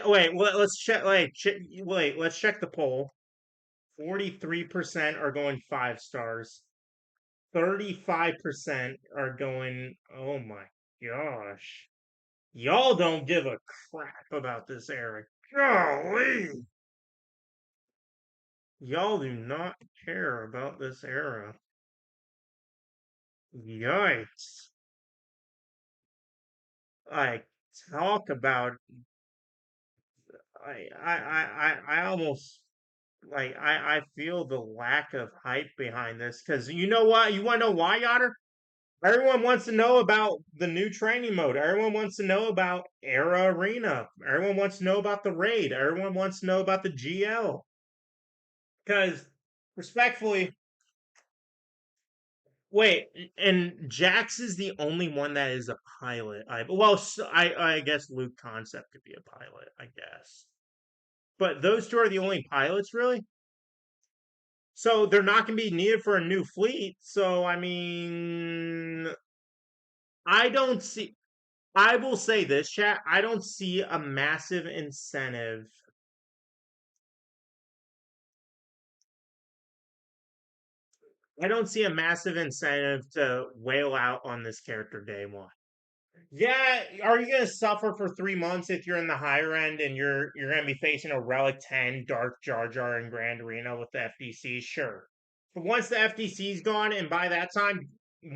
Wait, let's check. Wait, let's check the poll. 43% are going 5 stars. 35% are going. Oh my gosh. Y'all don't give a crap about this era. Golly. Y'all do not care about this era. Yikes. I talk about. I almost I feel the lack of hype behind this because you know what? You want to know why, Yotter? Everyone wants to know about the new training mode. Everyone wants to know about Era Arena. Everyone wants to know about the raid. Everyone wants to know about the GL. Because, respectfully, wait, and Jax is the only one that is a pilot. I guess Luke Concept could be a pilot. I guess, but those two are the only pilots, really. So they're not going to be needed for a new fleet. So I mean, I don't see. I will say this, chat. I don't see a massive incentive. I don't see a massive incentive to whale out on this character day one. Yeah, are you gonna suffer for 3 months if you're in the higher end and you're gonna be facing a Relic 10 Dark Jar Jar in Grand Arena with the FDC? Sure. But once the FDC's gone, and by that time,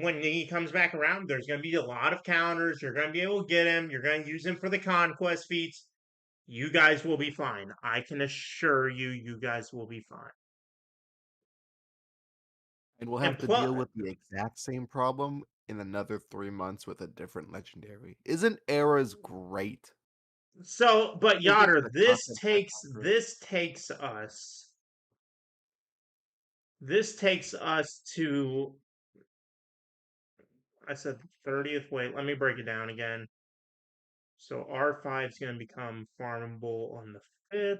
when he comes back around, there's gonna be a lot of counters. You're gonna be able to get him. You're gonna use him for the conquest feats. You guys will be fine. I can assure you, you guys will be fine. And we'll And have to plus, deal with the exact same problem in another 3 months with a different legendary. Isn't Eras great? So, but Just think of Yotter, the content pipeline. this takes us to, I said the 30th. Wait, let me break it down again. So R5 is going to become farmable on the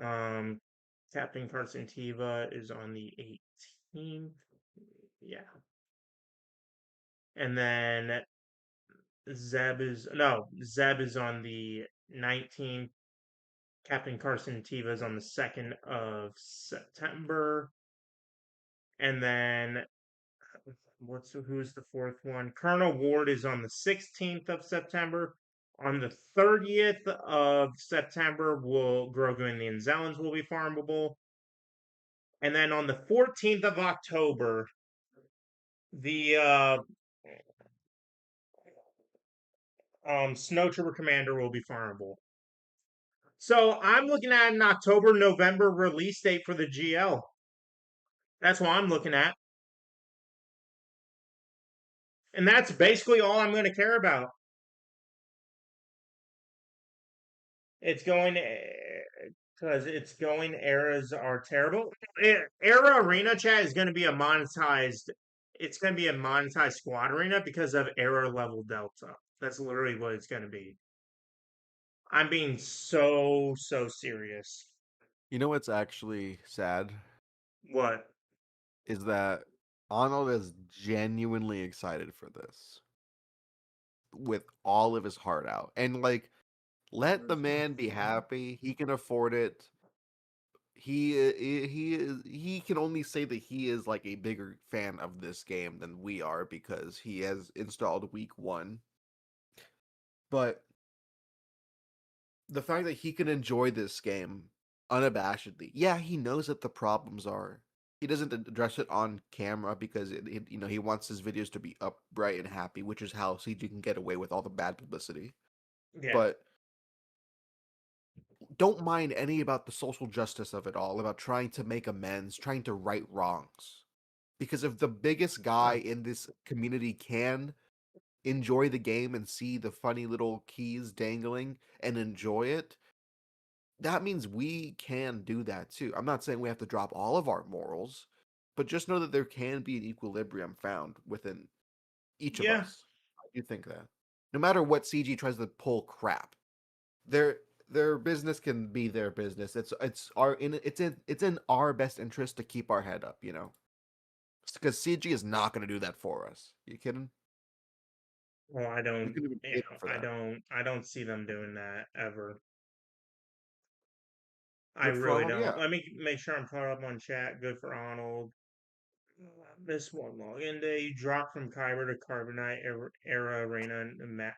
5th. Um, Captain Carson Tiva is on the 18th. Yeah. And then Zeb is on the 19th. Captain Carson Tiva is on the 2nd of September. And then who's the fourth one? Colonel Ward is on the 16th of September. On the 30th of September, Grogu and the Inzelans will be farmable. And then on the 14th of October, the Snow Trooper Commander will be farmable. So I'm looking at an October, November release date for the GL. That's what I'm looking at. And that's basically all I'm going to care about. It's going because it's going. Eras are terrible. Era Arena chat is going to be a monetized. It's going to be a monetized squad arena because of Era level Delta. That's literally what it's going to be. I'm being so serious. You know what's actually sad What? is that Arnold is genuinely excited for this with all of his heart out. And like let the man be happy. He can afford it. He can only say that he is like a bigger fan of this game than we are because he has installed week 1. But the fact that he can enjoy this game unabashedly. Yeah, he knows that the problems are. He doesn't address it on camera because he wants his videos to be upright and happy, which is how CG can get away with all the bad publicity. Yeah. But don't mind any about the social justice of it all, about trying to make amends, trying to right wrongs. Because if the biggest guy in this community can enjoy the game and see the funny little keys dangling and enjoy it, that means we can do that too. I'm not saying we have to drop all of our morals, but just know that there can be an equilibrium found within each of Yeah. us. I do think that. No matter what CG tries to pull crap, their their business can be their business. It's in our best interest to keep our head up, because CG is not going to do that for us. You kidding? Well, I We don't. couldn't even pay them for that. I don't see them doing that ever. I Good for really Arnold, don't. yeah. Let me make sure I'm caught up on chat. Good for Arnold. This one login day. You dropped from Kyber to Carbonite era Arena and Matt.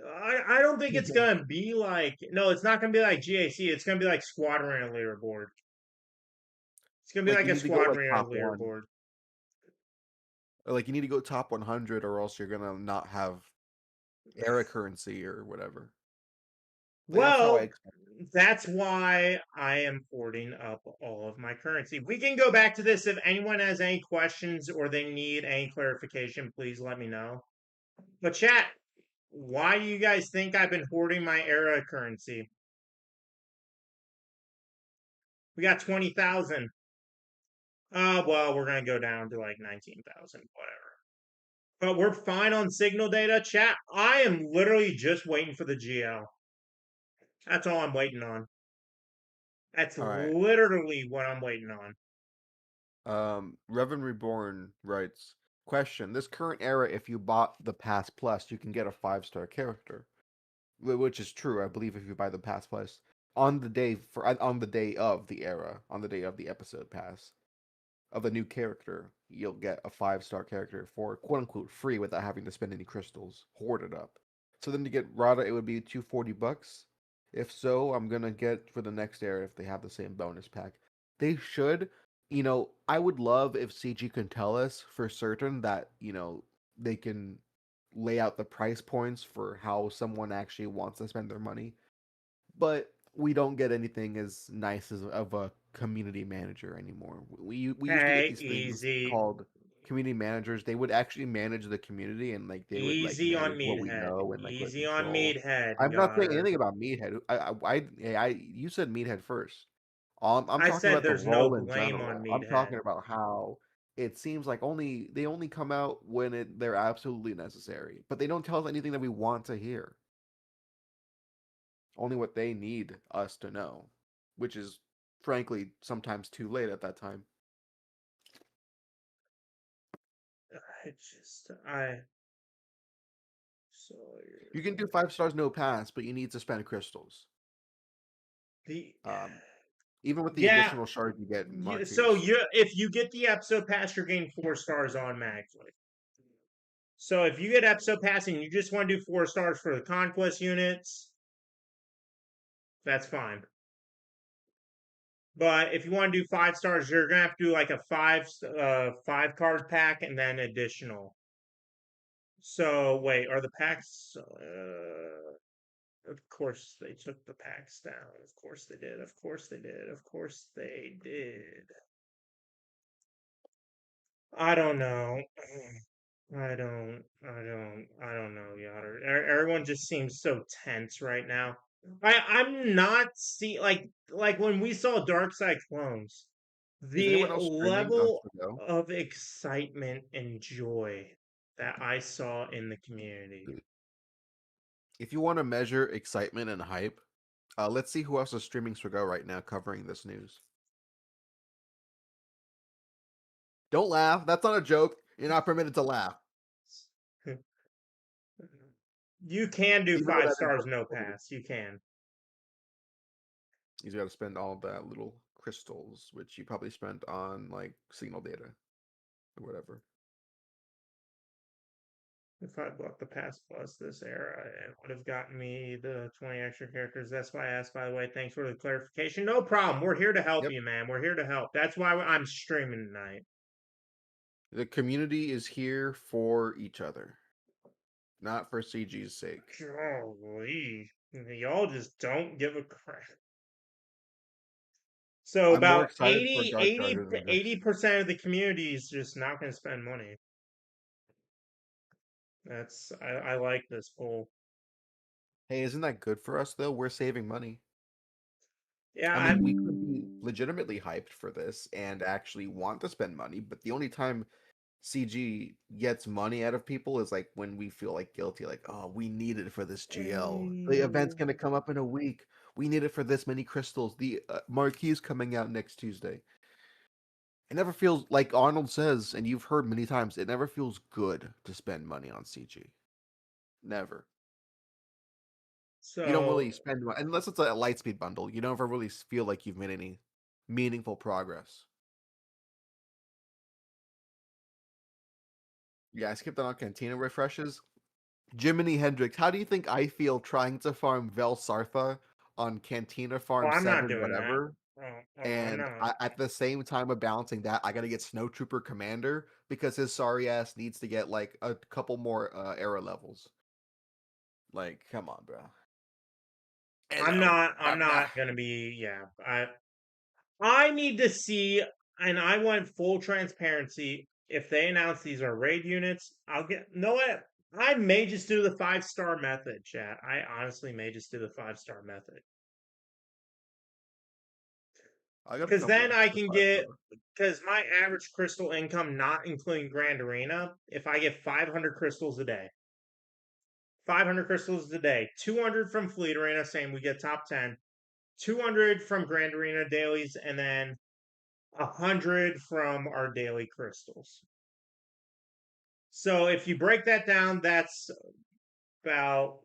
I don't think it's gonna be like, no, it's not gonna be like GAC. It's gonna be like Squad Arena leaderboard. It's gonna be Like like you a need to go Squad like Arena top one, leaderboard. or like you need to go top 100, or else you're gonna not have era currency or whatever. Like that's how I Well, expect. that's why I am hoarding up all of my currency. We can go back to this if anyone has any questions or they need any clarification. Please let me know. But chat, why do you guys think I've been hoarding my era currency? We got 20,000. Well, we're gonna go down to like 19,000, whatever. But we're fine on signal data. Chat, I am literally just waiting for the GL. That's all I'm waiting on. That's All right. literally what I'm waiting on. Revan Reborn writes, question: This current era, if you bought the Pass Plus, you can get a 5-star character, which is true. I believe if you buy the Pass Plus on the day of the era, on the day of the episode pass of the new character, you'll get a 5-star character for quote unquote free without having to spend any crystals. Hoard it up. So then to get Rada, it would be $240. If so, I'm gonna get for the next era if they have the same bonus pack. They should. I would love if CG can tell us for certain that, they can lay out the price points for how someone actually wants to spend their money. But we don't get anything as nice as of a community manager anymore. We used to get Hey, these things easy. called community managers, they would actually manage the community and like they would like Easy on manage what we Meathead. know and like what Easy on control. Meathead, I'm not saying Yoder. anything about Meathead. You said Meathead first. I'm I talking said about the there's no role in blame on general. I'm talking Meathead. about how it seems like they only come out when they're absolutely necessary, but they don't tell us anything that we want to hear. Only what they need us to know, which is frankly sometimes too late at that time. I just I so You can do 5 stars no pass, but you need to spend crystals. the Um, Even with the yeah. additional shards you get in So Marquise. you if you get the episode pass, you're getting 4 stars automatically. So if you get episode pass and you just want to do 4 stars for the conquest units, that's fine. But if you want to do 5 stars, you're gonna have to do like a 5 card pack and then additional. So wait, are the packs? Of course they took the packs down. Of course they did. Of course they did. Of course they did. I don't know. I don't know, Yoder. Everyone just seems so tense right now. I'm not like when we saw Dark Side clones, Is the anyone else streaming on level SWGOH? of excitement and joy that I saw in the community. If you want to measure excitement and hype, let's see who else is streaming SWGOH right now covering this news. Don't laugh. That's not a joke. You're not permitted to laugh. You can do Even though five that is stars what no people do. pass. You can. He's got to spend all that little crystals, which you probably spent on like signal data or whatever. If I bought the Pass Plus this era, it would have gotten me the 20 extra characters. That's why I asked, by the way. Thanks for the clarification. No problem. We're here to help Yep. you, man. We're here to help. That's why I'm streaming tonight. The community is here for each other, not for CG's sake. Holy. Y'all just don't give a crap. So I'm more about excited for 80, Dark 80 Darter than to this. 80% of the community is just not going to spend money. I like this poll. Hey, isn't that good for us though? We're saving money. Yeah, I mean, we could be legitimately hyped for this and actually want to spend money, but the only time CG gets money out of people is like when we feel like guilty, like, oh, we need it for this GL. The event's gonna come up in a week. We need it for this many crystals. The marquee's coming out next Tuesday. It never feels like Arnold says, and you've heard many times, it never feels good to spend money on CG. Never. You don't so really spend money unless it's a Lightspeed bundle. You never really feel like you've made any meaningful progress. Yeah, I skipped on Cantina refreshes. Jiminy Hendrix, how do you think I feel trying to farm Velsartha on Cantina well, Farm I'm not 7 doing that. whatever? I'm And not. at the same time of balancing that, I gotta get Snowtrooper Commander because his sorry ass needs to get like a couple more era levels. Like, come on, bro. And I'm not gonna be. Yeah, I need to see, and I want full transparency. If they announce these are raid units, I'll get. No, what? I may just do the 5 star method, chat. I honestly may just do the 5 star method I got a because then couple I for can 5 star. get. Because my average crystal income, not including Grand Arena, if I get 500 crystals a day, 500 crystals a day, 200 from Fleet Arena, saying we get top 10, 200 from Grand Arena dailies, and then 100 from our daily crystals. So if you break that down, that's about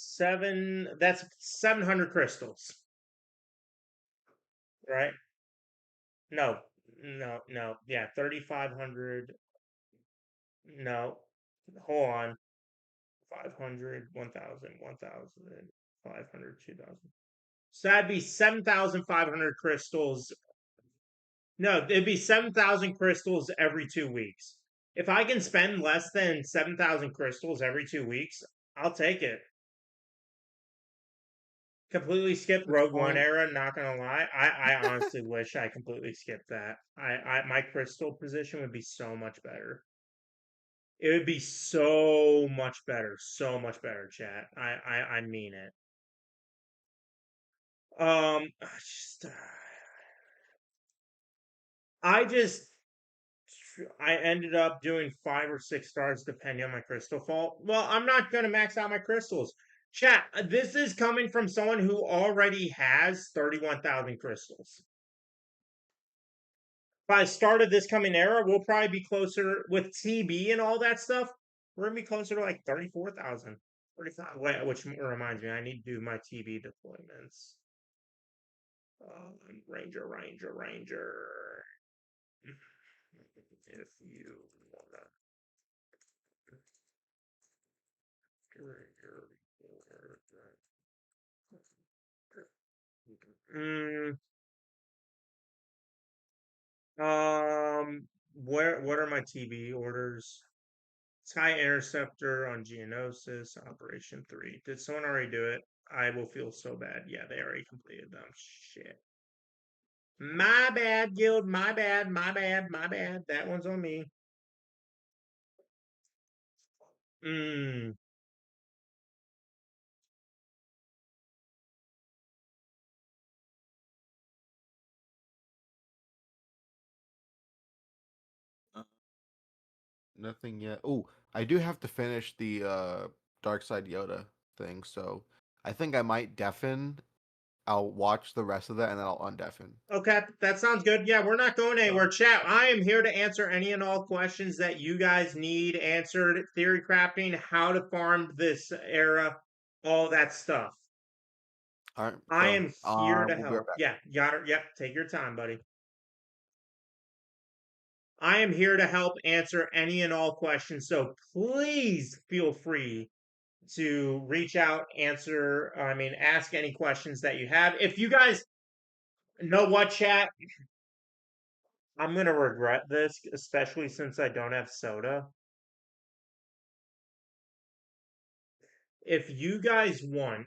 that's 700 crystals, right? No. Yeah, 3,500. No, hold on. 500, 1,000, 1,000, 500, 2,000. So that'd be 7,500 crystals. No, it'd be 7,000 crystals every 2 weeks. If I can spend less than 7,000 crystals every 2 weeks, I'll take it. Completely skipped It's Rogue One fine. era, not gonna lie. I honestly wish I completely skipped that. My crystal position would be so much better. It would be so much better, chat. I mean it. Just, I just I ended up doing 5 or 6 stars depending on my crystal fault. Well, I'm not gonna max out my crystals. Chat, this is coming from someone who already has 31,000 crystals. By start of this coming era, we'll probably be closer with TB and all that stuff. We're gonna be closer to like 34,000. 35, which reminds me, I need to do my TB deployments. Ranger. If you wanna mm, what are my TB orders? Sky Interceptor on Geonosis, Operation 3. Did someone already do it? I will feel so bad. Yeah, they already completed them. Shit. My bad, guild. My bad. That one's on me. Mm. Nothing yet. Oh, I do have to finish the Dark Side Yoda thing, so I think I might deafen. I'll watch the rest of that and then I'll undeafen. Okay, that sounds good. Yeah, we're not going So, anywhere. Chat, I am here to answer any and all questions that you guys need answered. Theory crafting, how to farm this era, all that stuff. all right, I so am here to we'll be right help. back. Yeah, got it. Yep, take your time, buddy. I am here to help answer any and all questions. So please feel free to reach out, ask any questions that you have. If you guys know what, chat, I'm going to regret this, especially since I don't have soda. If you guys want,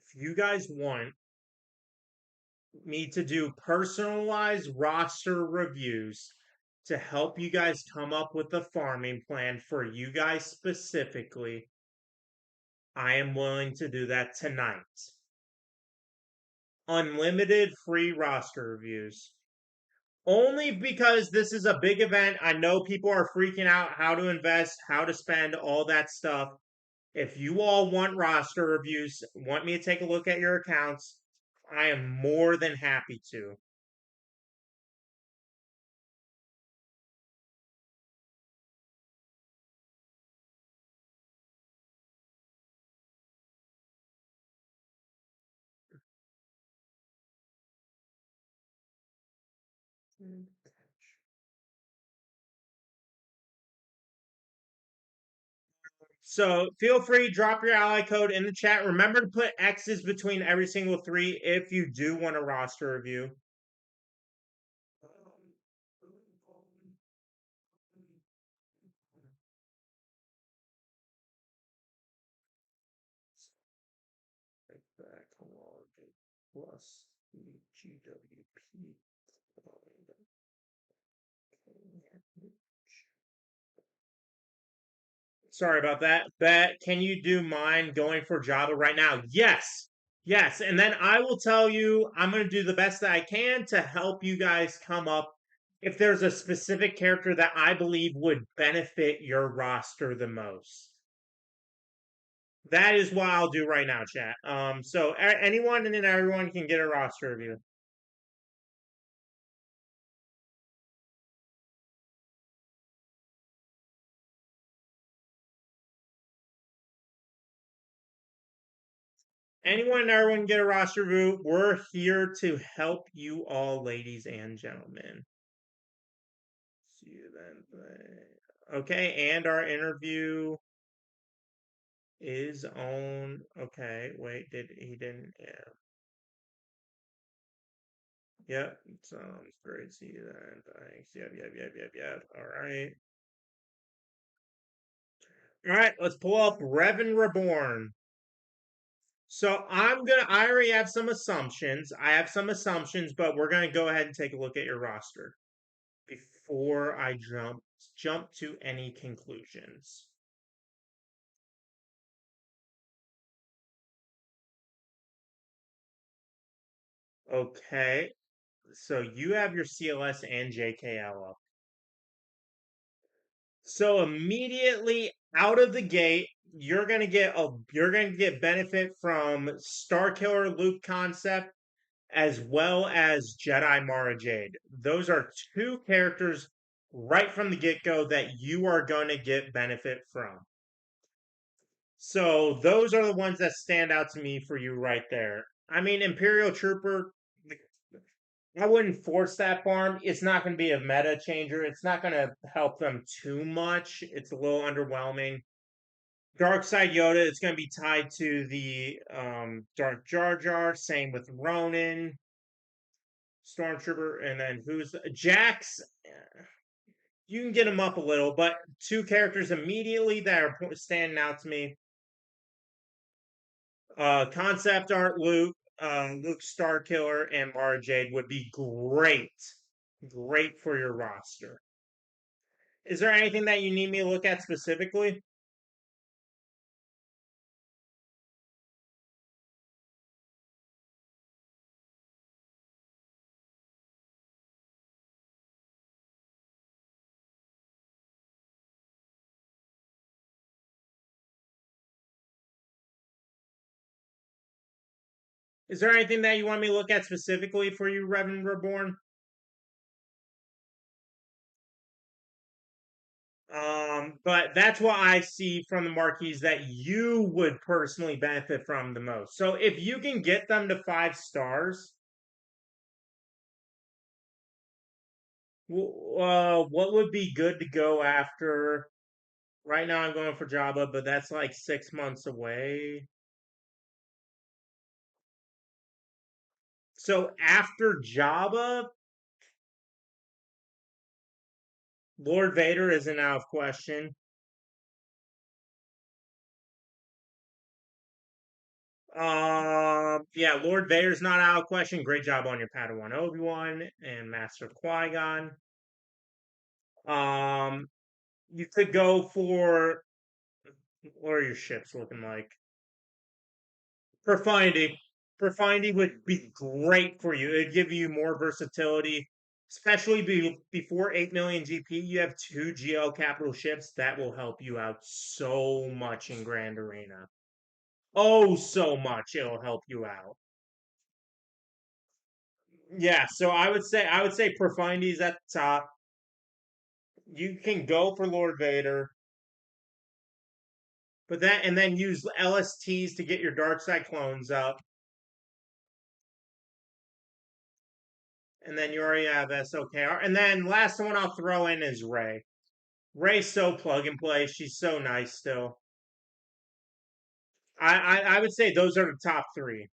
if you guys want me to do personalized roster reviews to help you guys come up with a farming plan for you guys specifically, I am willing to do that tonight. Unlimited free roster reviews. Only because this is a big event. I know people are freaking out how to invest, how to spend, all that stuff. If you all want roster reviews, want me to take a look at your accounts, I am more than happy to. So feel free, drop your ally code in the chat. Remember to put X's between every single three if you do want a roster review. Plus GWP. Sorry about that. Bet, can you do mine going for Java right now? Yes. Yes. And then I will tell you, I'm going to do the best that I can to help you guys come up if there's a specific character that I believe would benefit your roster the most. That is what I'll do right now, chat. So anyone and then everyone can get a roster review. Anyone and everyone get a roster review. We're here to help you all, ladies and gentlemen. See you then. Okay, and our interview is on. Okay, wait, he didn't? Yeah. Yep, sounds great. See you then. Thanks. Yep. All right. All right, let's pull up Revan Reborn. So I already have some assumptions. I have some assumptions, but we're gonna go ahead and take a look at your roster before I jump to any conclusions. Okay, so you have your CLS and JKL up. So immediately out of the gate, you're gonna get benefit from Star Killer Luke concept as well as Jedi Mara Jade. Those are two characters right from the get go that you are going to get benefit from. So those are the ones that stand out to me for you right there. I mean, Imperial Trooper, I wouldn't force that farm. It's not going to be a meta changer. It's not going to help them too much. It's a little underwhelming. Dark Side Yoda, it's going to be tied to the Dark Jar Jar. Same with Ronin. Stormtrooper, and then who's Jax? You can get him up a little, but two characters immediately that are standing out to me. Concept art Luke Starkiller, and Mara Jade would be great for your roster. Is there anything that you need me to look at specifically? Is there anything that you want me to look at specifically for you, Reverend Reborn? But that's what I see from the marquees that you would personally benefit from the most. So if you can get them to 5 stars, what would be good to go after? Right now, I'm going for Jabba, but that's like 6 months away. So after Jabba, Lord Vader isn't out of question. Yeah, Lord Vader's not out of question. Great job on your Padawan Obi-Wan and Master Qui-Gon. Um, you could go for what are your ships looking like? Profoundity. Profoundity would be great for you. It'd give you more versatility, especially before 8 million GP. You have two GL capital ships that will help you out so much in Grand Arena. Oh, so much it'll help you out. Yeah, so I would say Profundity's at the top. You can go for Lord Vader, but then use LSTs to get your dark side clones up. And then you already have SOKR. And then last one I'll throw in is Ray. Ray's so plug and play. She's so nice still. I would say those are the top three.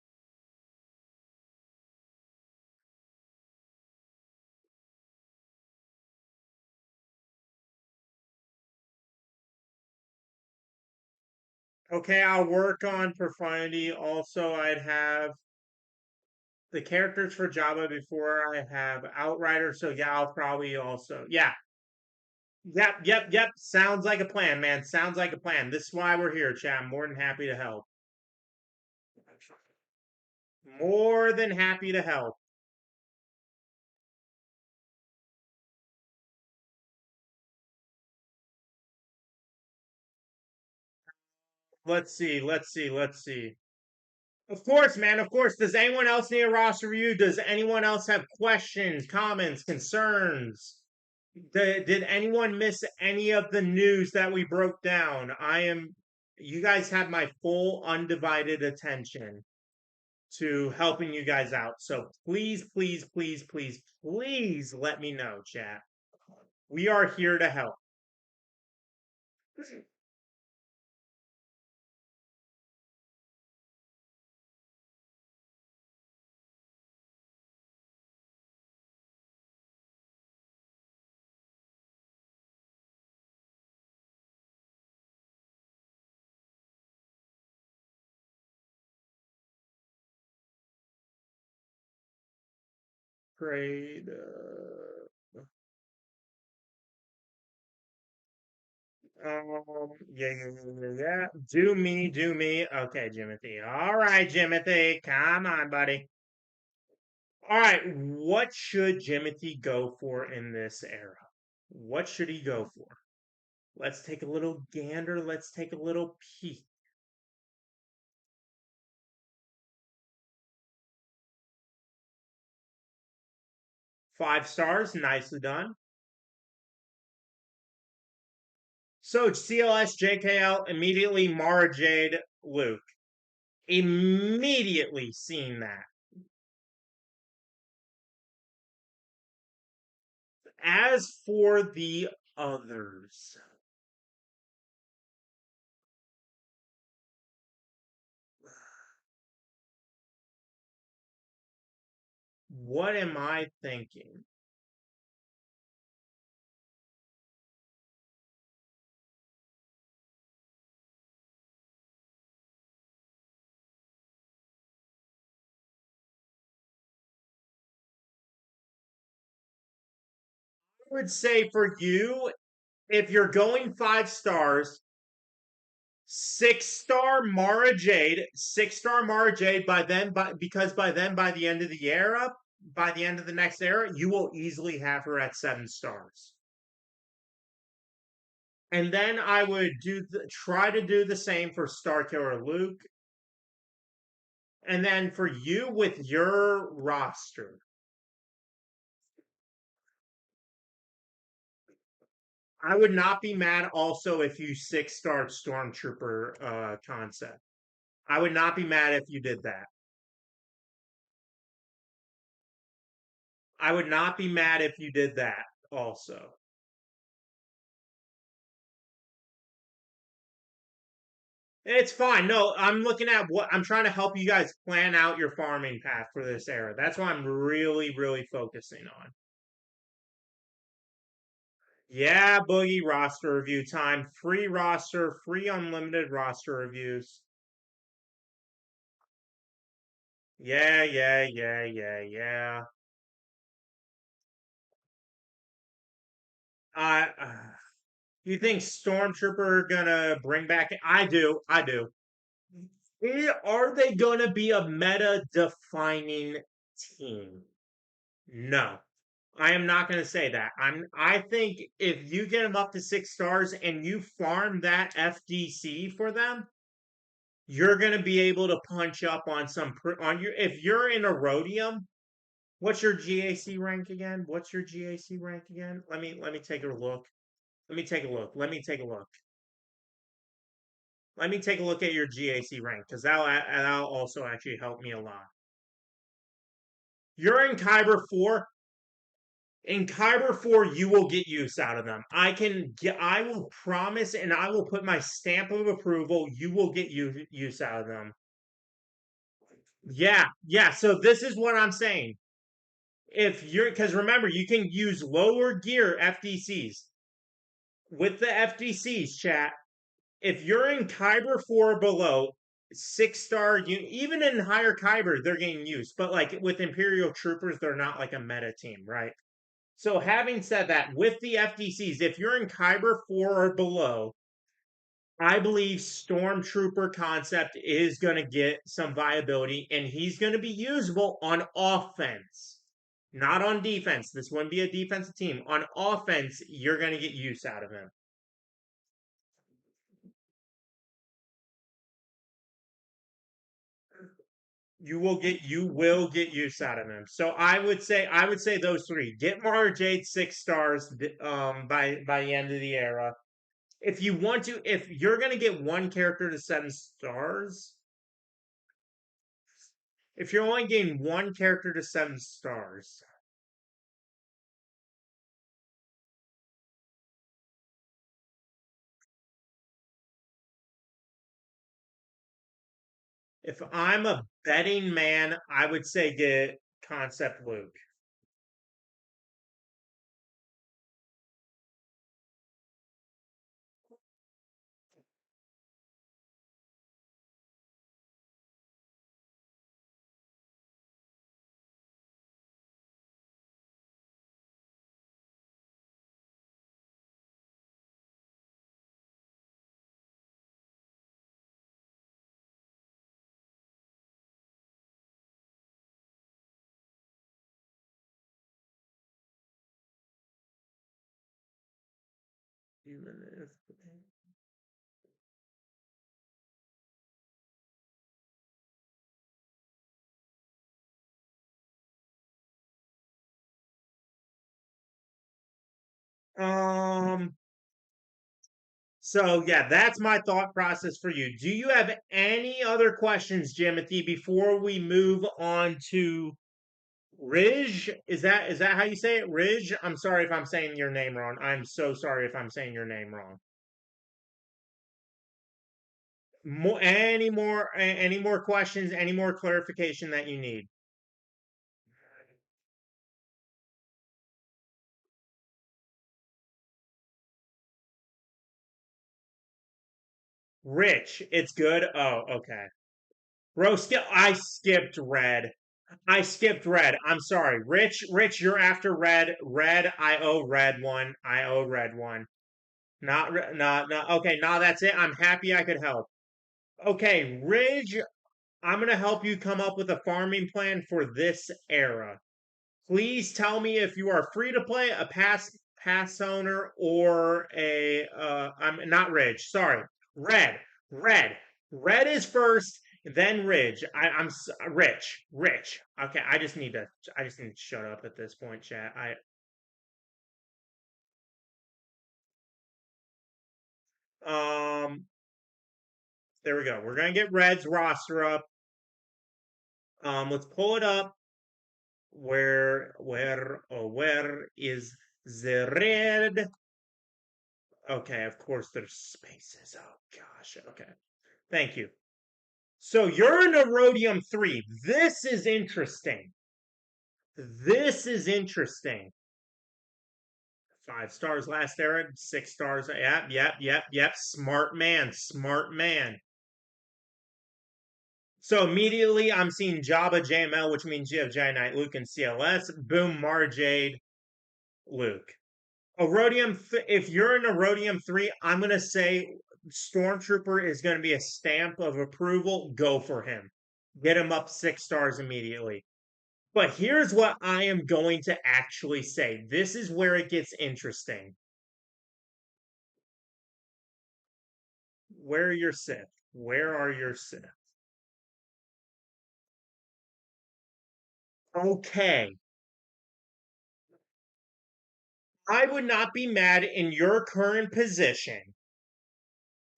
Okay, I'll work on Profundity. Also, I'd have the characters for Java before I have Outrider. So yeah, I'll probably also Yep. Sounds like a plan, man. Sounds like a plan. This is why we're here, chat. I'm more than happy to help. More than happy to help. Let's see. Of course, man. Of course. Does anyone else need a roster review? Does anyone else have questions, comments, concerns? Did anyone miss any of the news that we broke down? You guys have my full undivided attention to helping you guys out. So please let me know, chat. We are here to help. Trade. Yeah, yeah, yeah, yeah, yeah. Do me, do me. Okay, Jimothy. All right, Jimothy. Come on, buddy. All right, what should Jimothy go for in this era? What should he go for? Let's take a little gander. Let's take a little peek. 5 stars. Nicely done. So CLS, JKL, immediately Mara Jade, Luke. Immediately seen that. As for the others, what am I thinking? I would say for you, if you're going 5 stars, 6 star Mara Jade, 6 star Mara Jade. Because by then, by the end of the era, by the end of the next era, you will easily have her at 7 stars. And then I would try to do the same for Star Killer Luke. And then for you with your roster, I would not be mad also if you 6 star Stormtrooper concept. I would not be mad if you did that. I would not be mad if you did that also. It's fine. No, I'm looking at what I'm trying to help you guys plan out your farming path for this era. That's what I'm really, really focusing on. Yeah, Boogie roster review time. Free roster, free unlimited roster reviews. Yeah, yeah, yeah, yeah, yeah. You think Stormtrooper gonna bring back? I do. I do. Are they gonna be a meta defining team? No. I am not going to say that. I think if you get them up to 6 stars and you farm that FDC for them, you're going to be able to punch up on on your if you're in a rhodium. What's your GAC rank again? What's your GAC rank again? Let me take a look. Let me take a look. Let me take a look. Let me take a look at your GAC rank because that'll also actually help me a lot. You're in Kyber 4. In Kyber 4, you will get use out of them. I will promise and I will put my stamp of approval. You will get use out of them. Yeah, yeah. So this is what I'm saying. If you're, because remember, you can use lower gear FDCs. With the FDCs, chat, if you're in Kyber 4 or below, 6 star, even in higher Kyber, they're getting used. But like with Imperial Troopers, they're not like a meta team, right? So having said that, with the FDCs, if you're in Kyber 4 or below, I believe Stormtrooper concept is going to get some viability and he's going to be usable on offense. Not on defense. This wouldn't be a defensive team. On offense, you're going to get use out of him. You will get use out of him. So I would say those three. Get Mara Jade 6 stars by the end of the era. If you want to, if you're gonna get one character to 7 stars, if you're only getting one character to 7 stars, if I'm a betting man, I would say get Concept Luke. Um, so yeah, that's my thought process for you. Do you have any other questions, Jimothy, before we move on to Rij? Is that how you say it? Rij? I'm sorry if I'm saying your name wrong. I'm so sorry if I'm saying your name wrong. Any more questions, any more clarification that you need? Rich, it's good. Oh, okay. I skipped red. I skipped red. I'm sorry. Rich, you're after red. Red, I owe red one. I owe red one. Not. Okay, now that's it. I'm happy I could help. Okay, Ridge, I'm gonna help you come up with a farming plan for this era. Please tell me if you are free to play, a pass owner, or a I'm not Ridge. Sorry, red, red, red is first, then Ridge. I'm Rich. Okay, I just need to shut up at this point, chat. Um there we go. We're gonna get Red's roster up. Let's pull it up. Where is the red? Okay, of course there's spaces. Oh gosh. Okay. Thank you. So you're in Erodium 3. This is interesting. This is interesting. 5 stars last era, 6 stars. Yep. Smart man. Smart man. So immediately I'm seeing Jabba JML, which means you have Jedi Knight Luke and CLS. Boom, Marjade, Luke. If you're in Erodium 3, I'm going to say Stormtrooper is going to be a stamp of approval. Go for him. Get him up 6 stars immediately. But here's what I am going to actually say. This is where it gets interesting. Where are your Sith? Where are your Sith? Okay. I would not be mad in your current position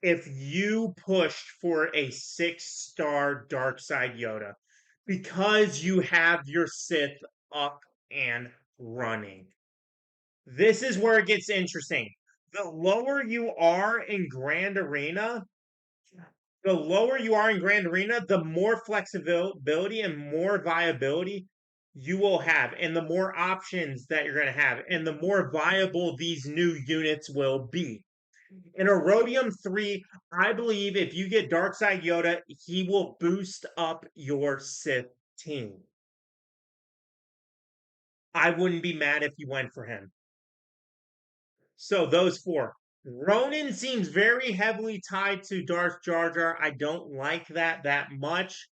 if you pushed for a 6 star dark side Yoda because you have your Sith up and running. This is where it gets interesting. The lower you are in Grand Arena, the more flexibility and more viability you will have, and the more options that you're going to have, and the more viable these new units will be. In Erodium 3, I believe if you get Darkside Yoda, he will boost up your Sith team. I wouldn't be mad if you went for him. So those four. Ronan seems very heavily tied to Darth Jar Jar. I don't like that much.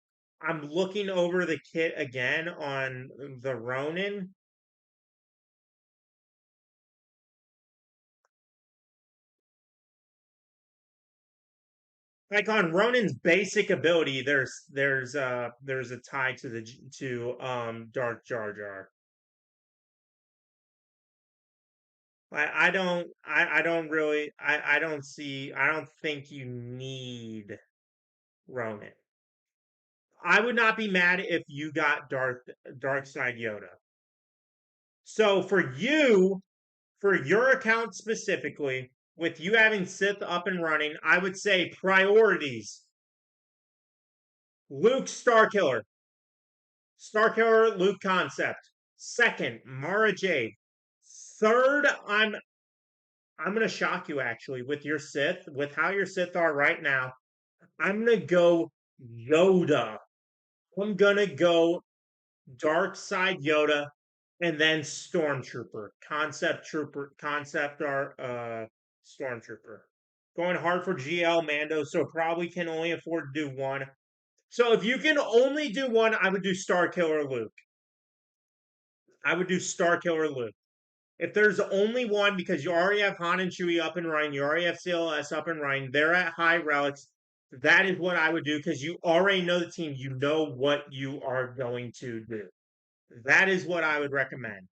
I'm looking over the kit again on the Ronin. Like on Ronan's basic ability, there's a tie to the to Darth Jar Jar. I don't think you need Ronan. I would not be mad if you got Dark Side Yoda. So for your account specifically, with you having Sith up and running, I would say priorities. Luke Starkiller. Starkiller Luke concept. Second, Mara Jade. Third, I'm gonna shock you actually with your Sith, with how your Sith are right now. I'm gonna go Yoda. I'm gonna go Dark Side Yoda, and then Stormtrooper. Concept art Stormtrooper. Going hard for GL Mando, so probably can only afford to do one. So if you can only do one, I would do Star Killer Luke. I would do Star Killer Luke. If there's only one, because you already have Han and Chewie up and running, you already have CLS up and running, they're at high relics. That is what I would do because you already know the team. You know what you are going to do. That is what I would recommend.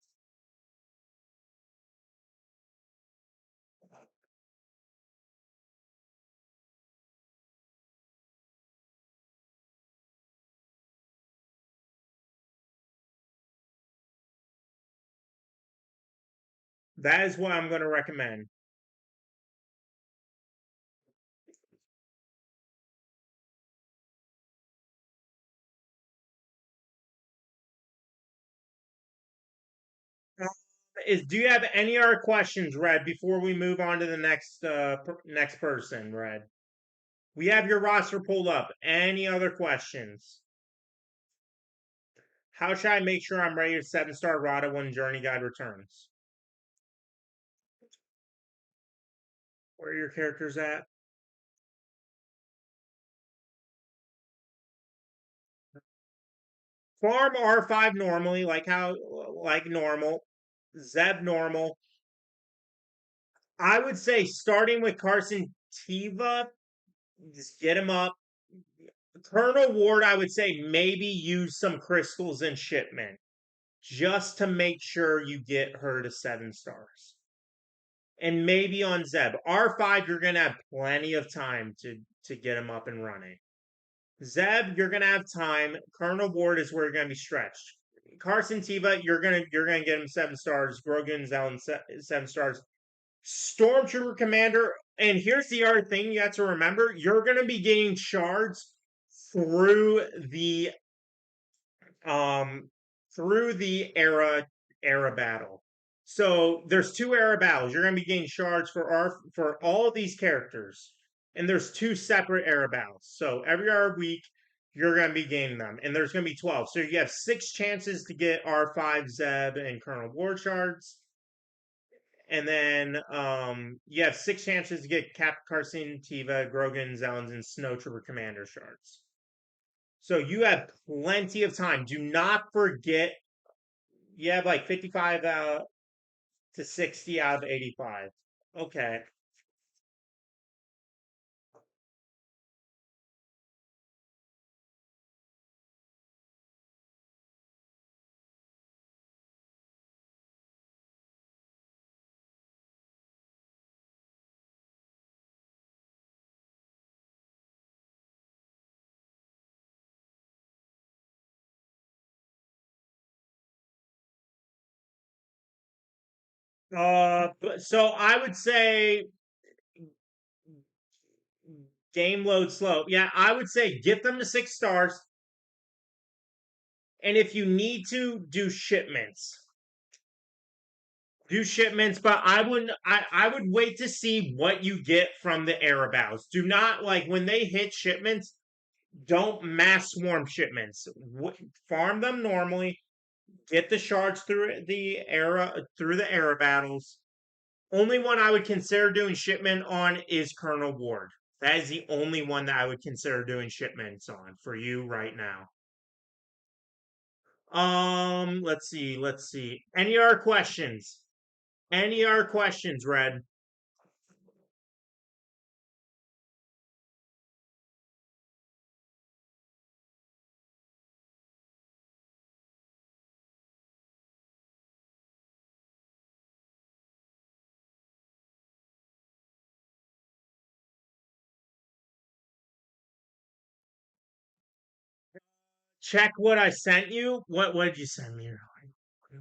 That is what I'm going to recommend. Do you have any other questions, Red, before we move on to the next person, Red? We have your roster pulled up. Any other questions? How should I make sure I'm ready to 7-star Rada when Journey Guide returns? Where are your characters at? Farm R5 normally, like normal. Zeb normal. I would say starting with Carson Tiva, just get him up. Colonel Ward, I would say maybe use some crystals and shipment just to make sure you get her to 7 stars. And maybe on Zeb. R5, you're gonna have plenty of time to get him up and running. Zeb, you're gonna have time. Colonel Ward is where you're gonna be stretched. Carson Tiva, you're gonna get him 7 stars. Grogan's out 7 stars. Stormtrooper Commander, and here's the other thing you have to remember: you're gonna be getting shards through the um era battle. So there's 2 era battles. You're gonna be getting shards for all of these characters, and there's 2 separate era battles. So every other week you're gonna be gaining them, and there's gonna be 12. So you have 6 chances to get R5, Zeb, and Colonel Ward shards. And then you have 6 chances to get Cap Carson, Tiva, Grogan, Zellens, and Snow Trooper Commander shards. So you have plenty of time. Do not forget you have like 55 to 60 out of 85. Okay. So I would say game load slow. Yeah, I would say get them to 6 stars. And if you need to, do shipments, but I would wait to see what you get from the Arabows. Do not like when they hit shipments, don't mass swarm shipments. Farm them normally, get the shards through the era battles. Only one I would consider doing shipment on is Colonel Ward. That is the only one that I would consider doing shipments on for you right now. Let's see. Any other questions? Any other questions, Red? Check what I sent you. What did you send me?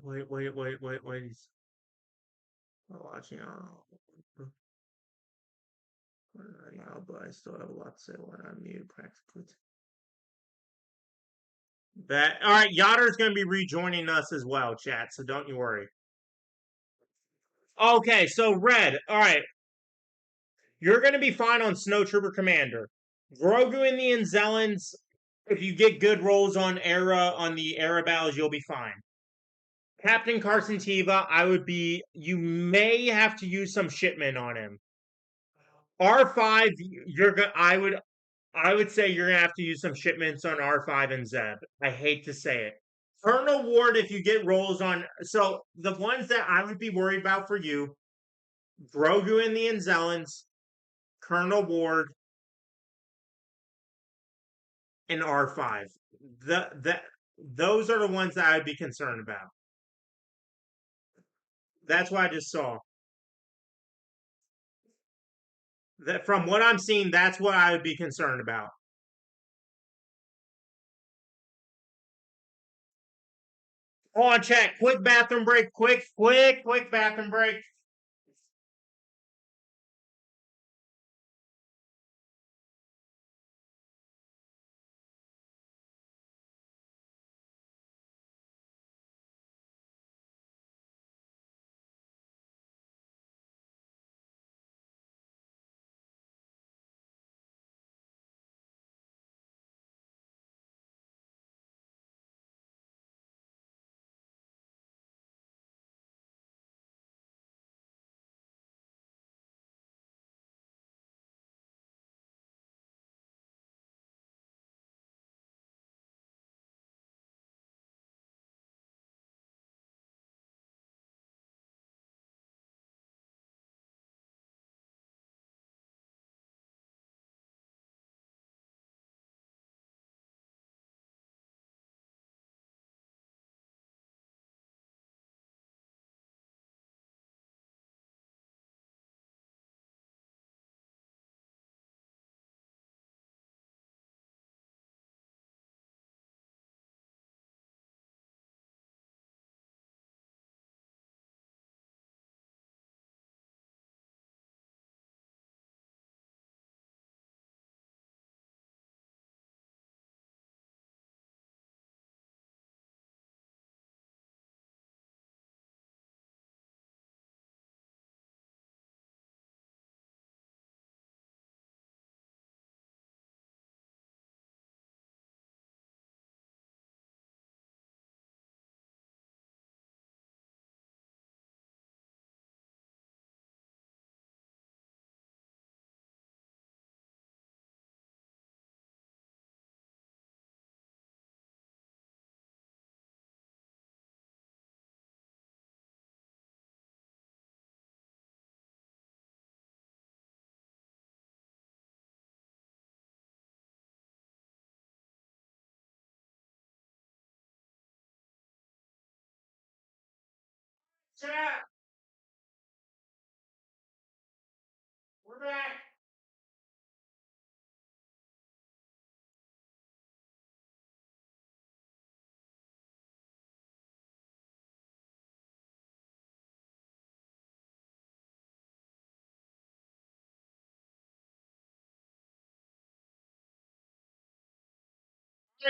Wait. Watching right now, but I still have a lot to say when I'm mute practically. That all right, Yatter's gonna be rejoining us as well, chat, so don't you worry. Okay, so Red, all right. You're gonna be fine on Snow Trooper Commander. Grogu and the Anzellans, if you get good rolls on the era battles, you'll be fine. Captain Carson Tiva, you may have to use some shipment on him. R5, I would say you're gonna have to use some shipments on R5 and Zeb. I hate to say it. Colonel Ward, if you get rolls on. So the ones that I would be worried about for you, Grogu and the Anzellans, Colonel Ward, and R5. Those are the ones that I'd be concerned about. That's what I just saw. That from what I'm seeing, that's what I would be concerned about. Hold on, chat. Quick bathroom break. Quick bathroom break. Chat. We're back.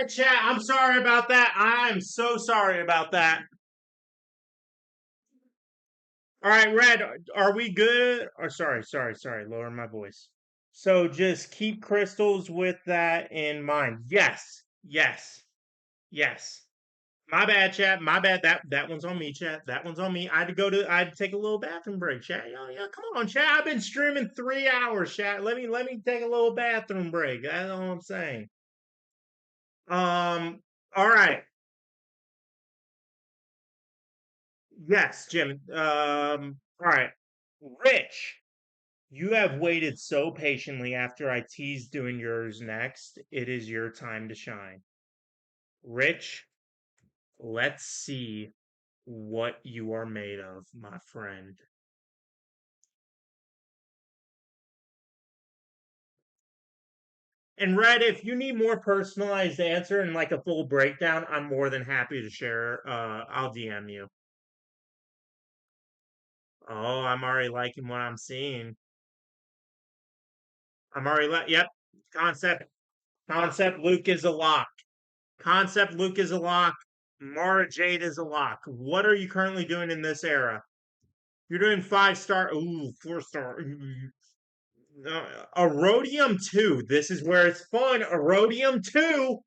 Chat. I'm sorry about that. I'm so sorry about that. All right, Red. Are we good? Or sorry. Lower my voice. So just keep crystals with that in mind. Yes. My bad, chat. My bad. That one's on me, chat. That one's on me. I had to take a little bathroom break, chat. Yo, come on, chat. I've been streaming 3 hours, chat. Let me take a little bathroom break. That's all I'm saying. All right. Yes, Jim. All right. Rich, you have waited so patiently after I teased doing yours next. It is your time to shine. Rich, let's see what you are made of, my friend. And Red, if you need more personalized answer and like a full breakdown, I'm more than happy to share. I'll DM you. Oh, I'm already liking what I'm seeing. Yep. Concept. Concept Luke is a lock. Concept Luke is a lock. Mara Jade is a lock. What are you currently doing in this era? You're doing 5 star. Ooh, 4 star. Erodium 2. This is where it's fun. Erodium 2.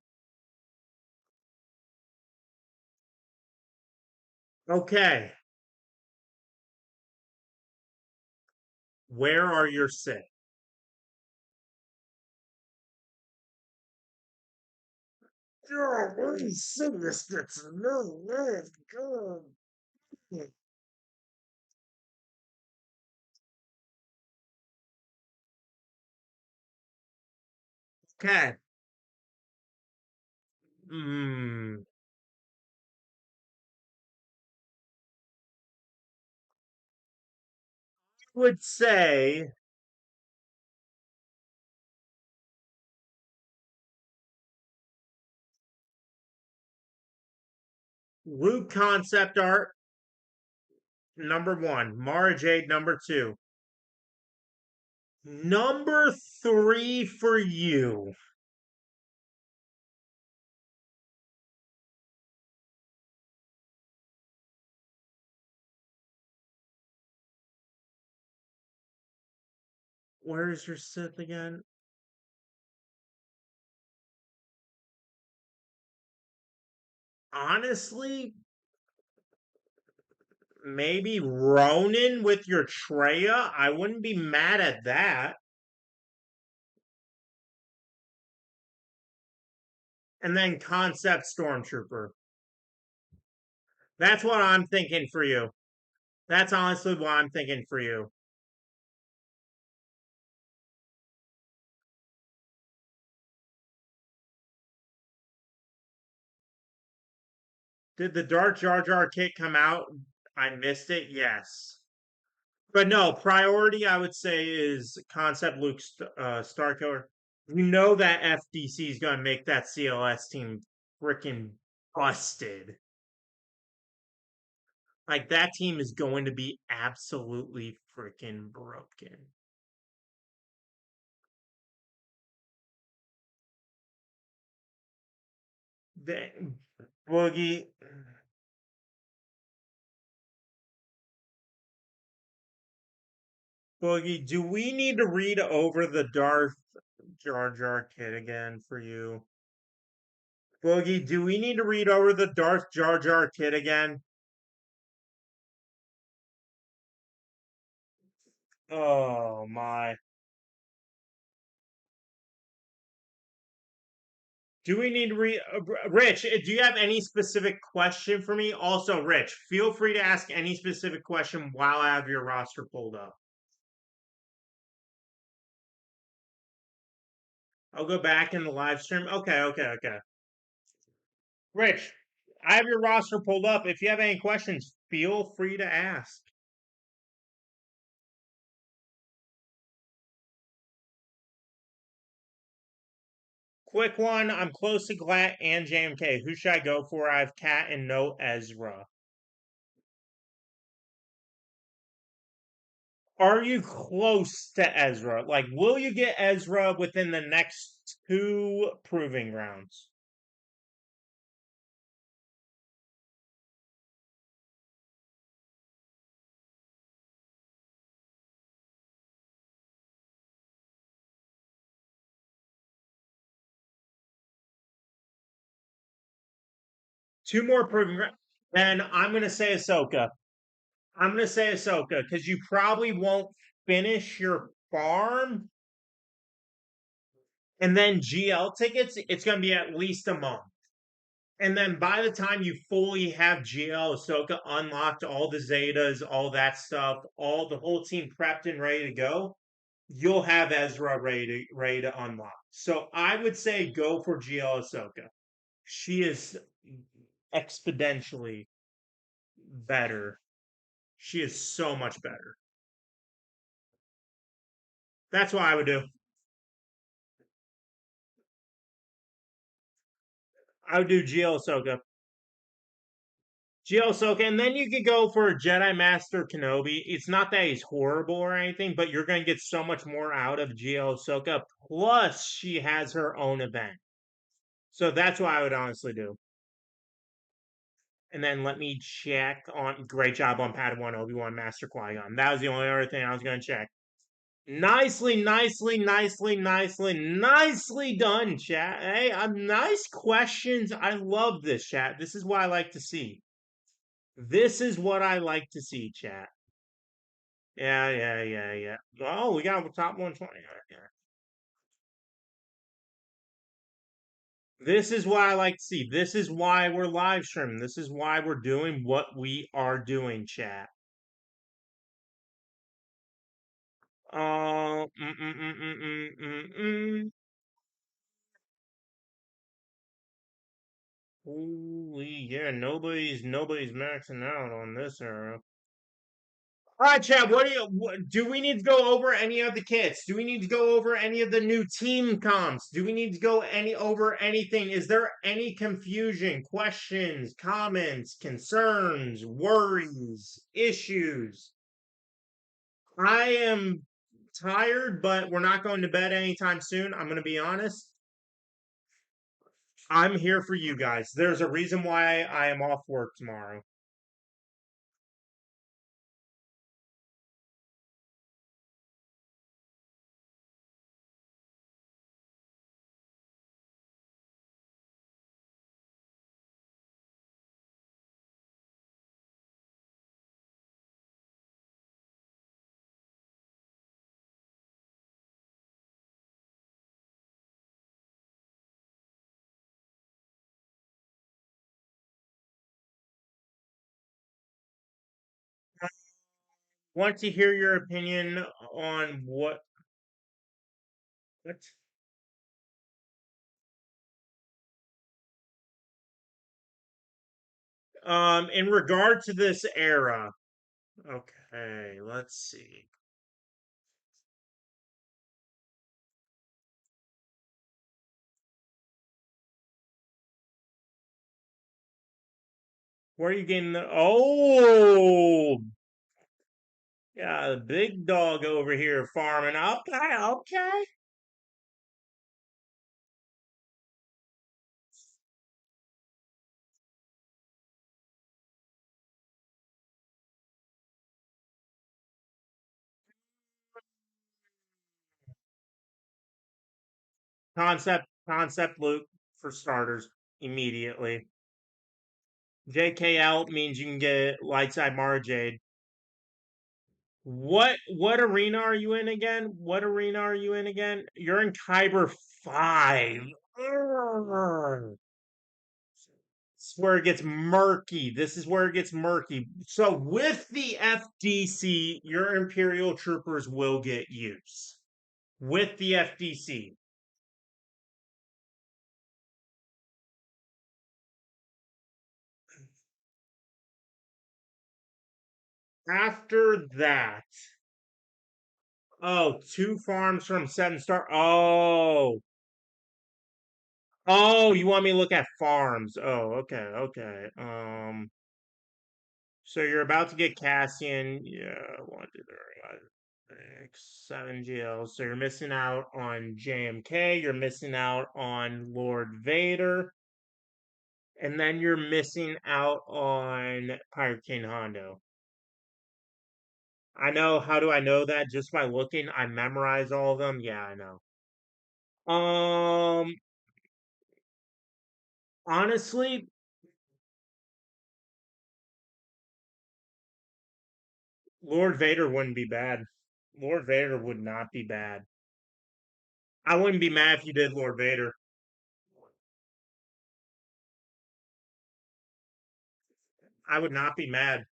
Okay. Where are your six? Okay. Hmm. Would say Luke concept art number one, Mara Jade number two. Number three for you. Where's your Sith again? Honestly, maybe Ronin with your Treya. I wouldn't be mad at that. And then Concept Stormtrooper. That's what I'm thinking for you. That's honestly what I'm thinking for you. Did the Dark Jar Jar kit come out? I missed it. Yes. But no, priority I would say is Concept Luke Starkiller. You know that FDC is going to make that CLS team freaking busted. Like that team is going to be absolutely freaking broken. The, Boogie, Boogie, do we need to read over the Darth Jar Jar kit again for you? Boogie, do we need to read over the Darth Jar Jar kit again? Oh my. Do we need to read? Rich, do you have any specific question for me? Also, Rich, feel free to ask any specific question while I have your roster pulled up. I'll go back in the live stream. Okay. Rich, I have your roster pulled up. If you have any questions, feel free to ask. Quick one. I'm close to Glatt and JMK. Who should I go for? I have Cat and no Ezra. Are you close to Ezra? Like, will you get Ezra within the next two proving rounds? Two more proving grounds. Then I'm going to say Ahsoka. I'm going to say Ahsoka because you probably won't finish your farm. And then GL tickets, it's going to be at least a month. And then by the time you fully have GL Ahsoka unlocked, all the Zetas, all that stuff, all the whole team prepped and ready to go, you'll have Ezra ready to unlock. So I would say go for GL Ahsoka. She is exponentially better. She is so much better. That's what I would do. I would do GL Ahsoka. GL Ahsoka, and then you could go for Jedi Master Kenobi. It's not that he's horrible or anything, but you're going to get so much more out of GL Ahsoka. Plus, she has her own event. So that's what I would honestly do. And then let me check on. Great job on Padawan Obi-Wan Master Qui-Gon. That was the only other thing I was going to check. Nicely done, chat. Hey, nice questions. I love this, chat. This is what I like to see. This is what I like to see, chat. Yeah. Oh, we got top 120. Yeah. This is why I like to see. This is why we're live streaming. This is why we're doing what we are doing, chat. Uh, mm, mm, mm, mm, mm, mm, mm. Ooh, yeah, nobody's maxing out on this era. All right, Chad. Do we need to go over any of the kits? Do we need to go over any of the new team comps? Do we need to go over anything? Is there any confusion, questions, comments, concerns, worries, issues? I am tired, but we're not going to bed anytime soon. I'm going to be honest. I'm here for you guys. There's a reason why I am off work tomorrow. Want to hear your opinion on what in regard to this era. Okay, let's see. Where are you getting the yeah, the big dog over here farming. Okay, okay. Concept loop for starters immediately. JKL means you can get light side Marjade. What arena are you in again? What arena are you in again? You're in Kyber 5. Urgh. This is where it gets murky. This is where it gets murky. So with the FDC, your Imperial Troopers will get use. With the FDC. After that, oh, 2 farms from 7 star. Oh, you want me to look at farms? Oh, okay, okay. So you're about to get Cassian. Yeah, 1, 2, 3, 4, 5, 6, 7 GLs. So you're missing out on JMK. You're missing out on Lord Vader. And then you're missing out on Pirate King Hondo. I know. How do I know that? Just by looking. I memorize all of them. Yeah, I know. Um, honestly, Lord Vader wouldn't be bad. Lord Vader would not be bad. I wouldn't be mad if you did Lord Vader. I would not be mad.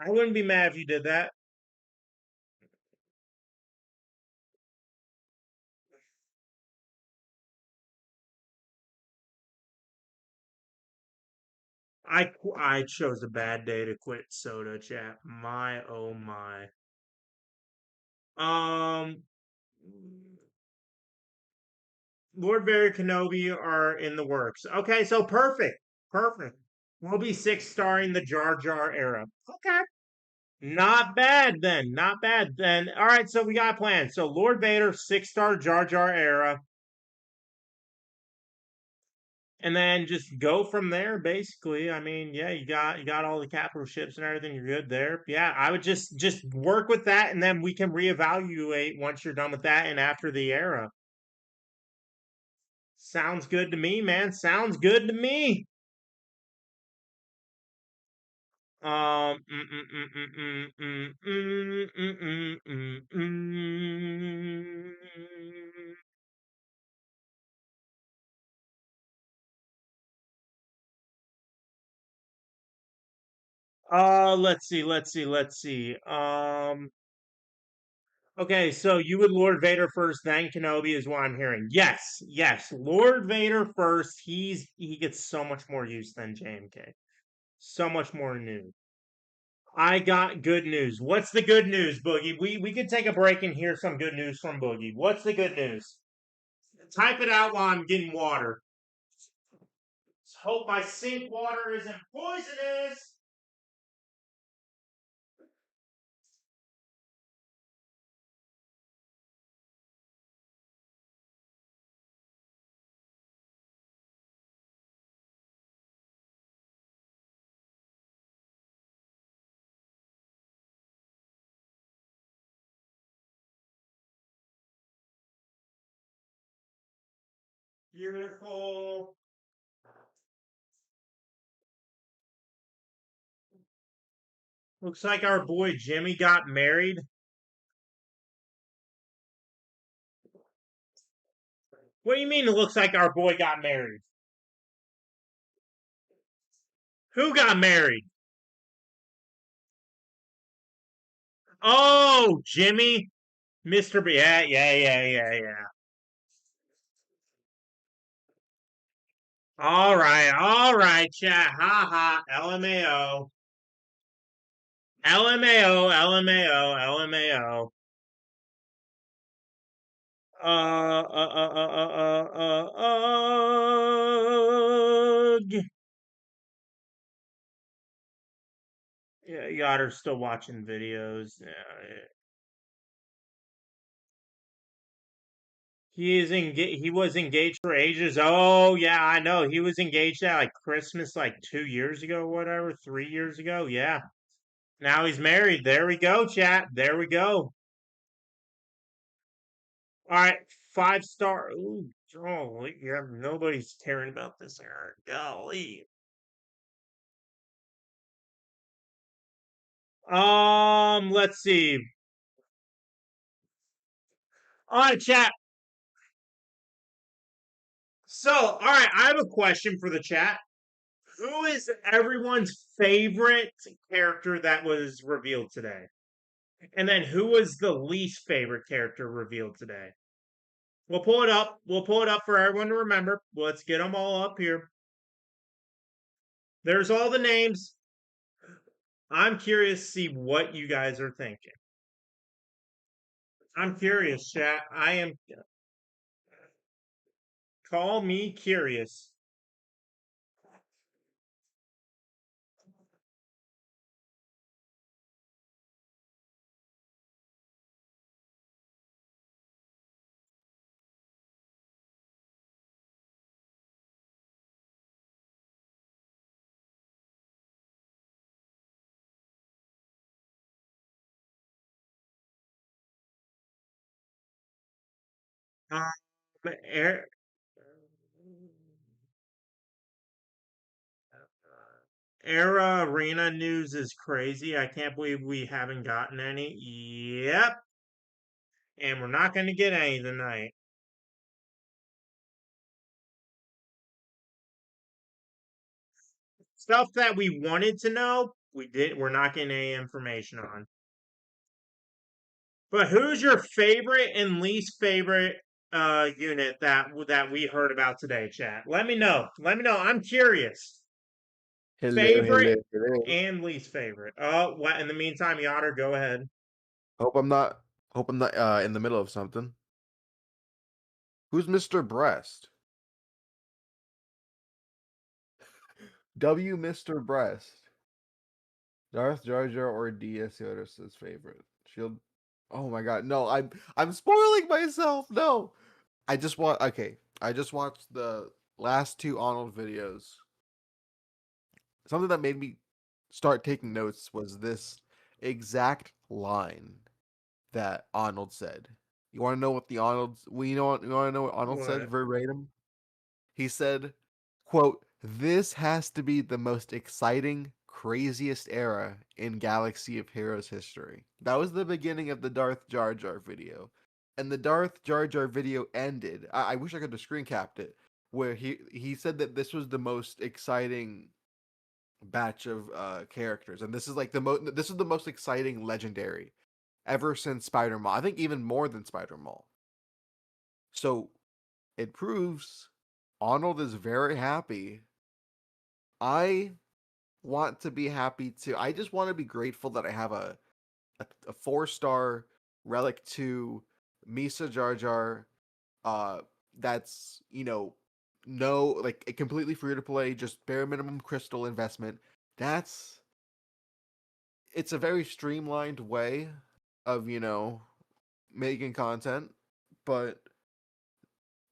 I wouldn't be mad if you did that. I chose a bad day to quit soda chat. My oh my. Um, Lord Vader Kenobi are in the works. Okay, so perfect, perfect. We'll be 6 starring the Jar Jar era. Okay, not bad then. Not bad then. All right, so we got plans. So Lord Vader 6 star Jar Jar era, and then just go from there. Basically, I mean, yeah, you got all the capital ships and everything. You're good there. Yeah, I would just work with that, and then we can reevaluate once you're done with that and after the era. Sounds good to me, man. Sounds good to me. Let's see. Okay, so you would Lord Vader first, then Kenobi is what I'm hearing. Yes, yes, Lord Vader first. He gets so much more use than JMK. So much more new. I got good news. What's the good news, Boogie? We could take a break and hear some good news from Boogie. What's the good news? Type it out while I'm getting water. Let's hope my sink water isn't poisonous. Beautiful. Looks like our boy Jimmy got married. What do you mean it looks like our boy got married? Who got married? Oh, Jimmy. Mr. B. Yeah. All right, chat. Ha ha. LMAO. LMAO, LMAO, LMAO. Yeah, Yachter's still watching videos. Yeah, he was engaged for ages. Oh yeah, I know. He was engaged at like Christmas like 2 years ago, or whatever, 3 years ago. Yeah. Now he's married. There we go, chat. There we go. All right, 5 star. Ooh, golly, yeah, nobody's caring about this era. Golly. Let's see. All right, chat. So, all right, I have a question for the chat. Who is everyone's favorite character that was revealed today? And then who was the least favorite character revealed today? We'll pull it up. We'll pull it up for everyone to remember. Let's get them all up here. There's all the names. I'm curious to see what you guys are thinking. I'm curious, chat. I am. Call me curious. Um, er, Era Arena news is crazy. I can't believe we haven't gotten any. Yep. And we're not going to get any tonight. Stuff that we wanted to know, we're not getting any information on. But who's your favorite and least favorite unit that we heard about today, chat? Let me know. Let me know. I'm curious. Hello, hello, Favorite hello. and least favorite. Oh, what? In the meantime, Yoder, go ahead. Hope I'm not. Hope I'm not in the middle of something. Who's Mr. Breast? W. Mr. Breast. Darth Jar Jar or DS Yoda's favorite? Shield. Oh my God, no! I'm spoiling myself. No, I just want. Okay, I just watched the last two Arnold videos, something that made me start taking notes was this exact line that Arnold said. You want to know what the Arnold? You want to know what Arnold said What? verbatim? He said, "quote This has to be the most exciting, craziest era in Galaxy of Heroes history." That was the beginning of the Darth Jar Jar video, and the Darth Jar Jar video ended. I wish I could have screen capped it, where he said that this was the most exciting batch of characters, and this is like this is the most exciting legendary ever since Spider Man. I think even more than Spider Man. So it proves Arnold is very happy. I want to be happy too. I just want to be grateful that I have a 4-star Relic 2 Misa Jar Jar uh that's, no, like a completely free to play, just bare minimum crystal investment. That's it's a very streamlined way of, making content, but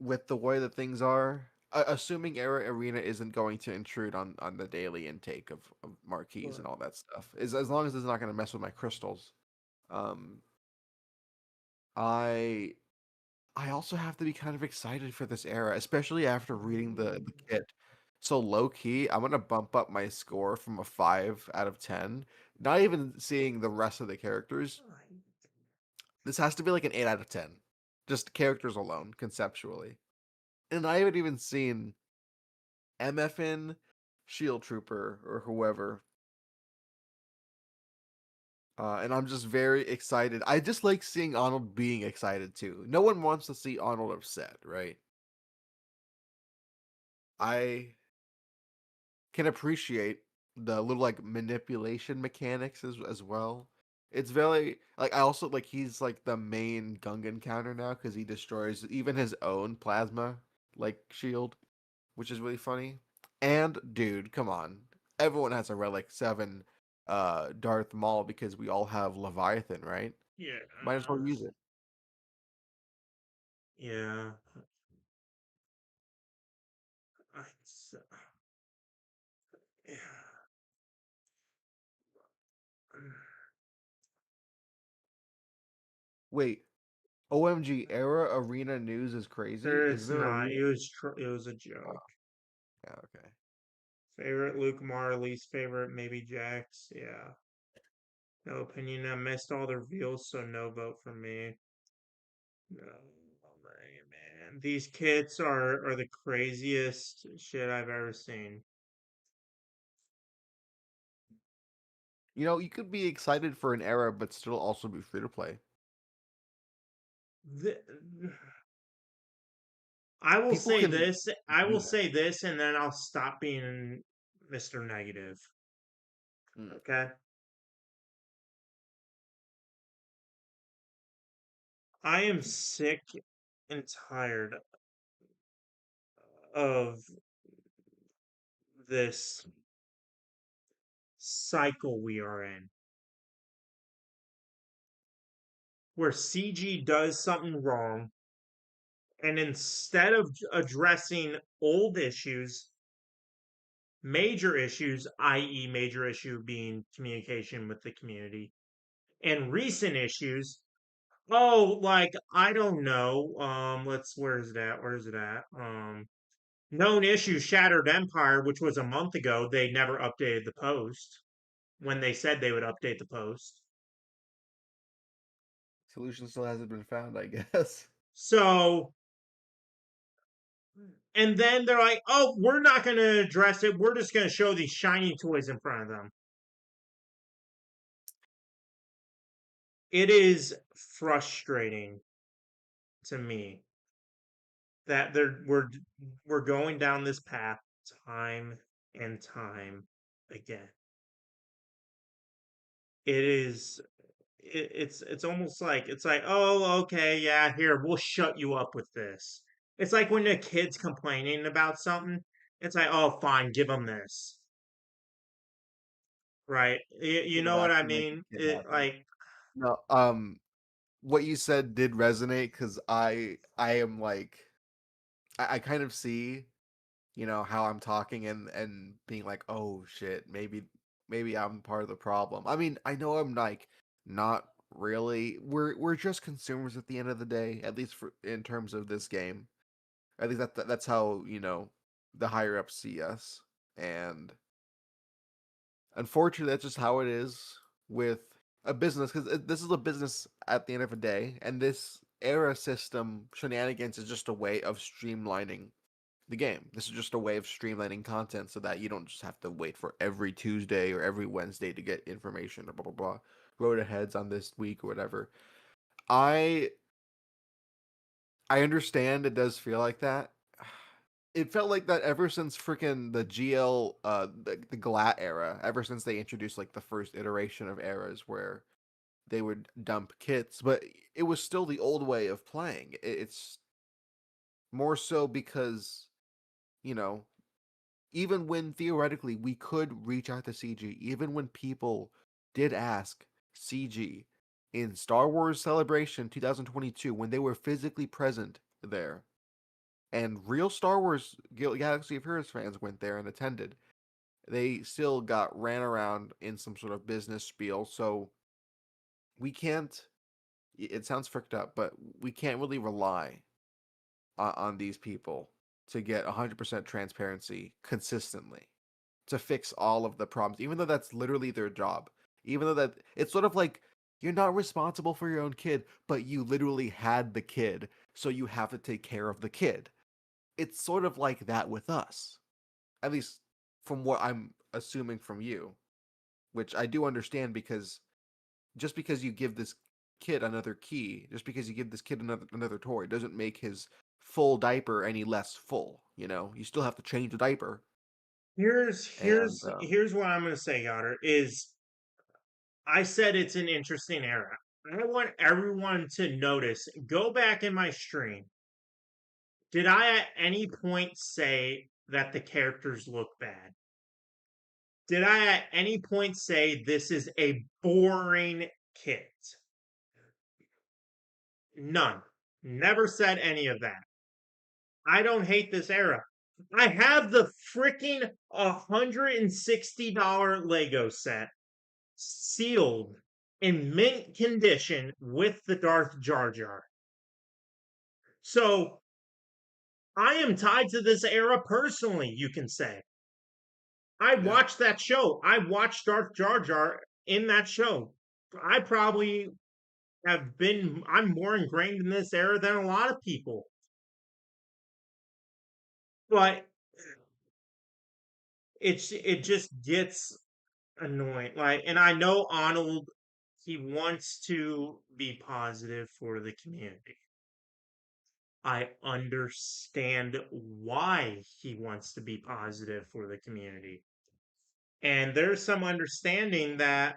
with the way that things are, assuming Era Arena isn't going to intrude on the daily intake of marquees and What? all that stuff, is as long as it's not going to mess with my crystals. Um, I I also have to be kind of excited for this era, especially after reading the kit. So low key, I'm gonna bump up my score from a 5 out of 10. Not even seeing the rest of the characters. This has to be like an 8 out of 10. Just characters alone, conceptually. And I haven't even seen MFN, Shield Trooper, or whoever. And I'm just very excited. I just like seeing Arnold being excited too. No one wants to see Arnold upset, right? I can appreciate the little like manipulation mechanics as well. It's very like I also like he's like the main Gungan counter now because he destroys even his own plasma like shield, which is really funny. And dude, come on. Everyone has a Relic 7 Darth Maul because we all have Leviathan, right? Yeah. Might as well use it. Yeah. It's, yeah. Wait, OMG, Era Arena news is crazy. There, Is it's there not. arena? It was a Oh, joke. yeah, okay. Favorite Luke Mar, least favorite maybe Jax. Yeah. No opinion. I missed all the reveals, so no vote for me. No, man. These kits are the craziest shit I've ever seen. You could be excited for an era, but still also be free to play. The, I will People say can this. I do will that. say this, and then I'll stop being Mr. Negative. Mm. Okay. I am sick and tired of this cycle we are in, where CG does something wrong, and instead of addressing old issues, major issues, i.e., major issue being communication with the community, and recent issues, oh, like I don't know, where's that? Where's it at? Known issue Shattered Empire, which was a month ago, they never updated the post when they said they would update the post. Solution still hasn't been found, I guess. So, and then they're like, oh, we're not going to address it. We're just going to show these shiny toys in front of them. It is frustrating to me that we're going down this path time and time again. It is it's almost like it's like, oh, okay, yeah, here, we'll shut you up with this. It's like when the kid's complaining about something, it's like, oh, fine, give them this. Right? You Give know what that I to make the mean? kid It happy. like No, what you said did resonate because I am like I kind of see. how I'm talking and being like, "Oh shit, maybe I'm part of the problem." I mean, I know I'm like not really. We're just consumers at the end of the day, at least for in terms of this game. At least that's how, the higher ups see us. And unfortunately, that's just how it is with a business, because this is a business at the end of the day, and this era system shenanigans is just a way of streamlining the game. This is just a way of streamlining content so that you don't just have to wait for every Tuesday or every Wednesday to get information or blah blah blah. Road aheads on this week or whatever. I I understand it does feel like that. It felt like that ever since freaking the GL the GLAT era, ever since they introduced like the first iteration of eras where they would dump kits, but it was still the old way of playing. It's more so because, you know, even when theoretically we could reach out to CG, even when people did ask CG in Star Wars Celebration 2022, when they were physically present there, and real Star Wars Galaxy of Heroes fans went there and attended, they still got ran around in some sort of business spiel. So we can't, it sounds fricked up, but we can't really rely on these people to get 100% transparency consistently, to fix all of the problems, even though that's literally their job. Even though that it's sort of like you're not responsible for your own kid, but you literally had the kid, so you have to take care of the kid. It's sort of like that with us, at least from what I'm assuming from you, which I do understand, because just because you give this kid another key, just because you give this kid another toy, doesn't make his full diaper any less full. You still have to change the diaper. Here's And here's here's what I'm gonna say, Yoder, is I said it's an interesting era. I want everyone to notice. Go back in my stream. Did I at any point say that the characters look bad? Did I at any point say this is a boring kit? None. Never said any of that. I don't hate this era. I have the freaking $160 Lego set sealed in mint condition with the Darth Jar Jar. So I am tied to this era personally, you can say. I yeah, watched that show. I watched Darth Jar Jar in that show. I probably I'm more ingrained in this era than a lot of people. But it just gets annoying. Like, and I know Arnold, he wants to be positive for the community. I understand why he wants to be positive for the community. And there's some understanding that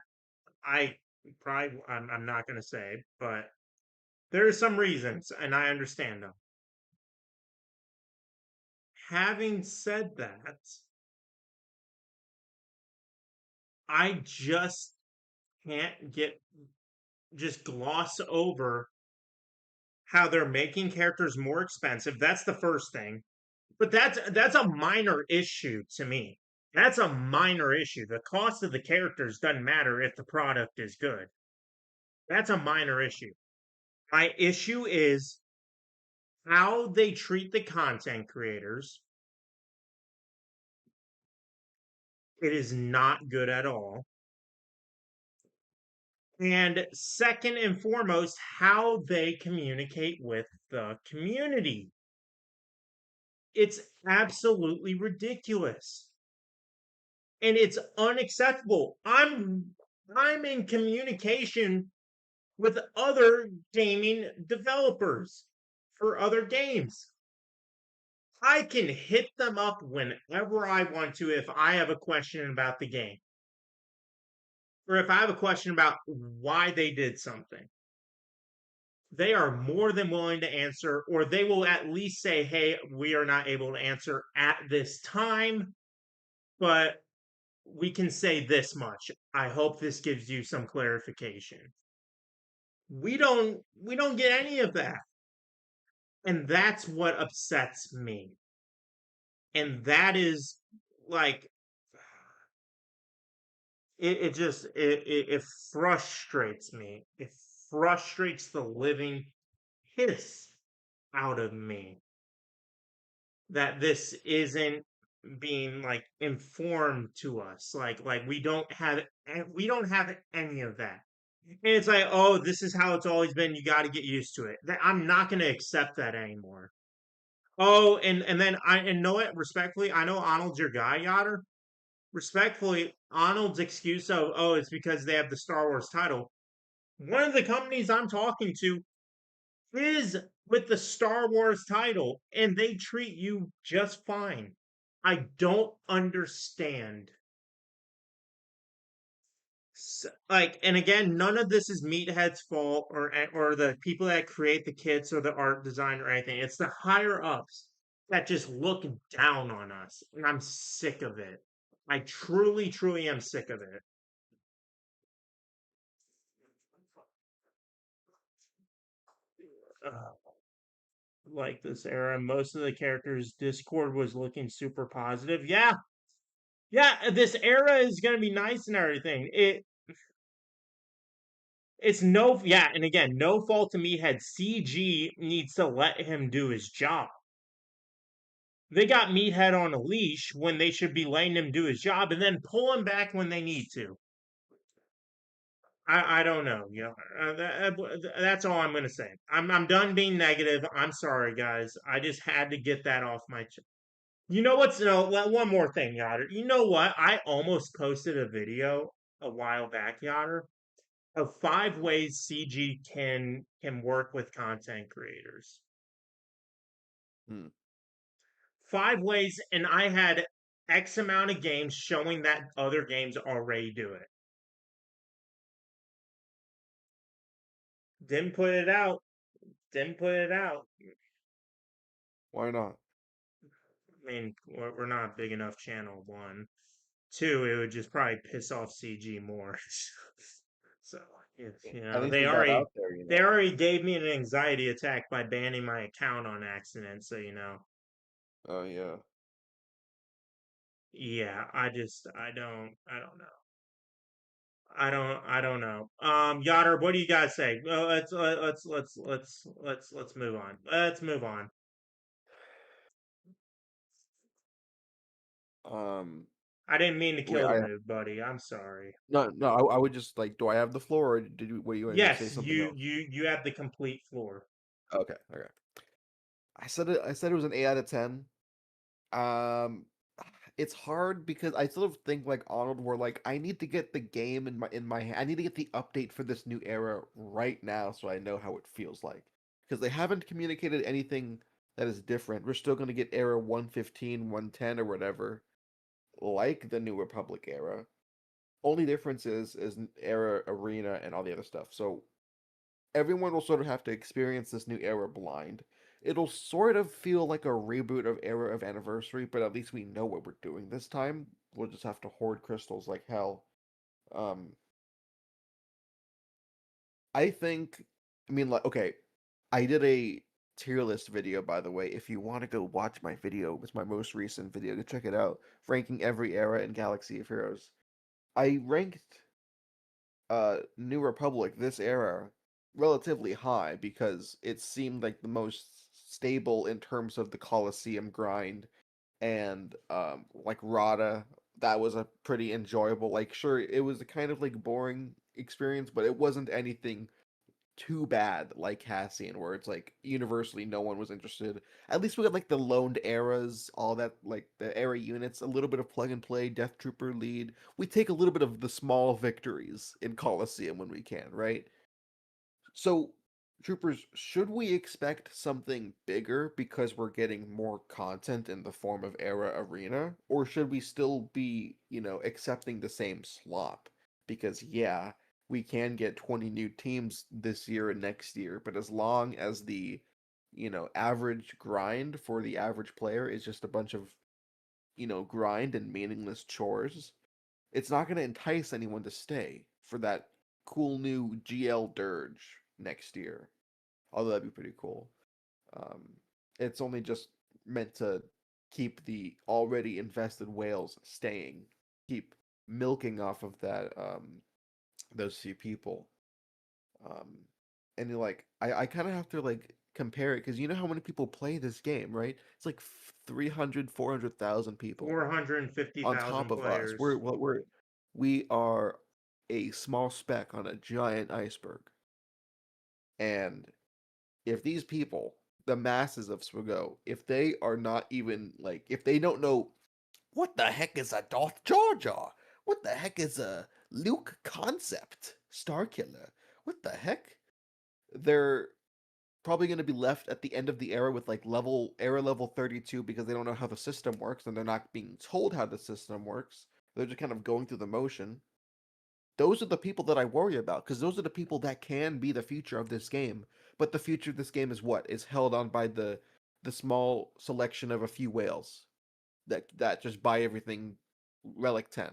I'm not going to say, but there are some reasons, and I understand them. Having said that, I just can't just gloss over how they're making characters more expensive. That's the first thing. But that's a minor issue to me. That's a minor issue. The cost of the characters doesn't matter if the product is good. That's a minor issue. My issue is how they treat the content creators. It is not good at all. And second and foremost, how they communicate with the community. It's absolutely ridiculous. And it's unacceptable. I'm in communication with other gaming developers for other games. I can hit them up whenever I want to if I have a question about the game or if I have a question about why they did something. They are more than willing to answer, or they will at least say, hey, we are not able to answer at this time, but we can say this much. I hope this gives you some clarification. We don't get any of that. And that's what upsets me. And that is like it frustrates me. It frustrates the living piss out of me that this isn't being like informed to us. Like we don't have any of that. And it's like, oh, this is how it's always been. You got to get used to it. I'm not going to accept that anymore. Oh, and then and know it respectfully. I know Arnold's your guy, Yotter. Respectfully, Arnold's excuse of, oh, it's because they have the Star Wars title. One of the companies I'm talking to is with the Star Wars title, and they treat you just fine. I don't understand. Like, and again, none of this is Meathead's fault or the people that create the kits or the art design or anything. It's the higher ups that just look down on us, and I'm sick of it. I truly, truly am sick of it. Like this era, most of the characters' Discord was looking super positive. Yeah, yeah, this era is gonna be nice and everything. It's no, yeah, and again, no fault to Meathead. CG needs to let him do his job. They got Meathead on a leash when they should be letting him do his job and then pull him back when they need to. I don't know. That's all I'm gonna say. I'm done being negative. I'm sorry, guys. I just had to get that off my chest. You know what's no one more thing, Yotter. You know what? I almost posted a video a while back, Yotter, of 5 ways CG can work with content creators. Hmm. 5 ways, and I had X amount of games showing that other games already do it. Didn't put it out. Didn't put it out. Why not? I mean, we're not a big enough channel. One, two, it would just probably piss off CG more. So At least we got out there, you they know. already gave me an anxiety attack by banning my account on accident. So Oh yeah. yeah, I don't know. I don't know. Yotter, what do you guys say? Well, let's move on. Let's move on. Um. I didn't mean to Wait. kill the mood, buddy. I'm sorry. No, no. I would just like. Do I have the floor, or did you? What you want me to say Yes, something else? you have the complete floor. Okay. Okay. I said it. I said it was an 8 out of 10. Um, it's hard because I sort of think like Arnold, where like I need to get the game in my hand. I need to get the update for this new era right now, so I know how it feels like. Because they haven't communicated anything that is different. We're still going to get era 115, 110, or whatever, like the New Republic era. Only difference is era arena and all the other stuff. So everyone will sort of have to experience this new era blind. It'll sort of feel like a reboot of Era of Anniversary, but at least we know what we're doing this time. We'll just have to hoard crystals like hell. Um, I think, I mean, like, okay, I did a tier list video, by the way. If you want to go watch my video, it's my most recent video. Go check it out. Ranking every era in Galaxy of Heroes. I ranked New Republic, this era, relatively high because it seemed like the most stable in terms of the Colosseum grind and like Rada, that was a pretty enjoyable, like, sure, it was a kind of like boring experience, but it wasn't anything too bad like Cassian, where it's like universally no one was interested. At least we got like the loaned eras, all that, like the era units, a little bit of plug and play, Death Trooper lead. We take a little bit of the small victories in Coliseum when we can, right? So, troopers, should we expect something bigger because we're getting more content in the form of Era Arena? Or should we still be, accepting the same slop? Because, yeah, we can get 20 new teams this year and next year, but as long as the, average grind for the average player is just a bunch of, grind and meaningless chores, it's not going to entice anyone to stay for that cool new GL Dirge next year. Although that'd be pretty cool. Um, it's only just meant to. keep the already invested whales staying, keep milking off of that those few people. Um, and you're like, I kind of have to like compare it because you know how many people play this game, right? It's like 300, 400,000 people on top 450,000 of us. players. We are a small speck on a giant iceberg. And if these people, the masses of SWGO, if they are not even like, if they don't know what the heck is a Darth Jar Jar, what the heck is a Luke concept Starkiller, what the heck, they're probably going to be left at the end of the era with like level 32 because they don't know how the system works and they're not being told how the system works. They're just kind of going through the motion. Those are the people that I worry about because those are the people that can be the future of this game. But the future of this game is what is held on by the small selection of a few whales that just buy everything relic 10,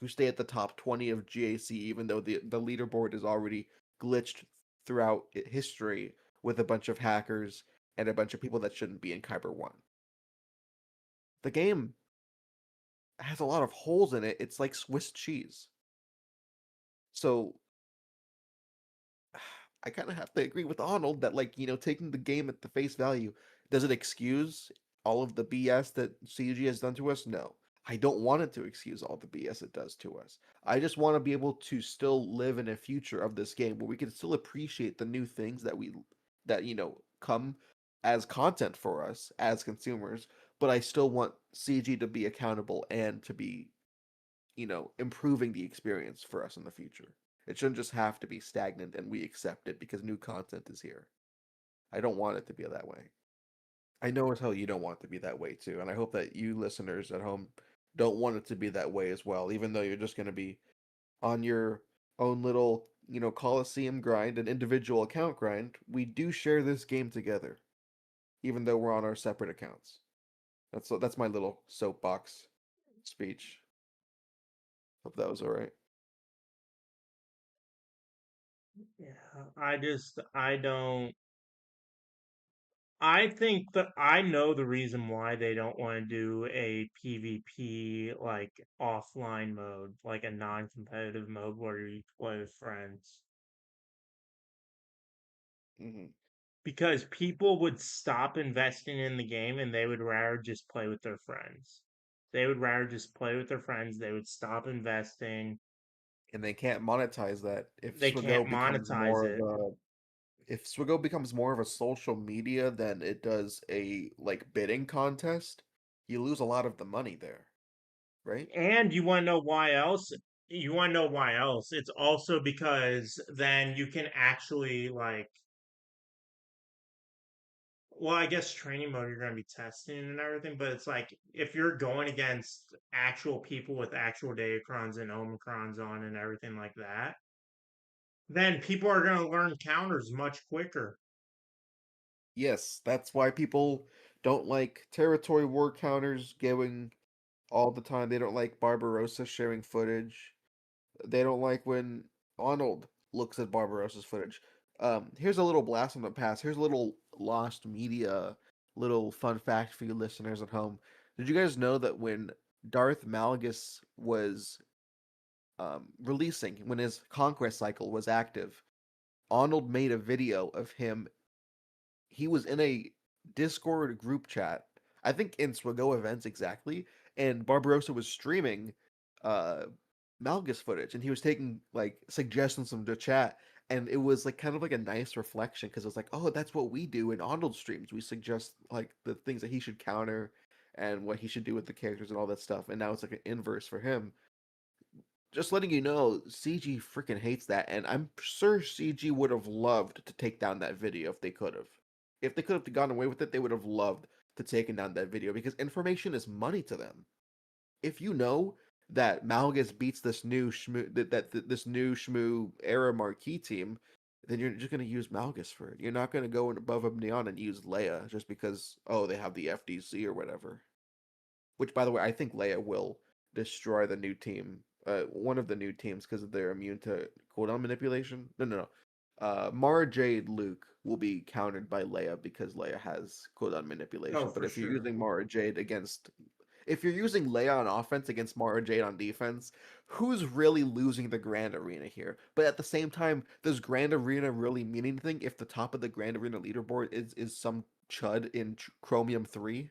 who stay at the top 20 of GAC even though the leaderboard is already glitched throughout history with a bunch of hackers and a bunch of people that shouldn't be in Kyber 1. The game has a lot of holes in it. It's like Swiss cheese. So I kind of have to agree with Arnold that, like, taking the game at the face value, does it excuse all of the BS that CG has done to us? No. I don't want it to excuse all the BS it does to us. I just want to be able to still live in a future of this game where we can still appreciate the new things that come as content for us as consumers, but I still want CG to be accountable and to be improving the experience for us in the future. It shouldn't just have to be stagnant and we accept it because new content is here. I don't want it to be that way. I know as hell you don't want it to be that way too, and I hope that you listeners at home don't want it to be that way as well, even though you're just going to be on your own little, Coliseum grind and individual account grind. We do share this game together, even though we're on our separate accounts. That's my little soapbox speech. Hope that was all right. Yeah, I don't. I think that I know the reason why they don't want to do a PvP like offline mode, like a non-competitive mode where you play with friends. Hmm. Because people would stop investing in the game and they would rather just play with their friends. They would rather just play with their friends. They would stop investing. And they can't monetize that They can't monetize it. If SWGO becomes more of a social media than it does a like bidding contest, you lose a lot of the money there, right? And you want to know why else? You want to know why else? It's also because then you can actually like, well, I guess training mode you're going to be testing and everything, but it's like if you're going against actual people with actual Datacrons and Omicrons on and everything like that, then people are going to learn counters much quicker. Yes, that's why people don't like territory war counters going all the time. They don't like Barbarossa sharing footage. They don't like when Arnold looks at Barbarossa's footage. Here's a little blast from the past. Here's a little lost media, little fun fact for you listeners at home. Did you guys know that when Darth Malgus was releasing, when his conquest cycle was active, Arnold made a video of him. He was in a Discord group chat, I think in SWGO events exactly, and Barbarossa was streaming uh Malgus footage and he was taking like suggestions from the chat and it was like kind of like a nice reflection because it was like, oh, that's what we do in Arnold streams. We suggest like the things that he should counter and what he should do with the characters and all that stuff. And now it's like an inverse for him. Just letting you know, CG freaking hates that, and I'm sure CG would have loved to take down that video if they could have. If they could have gotten away with it, they would have loved to taken down that video because information is money to them. If you know that Malgus beats this new Shmoo this new Shmoo era marquee team, then you're just gonna use Malgus for it. You're not gonna go above and beyond and use Leia just because they have the FDC or whatever. Which, by the way, I think Leia will destroy the new team, one of the new teams, because they're immune to cooldown manipulation. No, no, no. Mara Jade Luke will be countered by Leia because Leia has cooldown Oh, manipulation. But for if you're sure. using Mara Jade against, if you're using Leia on offense against Mara Jade on defense, who's really losing the Grand Arena here? But at the same time, does Grand Arena really mean anything if the top of the Grand Arena leaderboard is some chud in Chromium 3?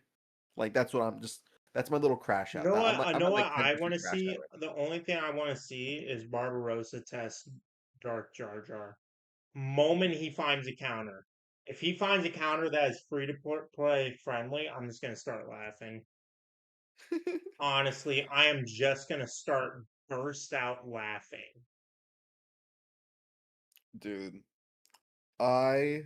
Like that's what I'm just. That's my little crash You out. know I'm what? like I I'm know at what like I want 10% to crash out see. right The only thing I want to see is Barbarossa test Dark Jar Jar. Moment he finds a counter. If he finds a counter that is free to play friendly, I'm just gonna start laughing. now. Honestly, I am just gonna start burst out laughing. Dude, I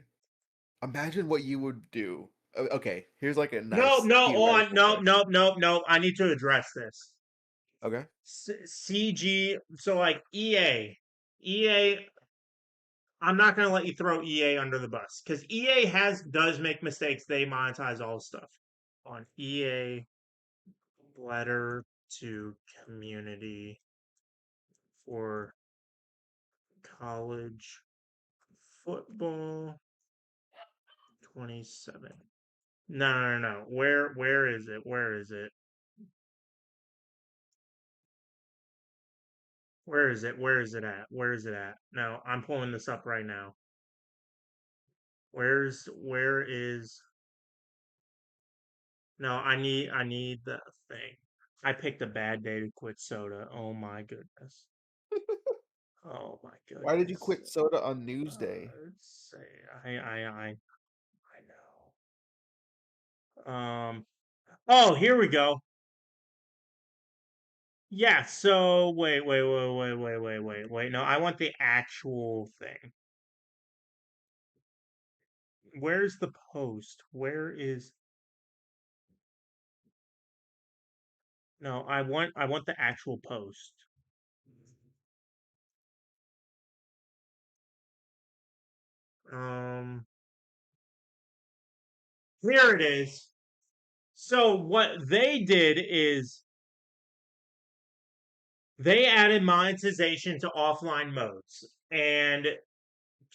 imagine what you would do. Okay, here's like a No, nice no, on, theoretical no, question. no, no, no. I need to address this. Okay. CG, so like EA, I'm not gonna let you throw EA under the bus because EA does make mistakes. They monetize all stuff on EA letter to community for college football 27. No, no, no, no. Where is it? Where is it? Where is it? Where is it at? Where is it at? No, I'm pulling this up right now. Where is No, I need the thing. I picked a bad day to quit soda. Oh my goodness. Oh my Why did you goodness. quit soda on Newsday? Let's see. I know. Oh, here we go. Yeah, so wait. No, I want the actual thing. Where's the post? Where is No, I want the actual post. Um Here it is. So what they did is they added monetization to offline modes, and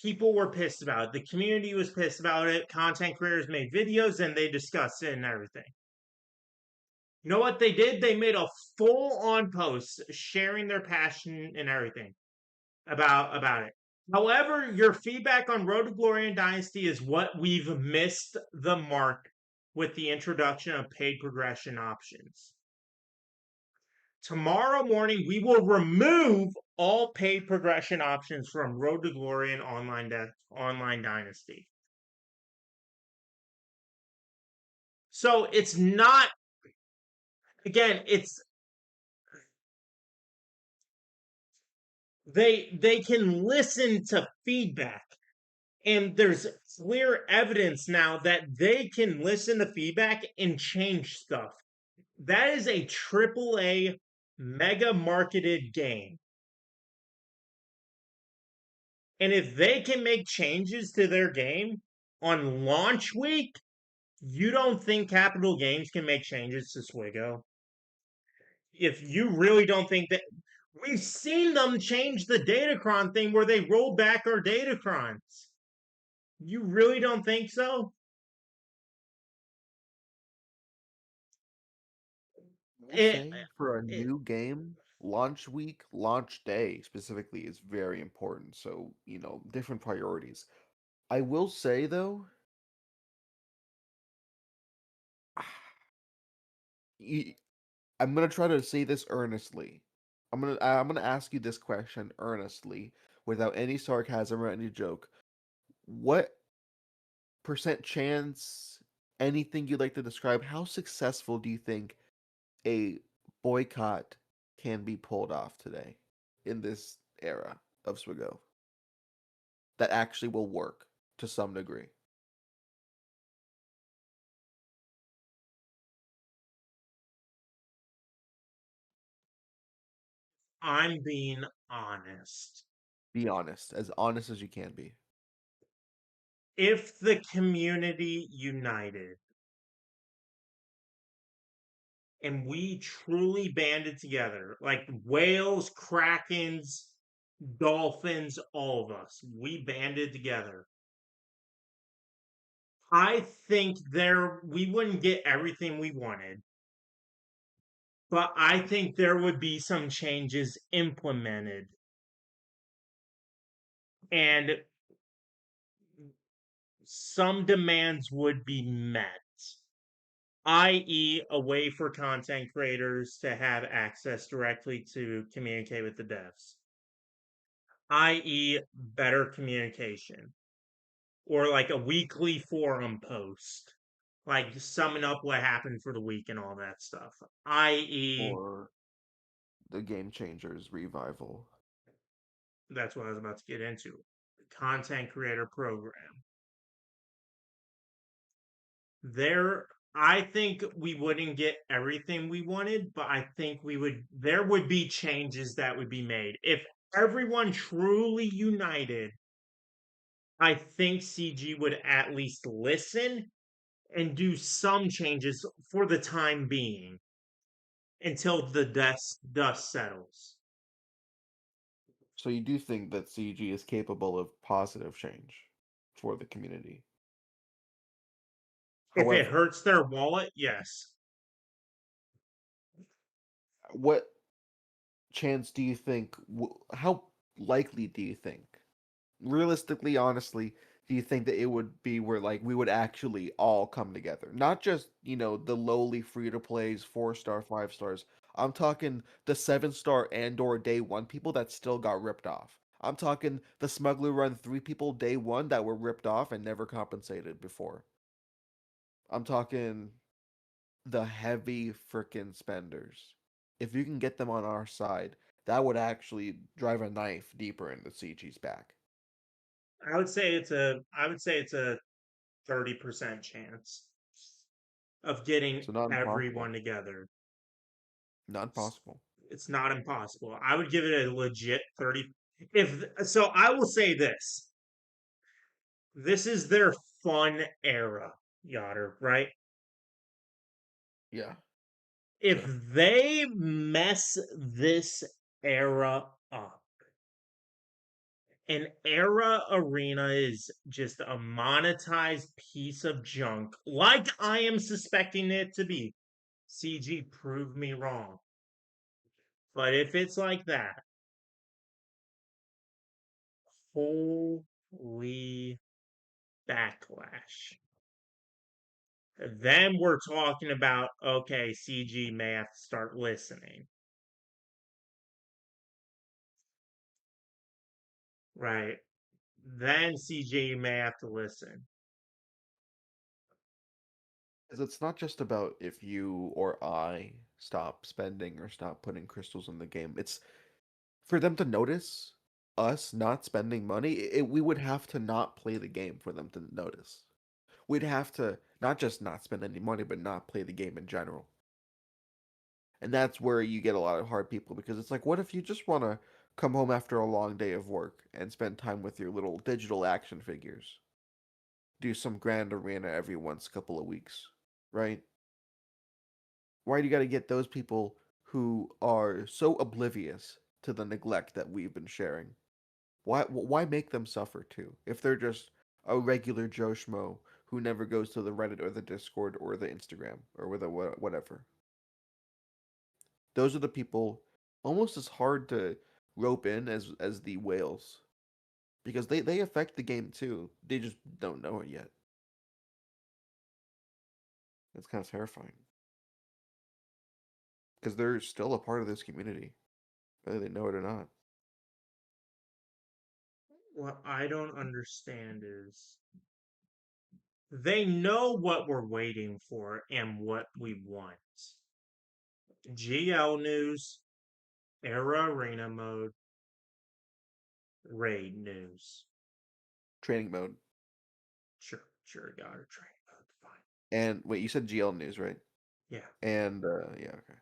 people were pissed about it. The community was pissed about it. Content creators made videos and they discussed it and everything. You know what they did? They made a full-on post sharing their passion and everything about it. However, your feedback on Road to Glory and Dynasty is what we've missed the mark with the introduction of paid progression options. Tomorrow morning, we will remove all paid progression options from Road to Glory and Online Dynasty. So it's not, again, it's they can listen to feedback, and there's clear evidence now that they can listen to feedback and change stuff. That is a triple A mega marketed game. And if they can make changes to their game on launch week, you don't think Capital Games can make changes to SWGOH? If you really don't think that, we've seen them change the Datacron thing where they rolled back our Datacrons. You really don't think so? We'll It, say for a it, new game, launch week, launch day specifically is very important. So, different priorities. I will say though, y- I'm gonna try to say this earnestly. I'm gonna ask you this question earnestly, without any sarcasm or any joke. What percent chance, anything you'd like to describe, how successful do you think a boycott can be pulled off today in this era of SWGO that actually will work to some degree? I'm being honest. Be honest as you can be. If the community united and we truly banded together, like whales, krakens, Dolphins, all of us, we banded together. I think we wouldn't get everything we wanted, but I think there would be some changes implemented, and some demands would be met, i.e., a way for content creators to have access directly to communicate with the devs, i.e., better communication, or like a weekly forum post, like summing up what happened for the week and all that stuff, i.e., or the Game Changers revival. that's what I was about to get into, content creator program. There, I think we wouldn't get everything we wanted, but I think there would be changes that would be made if everyone truly united. I think CG would at least listen and do some changes for the time being until the dust settles. So you do think that CG is capable of positive change for the community. If it However, hurts their wallet, yes. what chance do you think, how likely do you think, realistically, honestly, do you think that it would be where like we would actually all come together? Not just, the lowly free to plays, 4 star, 5 stars. I'm talking the 7 star and or day one people that still got ripped off. I'm talking the smuggler run 3 people day one that were ripped off and never compensated before. I'm talking the heavy frickin' spenders. If you can get them on our side, that would actually drive a knife deeper into CG's back. I would say it's a 30% chance of getting So not everyone impossible. together. Not possible. It's not impossible. I would give it a legit 30. If so, I will say this. This is their fun era, Yoder, right? Yeah, If sure. they mess this era up, an era arena is just a monetized piece of junk, like I am suspecting it to be. CG proved me wrong. But if it's like that, holy backlash. Then we're talking about, okay, CG may have to start listening, right? Then CG may have to listen. Because it's not just about if you or I stop spending or stop putting crystals in the game. It's for them to notice us not spending money. We would have to not play the game for them to notice. We'd have to not just not spend any money, but not play the game in general. And that's where you get a lot of hard people because it's like, what if you just want to come home after a long day of work and spend time with your little digital action figures? Do some grand arena every once couple of weeks, right? Why do you got to get those people who are so oblivious to the neglect that we've been sharing? Why make them suffer too if they're just a regular Joe Schmo who never goes to the Reddit or the Discord or the Instagram or the whatever? Those are the people almost as hard to rope in as the whales because they affect the game too. They just don't know it yet. It's kind of terrifying because they're still a part of this community, whether they know it or not. What I don't understand is they know what we're waiting for and what we want. GL news, era arena mode, raid news. Training mode. Sure, sure, got her train mode. Fine. And wait, you said GL news, right? Yeah. And yeah, okay.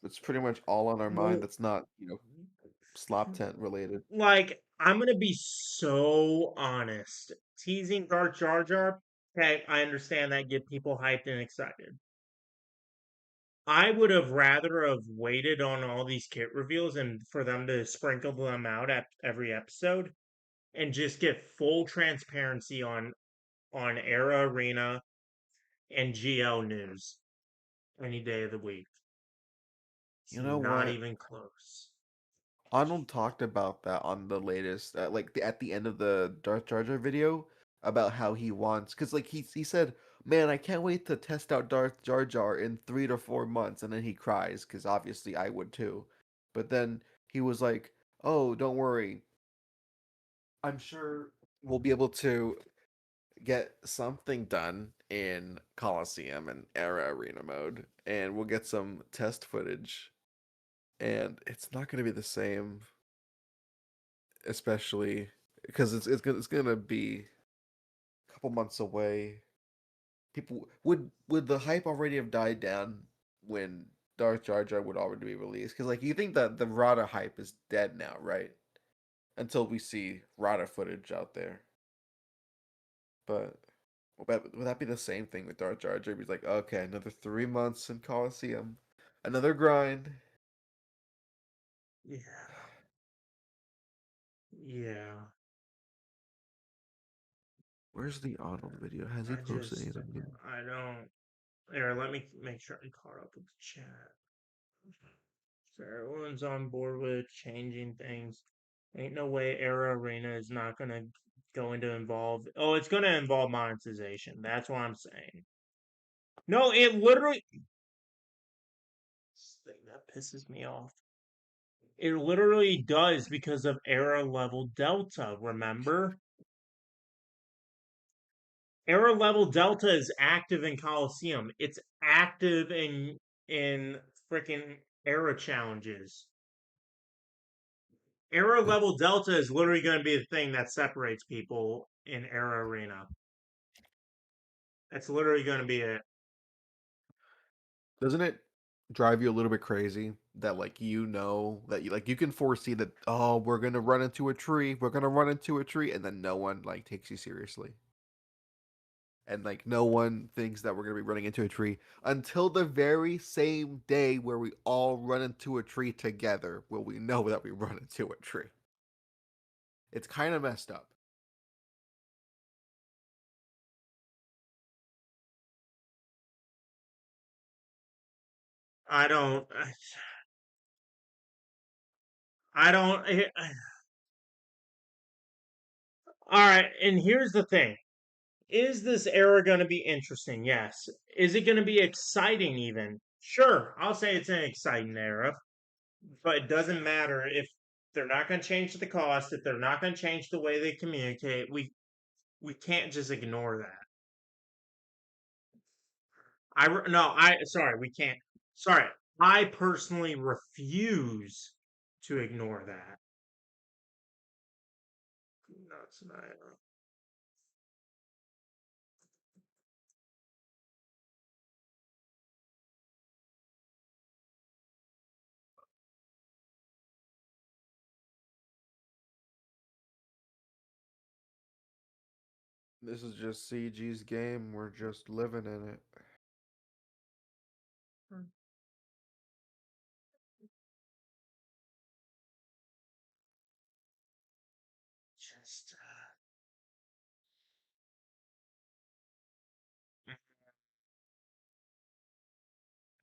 It's pretty much all on our mind Well, that's not, slop tent related. like, I'm gonna be so honest. Teasing Dark Jar Jar, okay, I understand that, get people hyped and excited. I would have rather have waited on all these kit reveals and for them to sprinkle them out at every episode and just get full transparency on Era Arena and GL news any day of the week. It's You know not what? even close. Arnold talked about that on the latest, at the end of the Darth Jar Jar video, about how he wants, because like he said, man, I can't wait to test out Darth Jar Jar in 3 to 4 months, and then he cries, because obviously I would too, but then he was like, oh, don't worry, I'm sure we'll be able to get something done in Coliseum and Era Arena mode, and we'll get some test footage, and it's not going to be the same, especially because it's gonna be a couple months away. People would the hype already have died down when Darth Jar Jar would already be released? Because like you think that the Rada hype is dead now, right? Until we see Rada footage out there. But would that be the same thing with Darth Jar Jar? He's like, okay, another 3 months in Coliseum, another grind. Yeah. Yeah. Where's the Arnold video? Has he I posted just, anything? I don't. Here, let me make sure I'm caught up with the chat. So everyone's on board with changing things. Ain't no way Era Arena is not gonna going to involve. Oh, it's gonna involve monetization. That's what I'm saying. No, it literally. This thing that pisses me off. It literally does because of Era level Delta. Remember, Era level Delta is active in Coliseum. It's active in freaking Era challenges. Era It, level Delta is literally going to be the thing that separates people in Era Arena. That's literally going to be it. doesn't it drive you a little bit crazy that like that you can foresee that, oh, we're gonna run into a tree, and then no one like takes you seriously, and like no one thinks that we're gonna be running into a tree until the very same day where we all run into a tree together, will we know that we run into a tree. It's kind of messed up. I don't. I don't. All right, and here's the thing: is this era going to be interesting? Yes. Is it going to be exciting? Even sure, I'll say it's an exciting era, but it doesn't matter if they're not going to change the cost. If they're not going to change the way they communicate, we can't just ignore that. No, I sorry, we can't. Sorry, I personally refuse to ignore that. Nuts, This is just CG's game. We're just living in it. just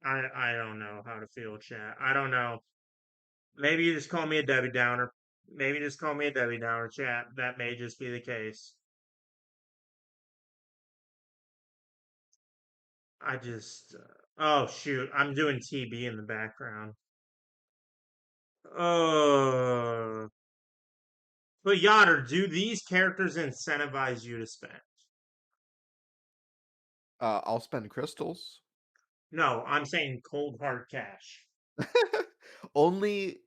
I don't know how to feel, chat. I don't know. Maybe you just call me a Debbie Downer. Maybe just call me a Debbie Downer, chat. That may just be the case. I just oh shoot, I'm doing TB in the background. Oh, but Yoder, do these characters incentivize you to spend? I'll spend crystals. No, I'm saying cold hard cash. only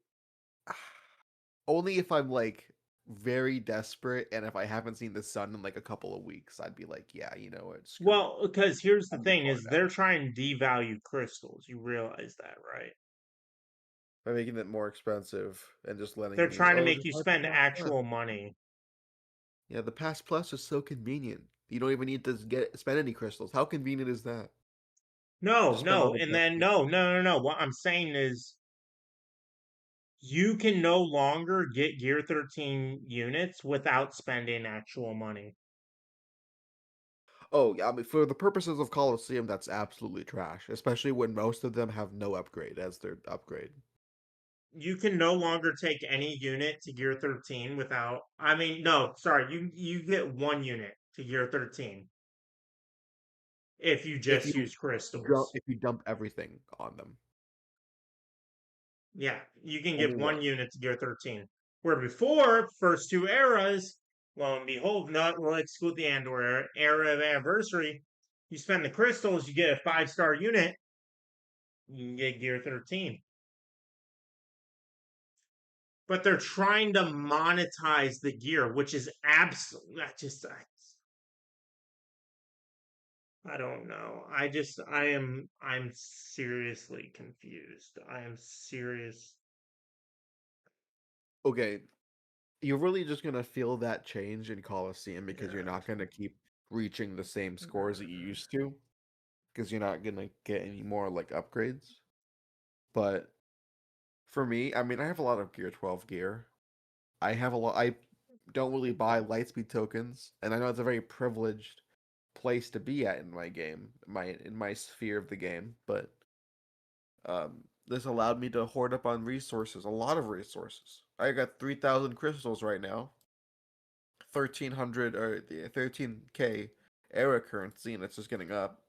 Only if I'm like very desperate, and if I haven't seen the sun in like a couple of weeks, I'd be like, yeah, you know what, screw it. Well, because here's the I'm just thing going is they're down. trying to devalue crystals. You realize that, right? By making it more expensive and just They're letting me, trying to oh, make just you buy the spend Pass Plus. actual money. Yeah, the Pass Plus is so convenient. You don't even need to get spend any crystals. How convenient is that? No, Just spend all no, the and best then gear. no. What I'm saying is you can no longer get Gear 13 units without spending actual money. Oh, yeah, I mean, for the purposes of Coliseum, that's absolutely trash, especially when most of them have no upgrade as their upgrade. You can no longer take any unit to Gear 13 without. I mean, no, sorry, you get one unit to Gear 13 if you If just you use crystals. if you dump everything on them, Yeah, you can only get one. one unit to Gear 13. Where before, first two eras, lo and behold, not we'll exclude the Andor era of anniversary. You spend the crystals, you get a 5-star unit, you can get Gear 13. But they're trying to monetize the gear, which is absolutely I don't know. I'm seriously confused. I am serious. Okay, you're really just gonna feel that change in Coliseum because you're Yeah. not gonna keep reaching the same scores that you used to, because you're not gonna get any more like upgrades. But for me, I mean, I have a lot of Gear 12 gear. I have a lot. I don't really buy Lightspeed tokens, and I know it's a very privileged place to be at in my game, in my sphere of the game. But this allowed me to hoard up on resources, a lot of resources. I got 3,000 crystals right now, 1,300 or 13K era currency, and it's just getting up.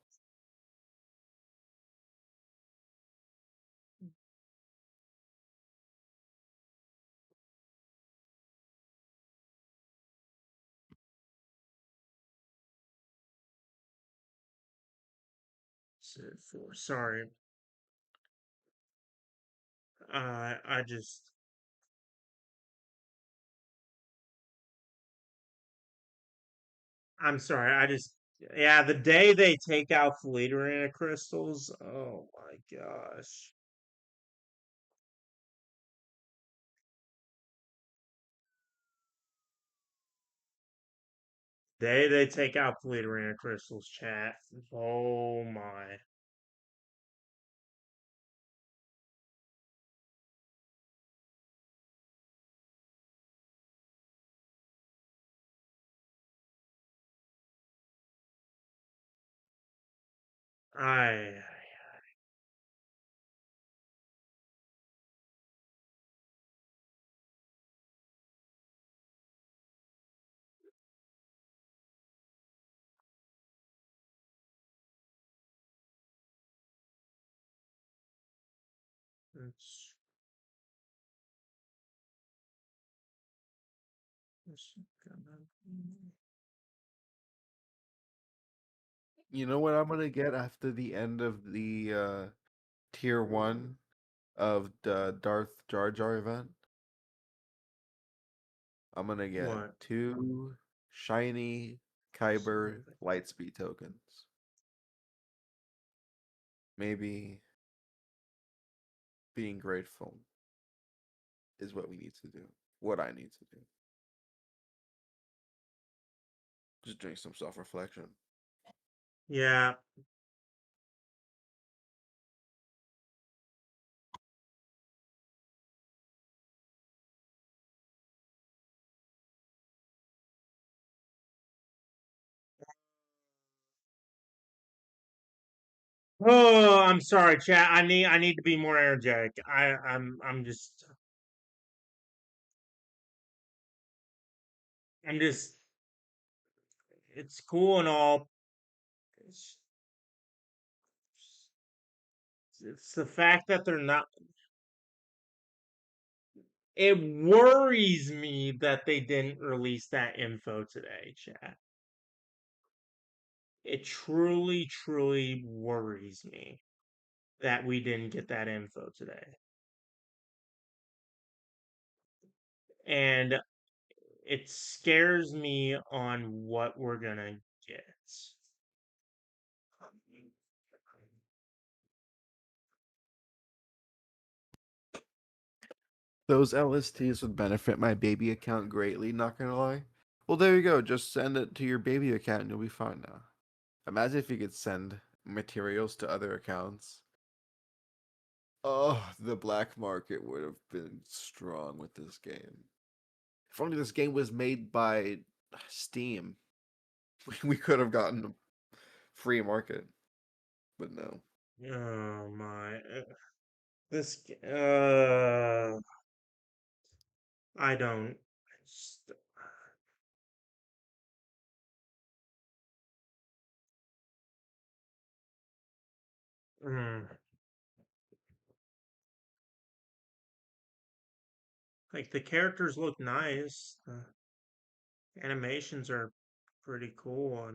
Sorry. I just. I'm sorry. I just. Yeah, the day they take out Fleet Arena crystals. Oh my gosh. Day they take out Fleet Arena crystals, chat. Oh my. I. It's, it's gonna be- You know what I'm gonna get after the end of the tier one of the Darth Jar Jar event? I'm gonna get What? 2 shiny Son of Kyber a- Lightspeed tokens. Maybe being grateful is what we need to do. What I need to do. Just doing some self reflection. Yeah. Oh, I'm sorry, chat. I need to be more energetic. I'm just it's cool and all. It's, it's the fact that they're not it worries me that they didn't release that info today, chat. It truly worries me that we didn't get that info today. And it scares me on what we're gonna get. Those LSTs would benefit my baby account greatly, not gonna lie. Well, there you go. Just send it to your baby account and you'll be fine now. Imagine if you could send materials to other accounts. Oh, the black market would have been strong with this game. If only this game was made by Steam, we could have gotten a free market. But no. Oh my. This. I don't. Just, mm, like the characters look nice. The animations are pretty cool.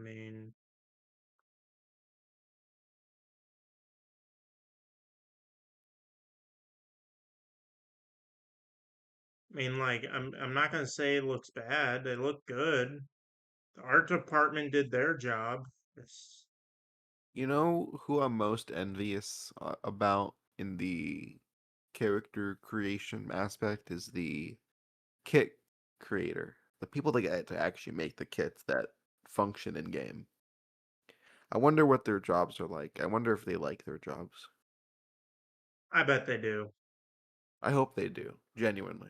Like I'm not gonna say it looks bad. They look good. The art department did their job. It's, You know who I'm most envious about in the character creation aspect is the kit creator. The people that get to actually make the kits that function in game. I wonder what their jobs are like. I wonder if they like their jobs. I bet they do. I hope they do, genuinely.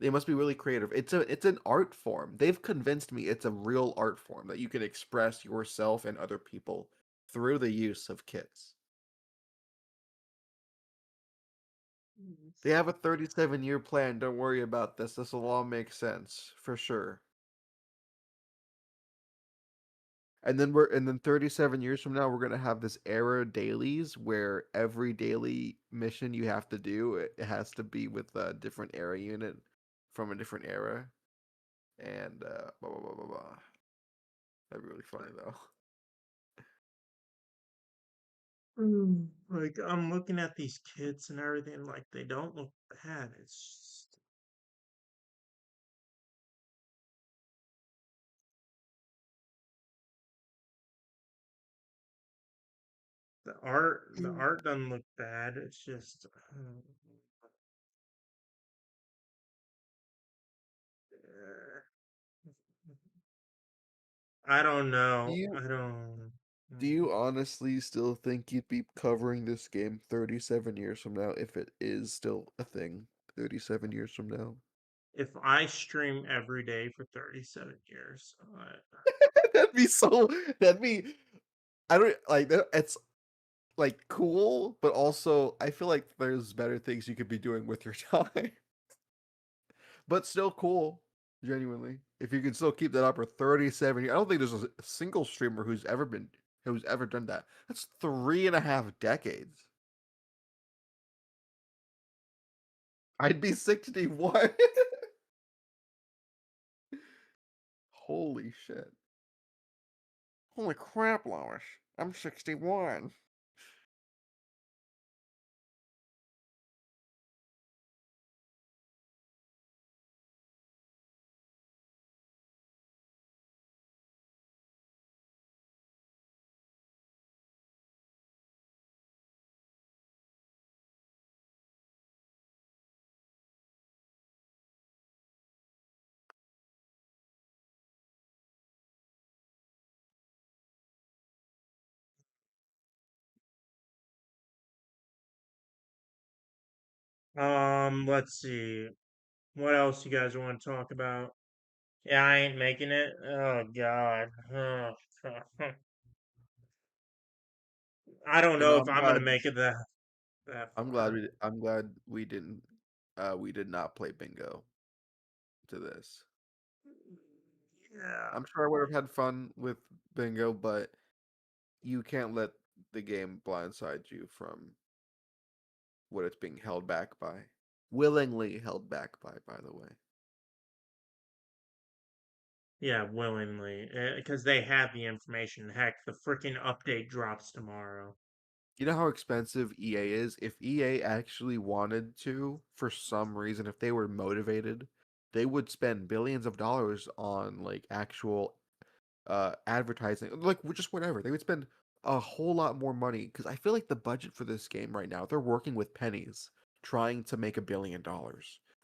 They must be really creative. It's an art form. They've convinced me it's a real art form that you can express yourself and other people through the use of kits. They have a 37-year plan. Don't worry about this. This will all make sense for sure. And then 37 years from now we're going to have this era dailies where every daily mission you have to do it has to be with a different era unit from a different era and blah blah blah blah blah. That'd be really funny though. Like I'm looking at these kids and everything, like they don't look bad. It's just the art doesn't look bad. It's just I don't Do know. you I don't. do you honestly still think you'd be covering this game 37 years from now if it is still a thing 37 years from now? If I stream every day for 37 years, That'd be so that'd be I don't like that it's like cool, but also I feel like there's better things you could be doing with your time. But still cool, genuinely. If you can still keep that up for 37 years. I don't think there's a single streamer who's ever done that. That's 3.5 decades. I'd be 61. Holy shit. Holy crap, Lois. I'm 61. let's see. What else you guys want to talk about? Yeah, I ain't making it. Oh God. I don't You know know, if I'm gonna make it that far. I'm glad we didn't we did not play bingo to this. Yeah. I'm sure I would have had fun with bingo, but you can't let the game blindside you from what it's being held back by. Willingly held back by the way. Yeah, willingly, because they have the information. Heck, the freaking update drops tomorrow. You know how expensive EA is? If EA actually wanted to, for some reason, if they were motivated, they would spend billions of dollars on like actual advertising, like just whatever. They would spend a whole lot more money because I feel like the budget for this game right now, they're working with pennies trying to make $1 billion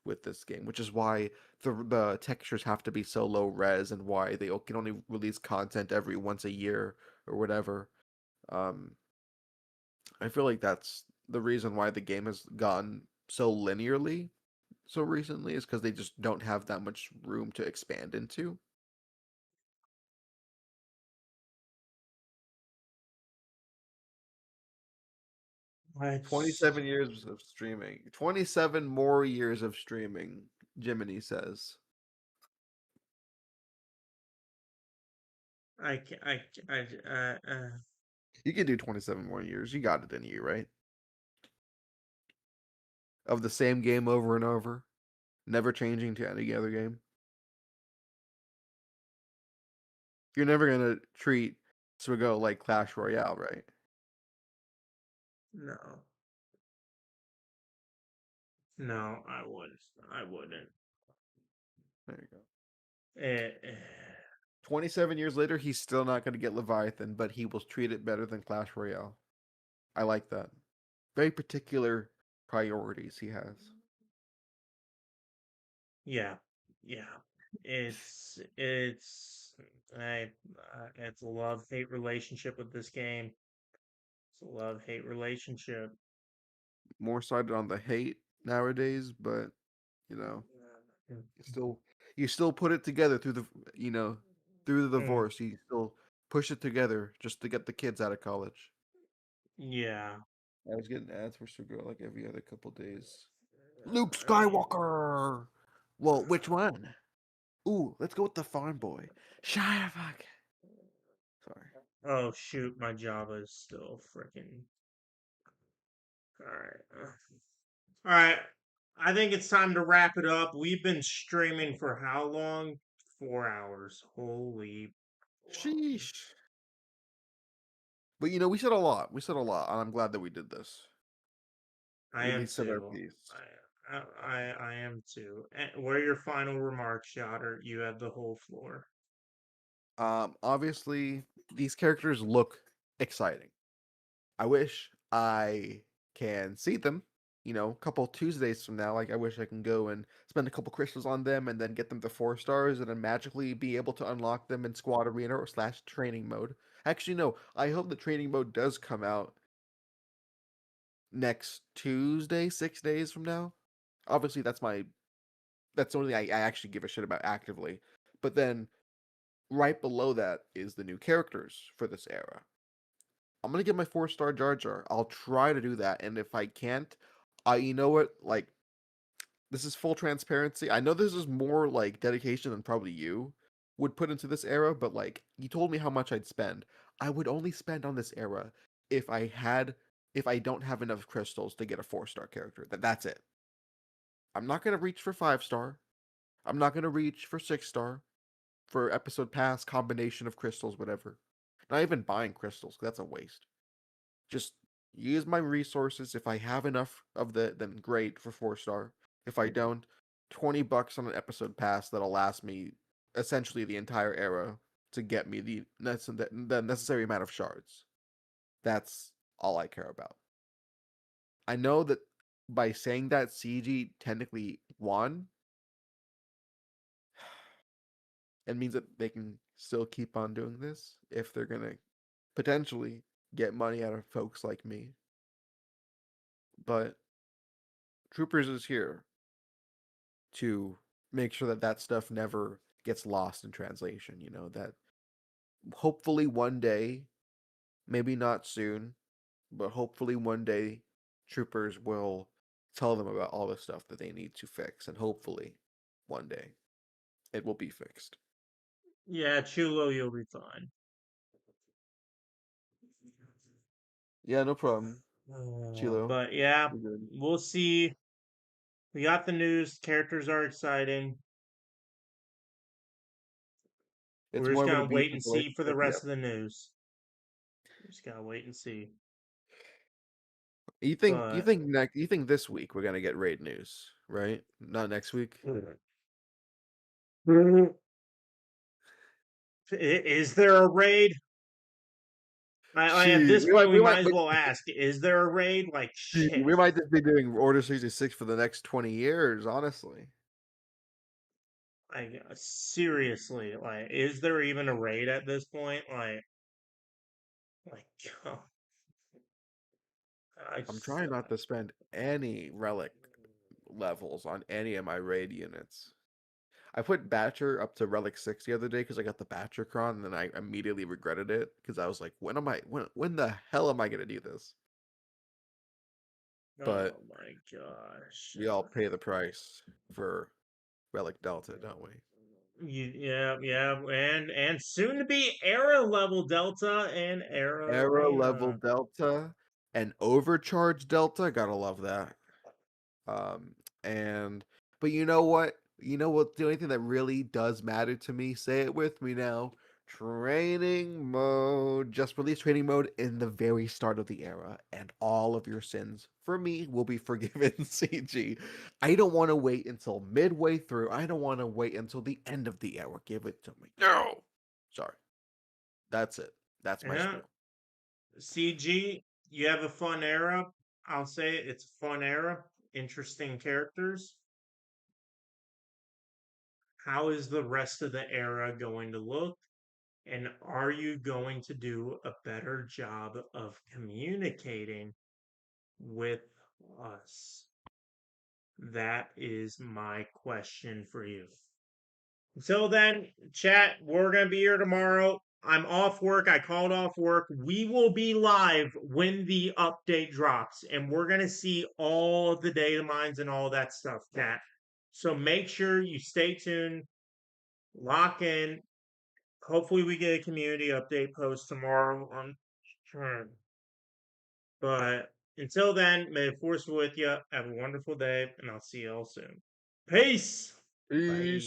with this game, which is why the textures have to be so low res and why they can only release content every once a year or whatever. Um, I feel like that's the reason why the game has gone so linearly so recently is because they just don't have that much room to expand into. Let's 27 years of streaming. 27 more years of streaming, Jiminy says. I You can do 27 more years. You got it in you, right? Of the same game over and over, never changing to any other game. You're never going to treat SWGOH like Clash Royale, right? no. No, I wouldn't. I wouldn't. There you go. Eh, eh. 27 years later, he's still not going to get Leviathan, but he will treat it better than Clash Royale. I like that. Very particular priorities he has. Yeah, yeah. It's I it's a love hate relationship with this game. It's a love hate relationship. More sided on the hate nowadays, but you know, you still you still put it together through the you know through the Mm, divorce. You still push it together just to get the kids out of college. yeah. I was getting ads for Supergirl like every other couple days. Luke I mean, Skywalker. Well, which one? Ooh, let's go with the farm boy. Shia fuck. Sorry. oh shoot, my Java is still freaking. All right. All right. I think it's time to wrap it up. We've been streaming for how long? 4 hours. Holy baloney. Sheesh. But you know, we said a lot. We said a lot, and I'm glad that we did this. I We at am least said our too. piece. I am too. What are your final remarks, Yoder? You have the whole floor. Obviously, these characters look exciting. I wish I can see them. You know, a couple Tuesdays from now, like I wish I can go and spend a couple crystals on them and then get them to 4 stars and then magically be able to unlock them in squad arena or slash training mode. Actually, no, I hope the training mode does come out next Tuesday, 6 days from now. Obviously, that's the only thing I actually give a shit about actively. But then right below that is the new characters for this era. I'm gonna get my 4 star Jar Jar. I'll try to do that, and if I can't, you know what? Like, this is full transparency. I know this is more like dedication than probably you would put into this era, but like, you told me how much I'd spend. I would only spend on this era if if I don't have enough crystals to get a 4 star character. That's it. I'm not gonna reach for 5 star. I'm not gonna reach for 6 star for episode pass combination of crystals, whatever. Not even buying crystals. That's a waste. Just use my resources. If I have enough of then great for 4 star. If I don't, $20 on an episode pass that'll last me essentially the entire era to get me the necessary amount of shards. That's all I care about. I know that by saying that CG technically won, it means that they can still keep on doing this if they're gonna potentially get money out of folks like me. But Troopers is here to make sure that that stuff never gets lost in translation. You know, that hopefully one day, maybe not soon, but hopefully one day, troopers will tell them about all the stuff that they need to fix. And hopefully one day it will be fixed. Yeah, Chulo, you'll be fine. Yeah, no problem. Chilo. But yeah, You're good. we'll see. We got the news. Characters are exciting. It's We're just more of an gonna wait abusive and see for the relationship. rest Yep. of the news. We just gotta wait and see. You But think you think this week we're gonna get raid news, right? Not next week. is there a raid? At She this point, we we might might as well ask: is there a raid? Like shit. we might just be doing Order 66 for the next 20 years, honestly. Seriously, like, is there even a raid at this point? My God. I I'm just, trying not to spend any relic levels on any of my raid units. I put Batcher up to relic 6 the other day because I got the Batcher cron, and then I immediately regretted it because I was like, when the hell am I gonna do this? But oh my gosh. we all pay the price for relic Delta, don't we? Yeah, and soon to be era level Delta and era Era level arena. Delta and overcharge Delta, gotta love that. Um, and but you know what? You know what? The only thing that really does matter to me, say it with me now. Training mode. Just release training mode in the very start of the era, and all of your sins for me will be forgiven, CG. I don't want to wait until midway through. I don't want to wait until the end of the era. Give it to me. No. Sorry. That's it. That's my Yeah, spiel. CG, you have a fun era. I'll say it, it's a fun era. Interesting characters. How is the rest of the era going to look? And are you going to do a better job of communicating with us? That is my question for you. Until then, chat, we're going to be here tomorrow. I'm off work. I called off work. We will be live when the update drops, and we're going to see all of the data mines and all that stuff, chat. So make sure you stay tuned, lock in. Hopefully, we get a community update post tomorrow on turn. But until then, may the force be with you. Have a wonderful day, and I'll see you all soon. Peace. Peace. Bye.